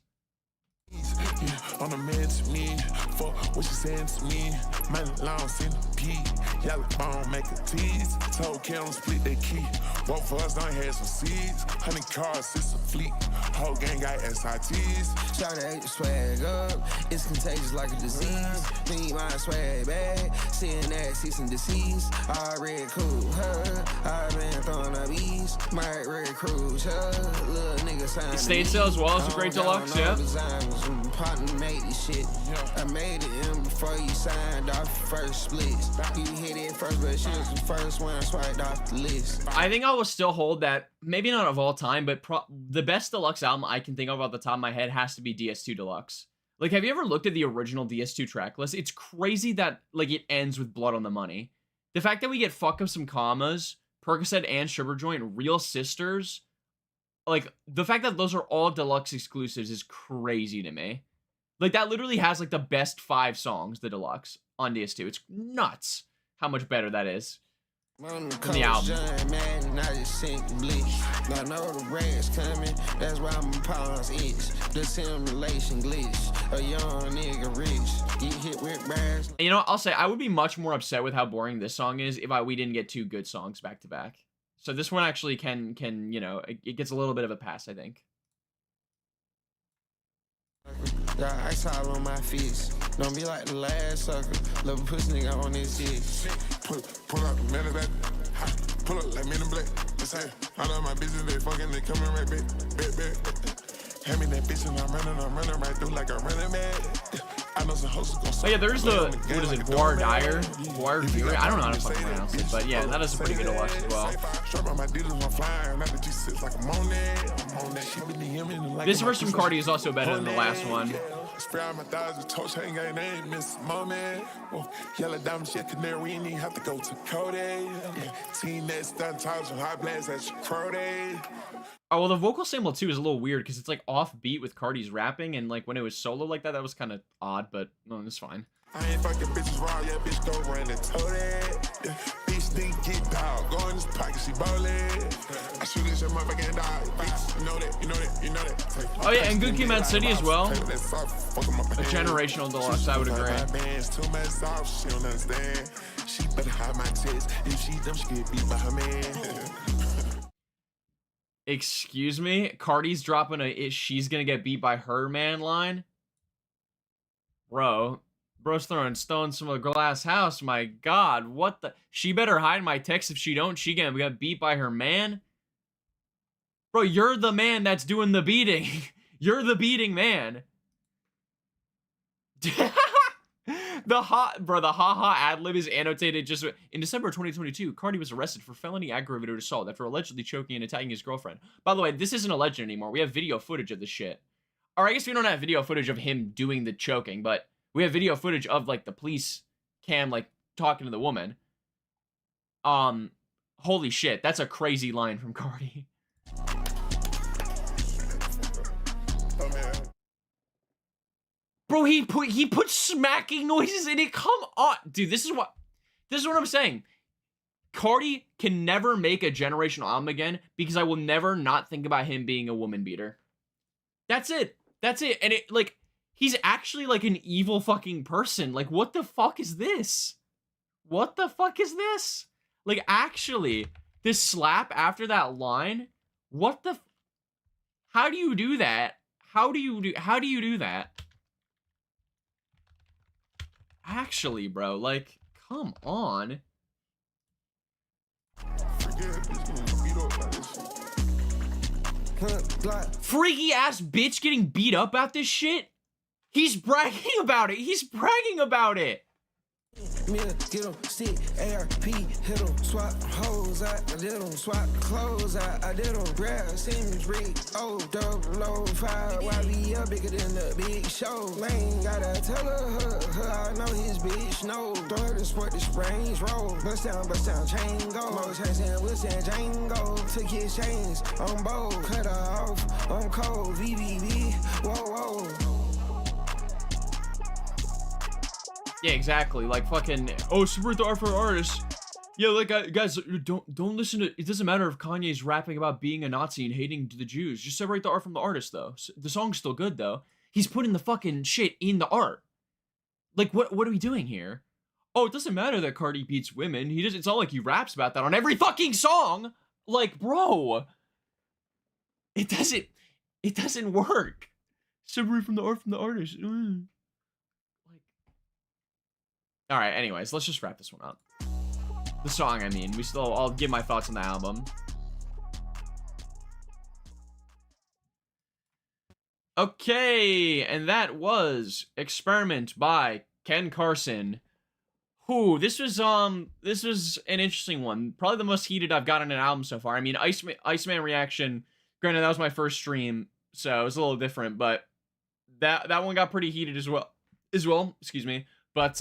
Yeah, on a man to me, for what she saying to me. Man, long centipede, yellow bone make a tease. Told Kim split their key. Both of us done had some seeds. 100 cars, it's a fleet. Whole gang got SITs. Shout out the swag up, it's contagious like a disease. Need my swag bag, seeing that, cease and disease. Already cool, I been throwing up ease. Might red cruise, little nigga sign. Estate sale as well as a great deluxe, yeah. Partner made this shit. I made it in before you signed off first splits. You hit it first, but she was the first one swiped off the list. I think I will still hold that, maybe not of all time, but the best deluxe album I can think of off the top of my head has to be DS2 Deluxe. Like, have you ever looked at the original DS2 track list? It's crazy that, like, it ends with Blood on the Money. The fact that we get Fuck Up Some Commas, Percocet and Sugar Joint, Real Sisters, like, the fact that those are all deluxe exclusives is crazy to me. Like, that literally has, like, the best 5 songs, the deluxe, on DS2. It's nuts how much better that is than the album. I just sink bleach. I know the rain's coming, that's why my palms itch. The simulation glitch, a young nigga rich. Get hit with bars. And you know, I'll say, I would be much more upset with how boring this song is if we didn't get 2 good songs back to back. So this one actually can you know, it gets a little bit of a pass, I think. Got ice all on my face. Don't be like the last sucker. Little pussy nigga on this shit. Pull up, man, back. Pull up like men in black. I love my business, they fucking, they coming right back. Hand me that bitch and I'm running right through like a running man. I know some hosts gonna say. Oh yeah, there's the, what is it, Voir Dyer? Voir Dyer? I don't know how to fucking pronounce it, but yeah, that is a pretty good deluxe as well. This verse from Cardi is also better than the last one. Spray on my thighs with touch, ain't got name, Miss Moment. Yellow diamond shit, canary, ain't even have to go to Cody. Teen that stunt times with high blast, that's Crody. Oh, well, the vocal sample, too, is a little weird, because it's, like, offbeat with Cardi's rapping, and, like, when it was solo like that, that was kind of odd, but, no, it's fine. I ain't fucking bitches raw, yeah, bitch, go run and tote it. Yeah, bitch, think get dog, go in his pocket, she ballin'. I shoot this your motherfucking dog, bitch, you know that. Oh, yeah, and Good Kid, Mad City as well. A generational deluxe, I would agree. Too much soft, she don't understand. She better hide my tits. If she dumb, she get beat by her man. Excuse me? Cardi's dropping she's gonna get beat by her man line? Bro, Bro's throwing stones from a glass house. My God, what the? She better hide my text. If she don't, she gonna get beat by her man. Bro, you're the man that's doing the beating. You're the beating man. The haha ad-lib is annotated just in December 2022. Cardi was arrested for felony aggravated assault after allegedly choking and attacking his girlfriend. By the way, this isn't alleged anymore. We have video footage of this shit. Or I guess we don't have video footage of him doing the choking, but we have video footage of like the police cam like talking to the woman. Holy shit, that's a crazy line from Cardi. Bro, he put smacking noises in it. Come on, dude. This is what I'm saying. Cardi can never make a generational album again because I will never not think about him being a woman beater. That's it. That's it. And it like he's actually like an evil fucking person. Like what the fuck is this? What the fuck is this? Like actually, this slap after that line. What the? How do you do that? How do you do that? Actually, bro, like, come on. Freaky ass bitch getting beat up about this shit? He's bragging about it. He's bragging about it. Me get 'em, stick, ARP, hit 'em, swap hoes, I did 'em, swap clothes, I did 'em, grab Simmons, brick, oh, double O, 5, YB, bigger than the big show. Man, gotta tell her, I know his bitch, no. Throw her to sport this range, roll, bust down, chain go. Mo chains and Wilson, Django, took his chains, I'm bold, cut her off, I'm cold, VVV, whoa. Yeah, exactly. Like fucking support the art for artists. Yeah, like guys, don't listen to. It doesn't matter if Kanye's rapping about being a Nazi and hating the Jews. Just separate the art from the artist, though. The song's still good, though. He's putting the fucking shit in the art. Like, what are we doing here? Oh, it doesn't matter that Cardi beats women. He doesn't. It's not like he raps about that on every fucking song. Like, bro, it doesn't work. Separate from the art from the artist. All right, anyways, let's just wrap this one up. The song, I mean. I'll give my thoughts on the album. Okay, and that was Experiment by Ken Carson. Whew, this was an interesting one. Probably the most heated I've gotten an album so far. I mean, Iceman Reaction, granted, that was my first stream, so it was a little different, but that one got pretty heated as well, excuse me. But,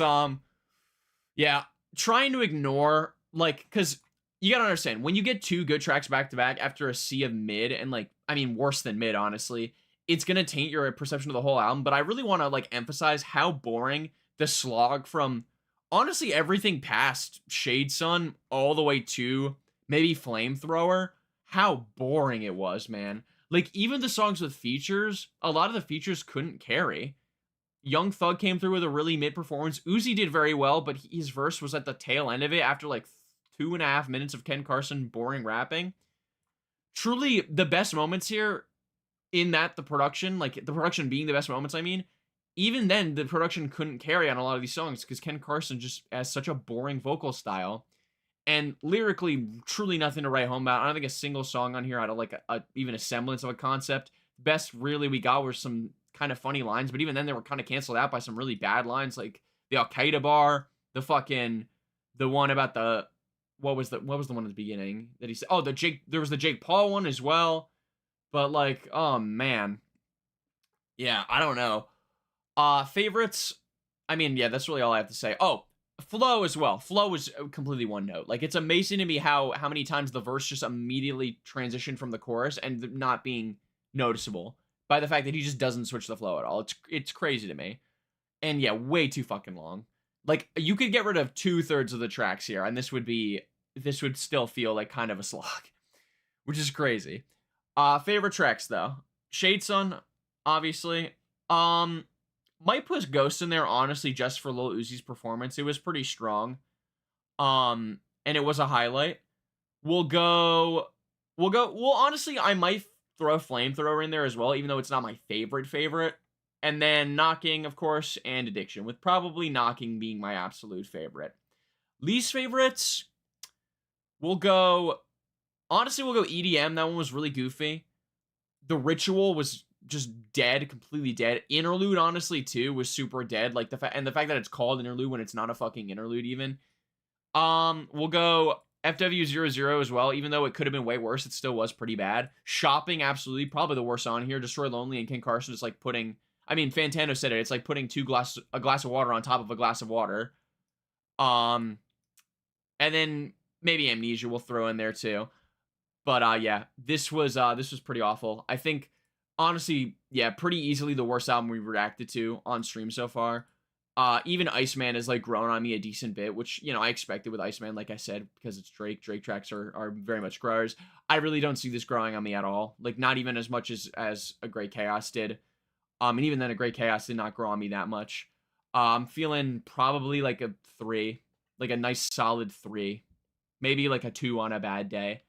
yeah, trying to ignore, like, because you gotta understand, when you get two good tracks back-to-back after a sea of mid, and, like, I mean, worse than mid, honestly, it's gonna taint your perception of the whole album, but I really want to, like, emphasize how boring the slog from, honestly, everything past Shade Sun all the way to maybe Flamethrower, how boring it was, man. Like, even the songs with features, a lot of the features couldn't carry. Young Thug came through with a really mid performance. Uzi did very well, but his verse was at the tail end of it after like 2.5 minutes of Ken Carson boring rapping. Truly, the best moments here in that the production being the best moments, I mean, even then, the production couldn't carry on a lot of these songs because Ken Carson just has such a boring vocal style. And lyrically, truly nothing to write home about. I don't think a single song on here had like even a semblance of a concept. Best really we got were some kind of funny lines, but even then they were kind of canceled out by some really bad lines, like the Al Qaeda bar, the one about the what was the one at the beginning that he said? Oh, there was the Jake Paul one as well, but like, oh man, yeah, I don't know. Favorites, I mean, yeah, that's really all I have to say. Oh, flow as well. Flow was completely one note. Like, it's amazing to me how many times the verse just immediately transitioned from the chorus and not being noticeable by the fact that he just doesn't switch the flow at all. It's crazy to me. And yeah, way too fucking long. Like, you could get rid of 2/3 of the tracks here, and this would still feel like kind of a slog, which is crazy. Favorite tracks though, Shade Sun, obviously. Might put Ghost in there, honestly, just for Lil Uzi's performance. It was pretty strong. And it was a highlight. Well, honestly, I might throw Flamethrower in there as well, even though it's not my favorite. And then Knocking, of course, and Addiction, with probably Knocking being my absolute favorite. Least favorites, honestly, we'll go EDM. That one was really goofy. The Ritual was just dead, completely dead. Interlude, honestly, too, was super dead. Like, the fact that it's called Interlude when it's not a fucking interlude, even. We'll go FW00 as well, even though it could have been way worse, it still was pretty bad. Shopping, absolutely, probably the worst on here. Destroy Lonely and King Carson is like putting, I mean, Fantano said it, it's like putting a glass of water on top of a glass of water. And then maybe Amnesia we'll throw in there too. But yeah, this was pretty awful. I think, honestly, yeah, pretty easily the worst album we've reacted to on stream so far. Even Iceman has like grown on me a decent bit, which, you know, I expected with Iceman, like I said, because it's Drake. Drake tracks are very much growers. I really don't see this growing on me at all. Like, not even as much as A Great Chaos did. And even then, A Great Chaos did not grow on me that much. I'm feeling probably like a 3, like a nice solid 3, maybe like a 2 on a bad day.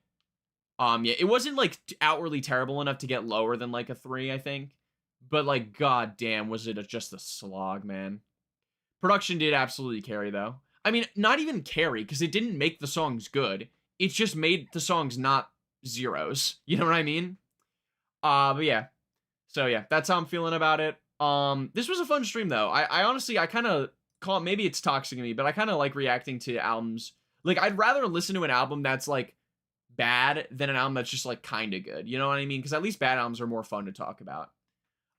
Yeah, it wasn't like outwardly terrible enough to get lower than like a 3, I think. But like, god damn, was it just a slog, man. Production did absolutely carry, though. I mean, not even carry, because it didn't make the songs good. It just made the songs not zeros. You know what I mean? But yeah. So yeah, that's how I'm feeling about it. This was a fun stream, though. I honestly, I kind of call it, maybe it's toxic in me, but I kind of like reacting to albums. Like, I'd rather listen to an album that's like bad than an album that's just like kind of good. You know what I mean? Because at least bad albums are more fun to talk about.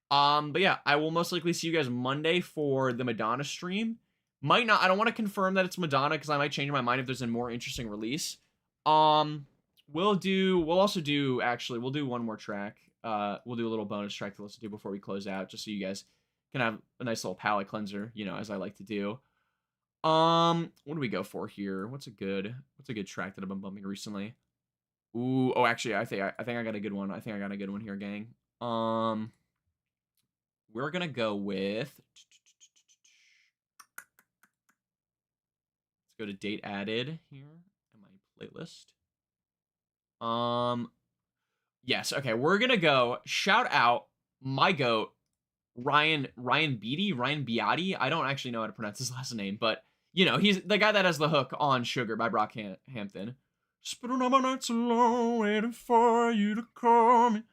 But yeah, I will most likely see you guys Monday for the Madonna stream. Might not, I don't want to confirm that it's Madonna because I might change my mind if there's a more interesting release. We'll also do one more track. We'll do a little bonus track to listen to before we close out, just so you guys can have a nice little palate cleanser, you know, as I like to do. What do we go for here? What's a good track that I've been bumping recently? Ooh, oh, actually, I think I got a good one. I think I got a good one here, gang. We're gonna go with, let's go to date added here in my playlist. Yes, okay, we're gonna go shout out my goat, Ryan Beatty. I don't actually know how to pronounce his last name, but you know, he's the guy that has the hook on Sugar by Brock Hampton. Spending all my nights alone, waiting for you to call me.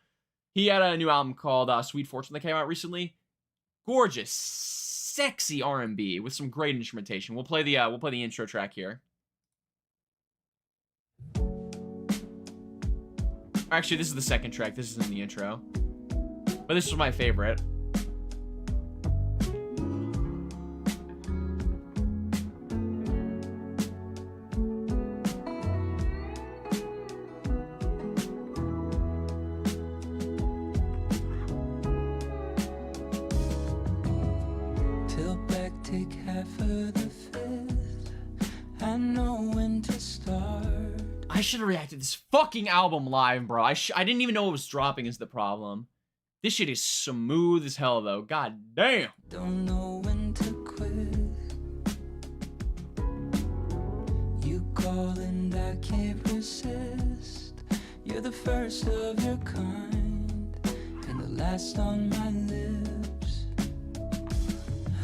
He had a new album called Sweet Fortune that came out recently. Gorgeous, sexy R&B with some great instrumentation. We'll play the intro track here. Actually, this is the second track. This isn't the intro, but this was my favorite. I should have reacted to this fucking album live, bro. I didn't even know it was dropping is the problem. This shit is smooth as hell, though. God damn. Don't know when to quit. You call and I can't resist. You're the first of your kind and the last on my lips.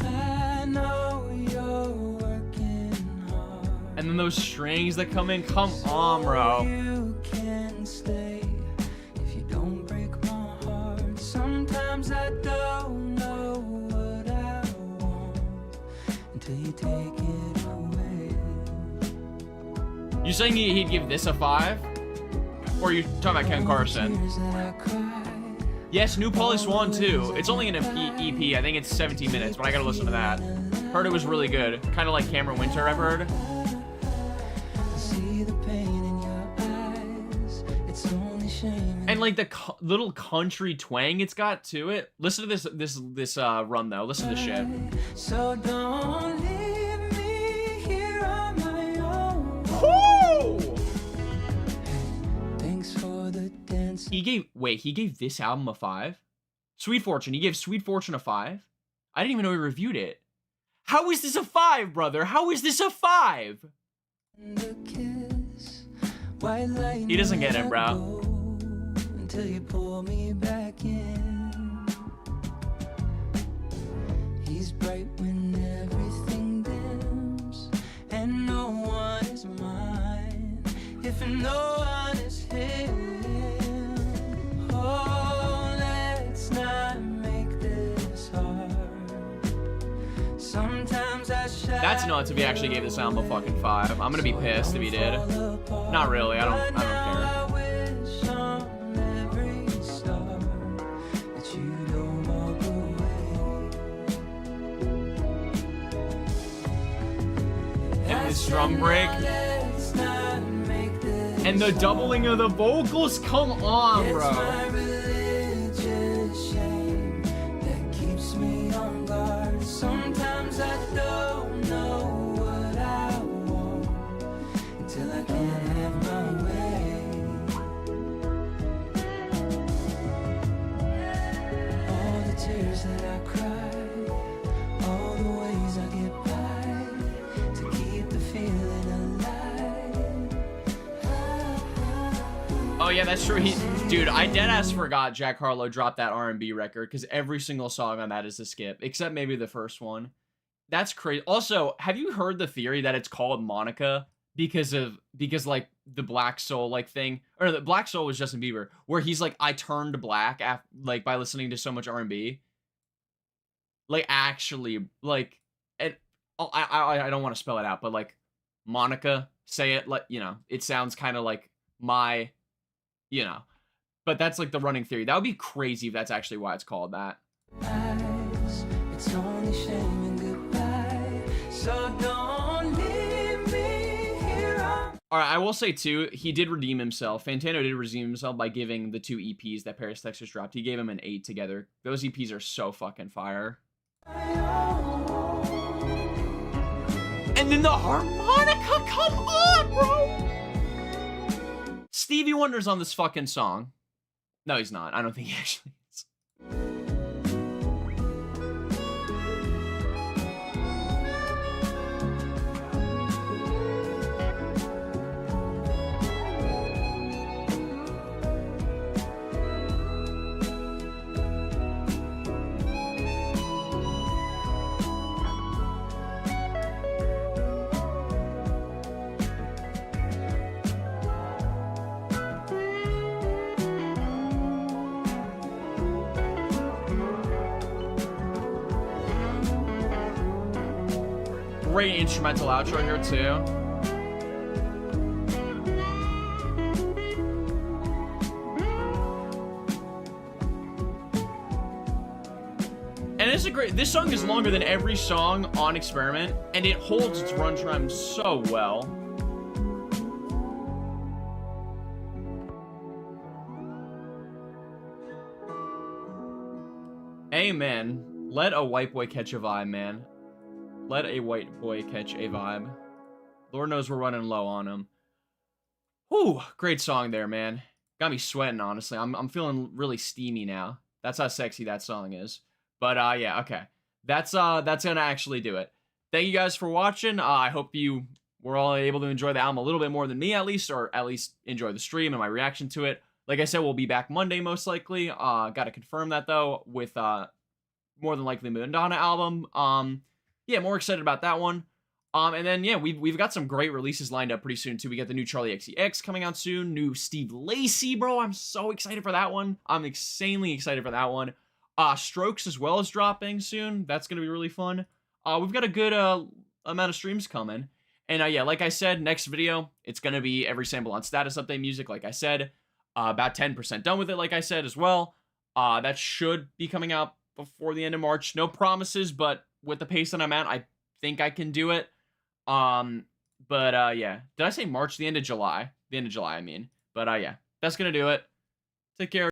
I know you're working hard. And then those strings that come in, come on, bro. You can stay if you don't break my heart. Sometimes I don't know what I want until you take it away. You saying he'd give this a 5? Or are you talking about Ken Carson? Yes, New Police 1 too. It's only an EP. I think it's 17 minutes, but I gotta listen to that. Heard it was really good. Kind of like Cameron Winter, I've heard. And like the little country twang it's got to it. Listen to this run though. Listen to this shit. So don't leave me here on my own. Woo! Thanks for the dance. He gave this album a 5? Sweet Fortune. He gave Sweet Fortune a 5? I didn't even know he reviewed it. How is this a 5, brother? How is this a 5? He doesn't get it, bro. Until you pull me back in. if no one is here. Oh, let's not make this hard. Sometimes I shout. That's nuts if he actually gave this album a fucking 5. I'm gonna be pissed if he did. Not really. I don't care. I wish on every star that you don't walk away. And this drum break. Let's not make this And the doubling of the vocals, come on, It's bro. my religious shame that keeps me on guard. Sometimes I don't know what I want until I can't have my way. All the tears that I cry, all the ways I get by to keep the feeling alive. Oh yeah, that's true. Dude, I deadass forgot Jack Harlow dropped that R&B record because every single song on that is a skip, except maybe the first one. That's crazy. Also, have you heard the theory that it's called Monica because like the Black Soul like thing, or the Black Soul was Justin Bieber, where he's like, I turned black like by listening to so much R&B. Like actually, like I don't want to spell it out, but like Monica, say it like, you know, it sounds kind of like my, you know, but that's like the running theory. That would be crazy if that's actually why it's called that. Eyes, it's only shame and goodbye. So don't leave me here. All right, I will say too, he did redeem himself. Fantano did redeem himself by giving the 2 EPs that Paris, Texas dropped. He gave him an 8 together. Those EPs are so fucking fire. And then the harmonica, come on, bro! Stevie Wonder's on this fucking song. No, he's not. I don't think he actually is. Great instrumental outro here too. And this song is longer than every song on Experiment, and it holds its runtime so well. Amen. Let a white boy catch a vibe, man. Let a white boy catch a vibe. Lord knows we're running low on him. Whew, great song there, man. Got me sweating, honestly. I'm feeling really steamy now. That's how sexy that song is. But yeah, okay. That's gonna actually do it. Thank you guys for watching. I hope you were all able to enjoy the album a little bit more than me, at least, or at least enjoy the stream and my reaction to it. Like I said, we'll be back Monday most likely. Gotta confirm that though with more than likely Madonna album. Yeah, more excited about that one. And then, yeah, we've got some great releases lined up pretty soon, too. We got the new Charlie XCX coming out soon. New Steve Lacy, bro. I'm so excited for that one. I'm insanely excited for that one. Strokes as well is dropping soon. That's going to be really fun. We've got a good amount of streams coming. And, yeah, like I said, next video, it's going to be every sample on status update music, like I said. About 10% done with it, like I said, as well. That should be coming out before the end of March. No promises, but with the pace that I'm at, I think I can do it. Yeah. Did I say March? The end of July. The end of July, I mean. But, yeah. That's gonna do it. Take care.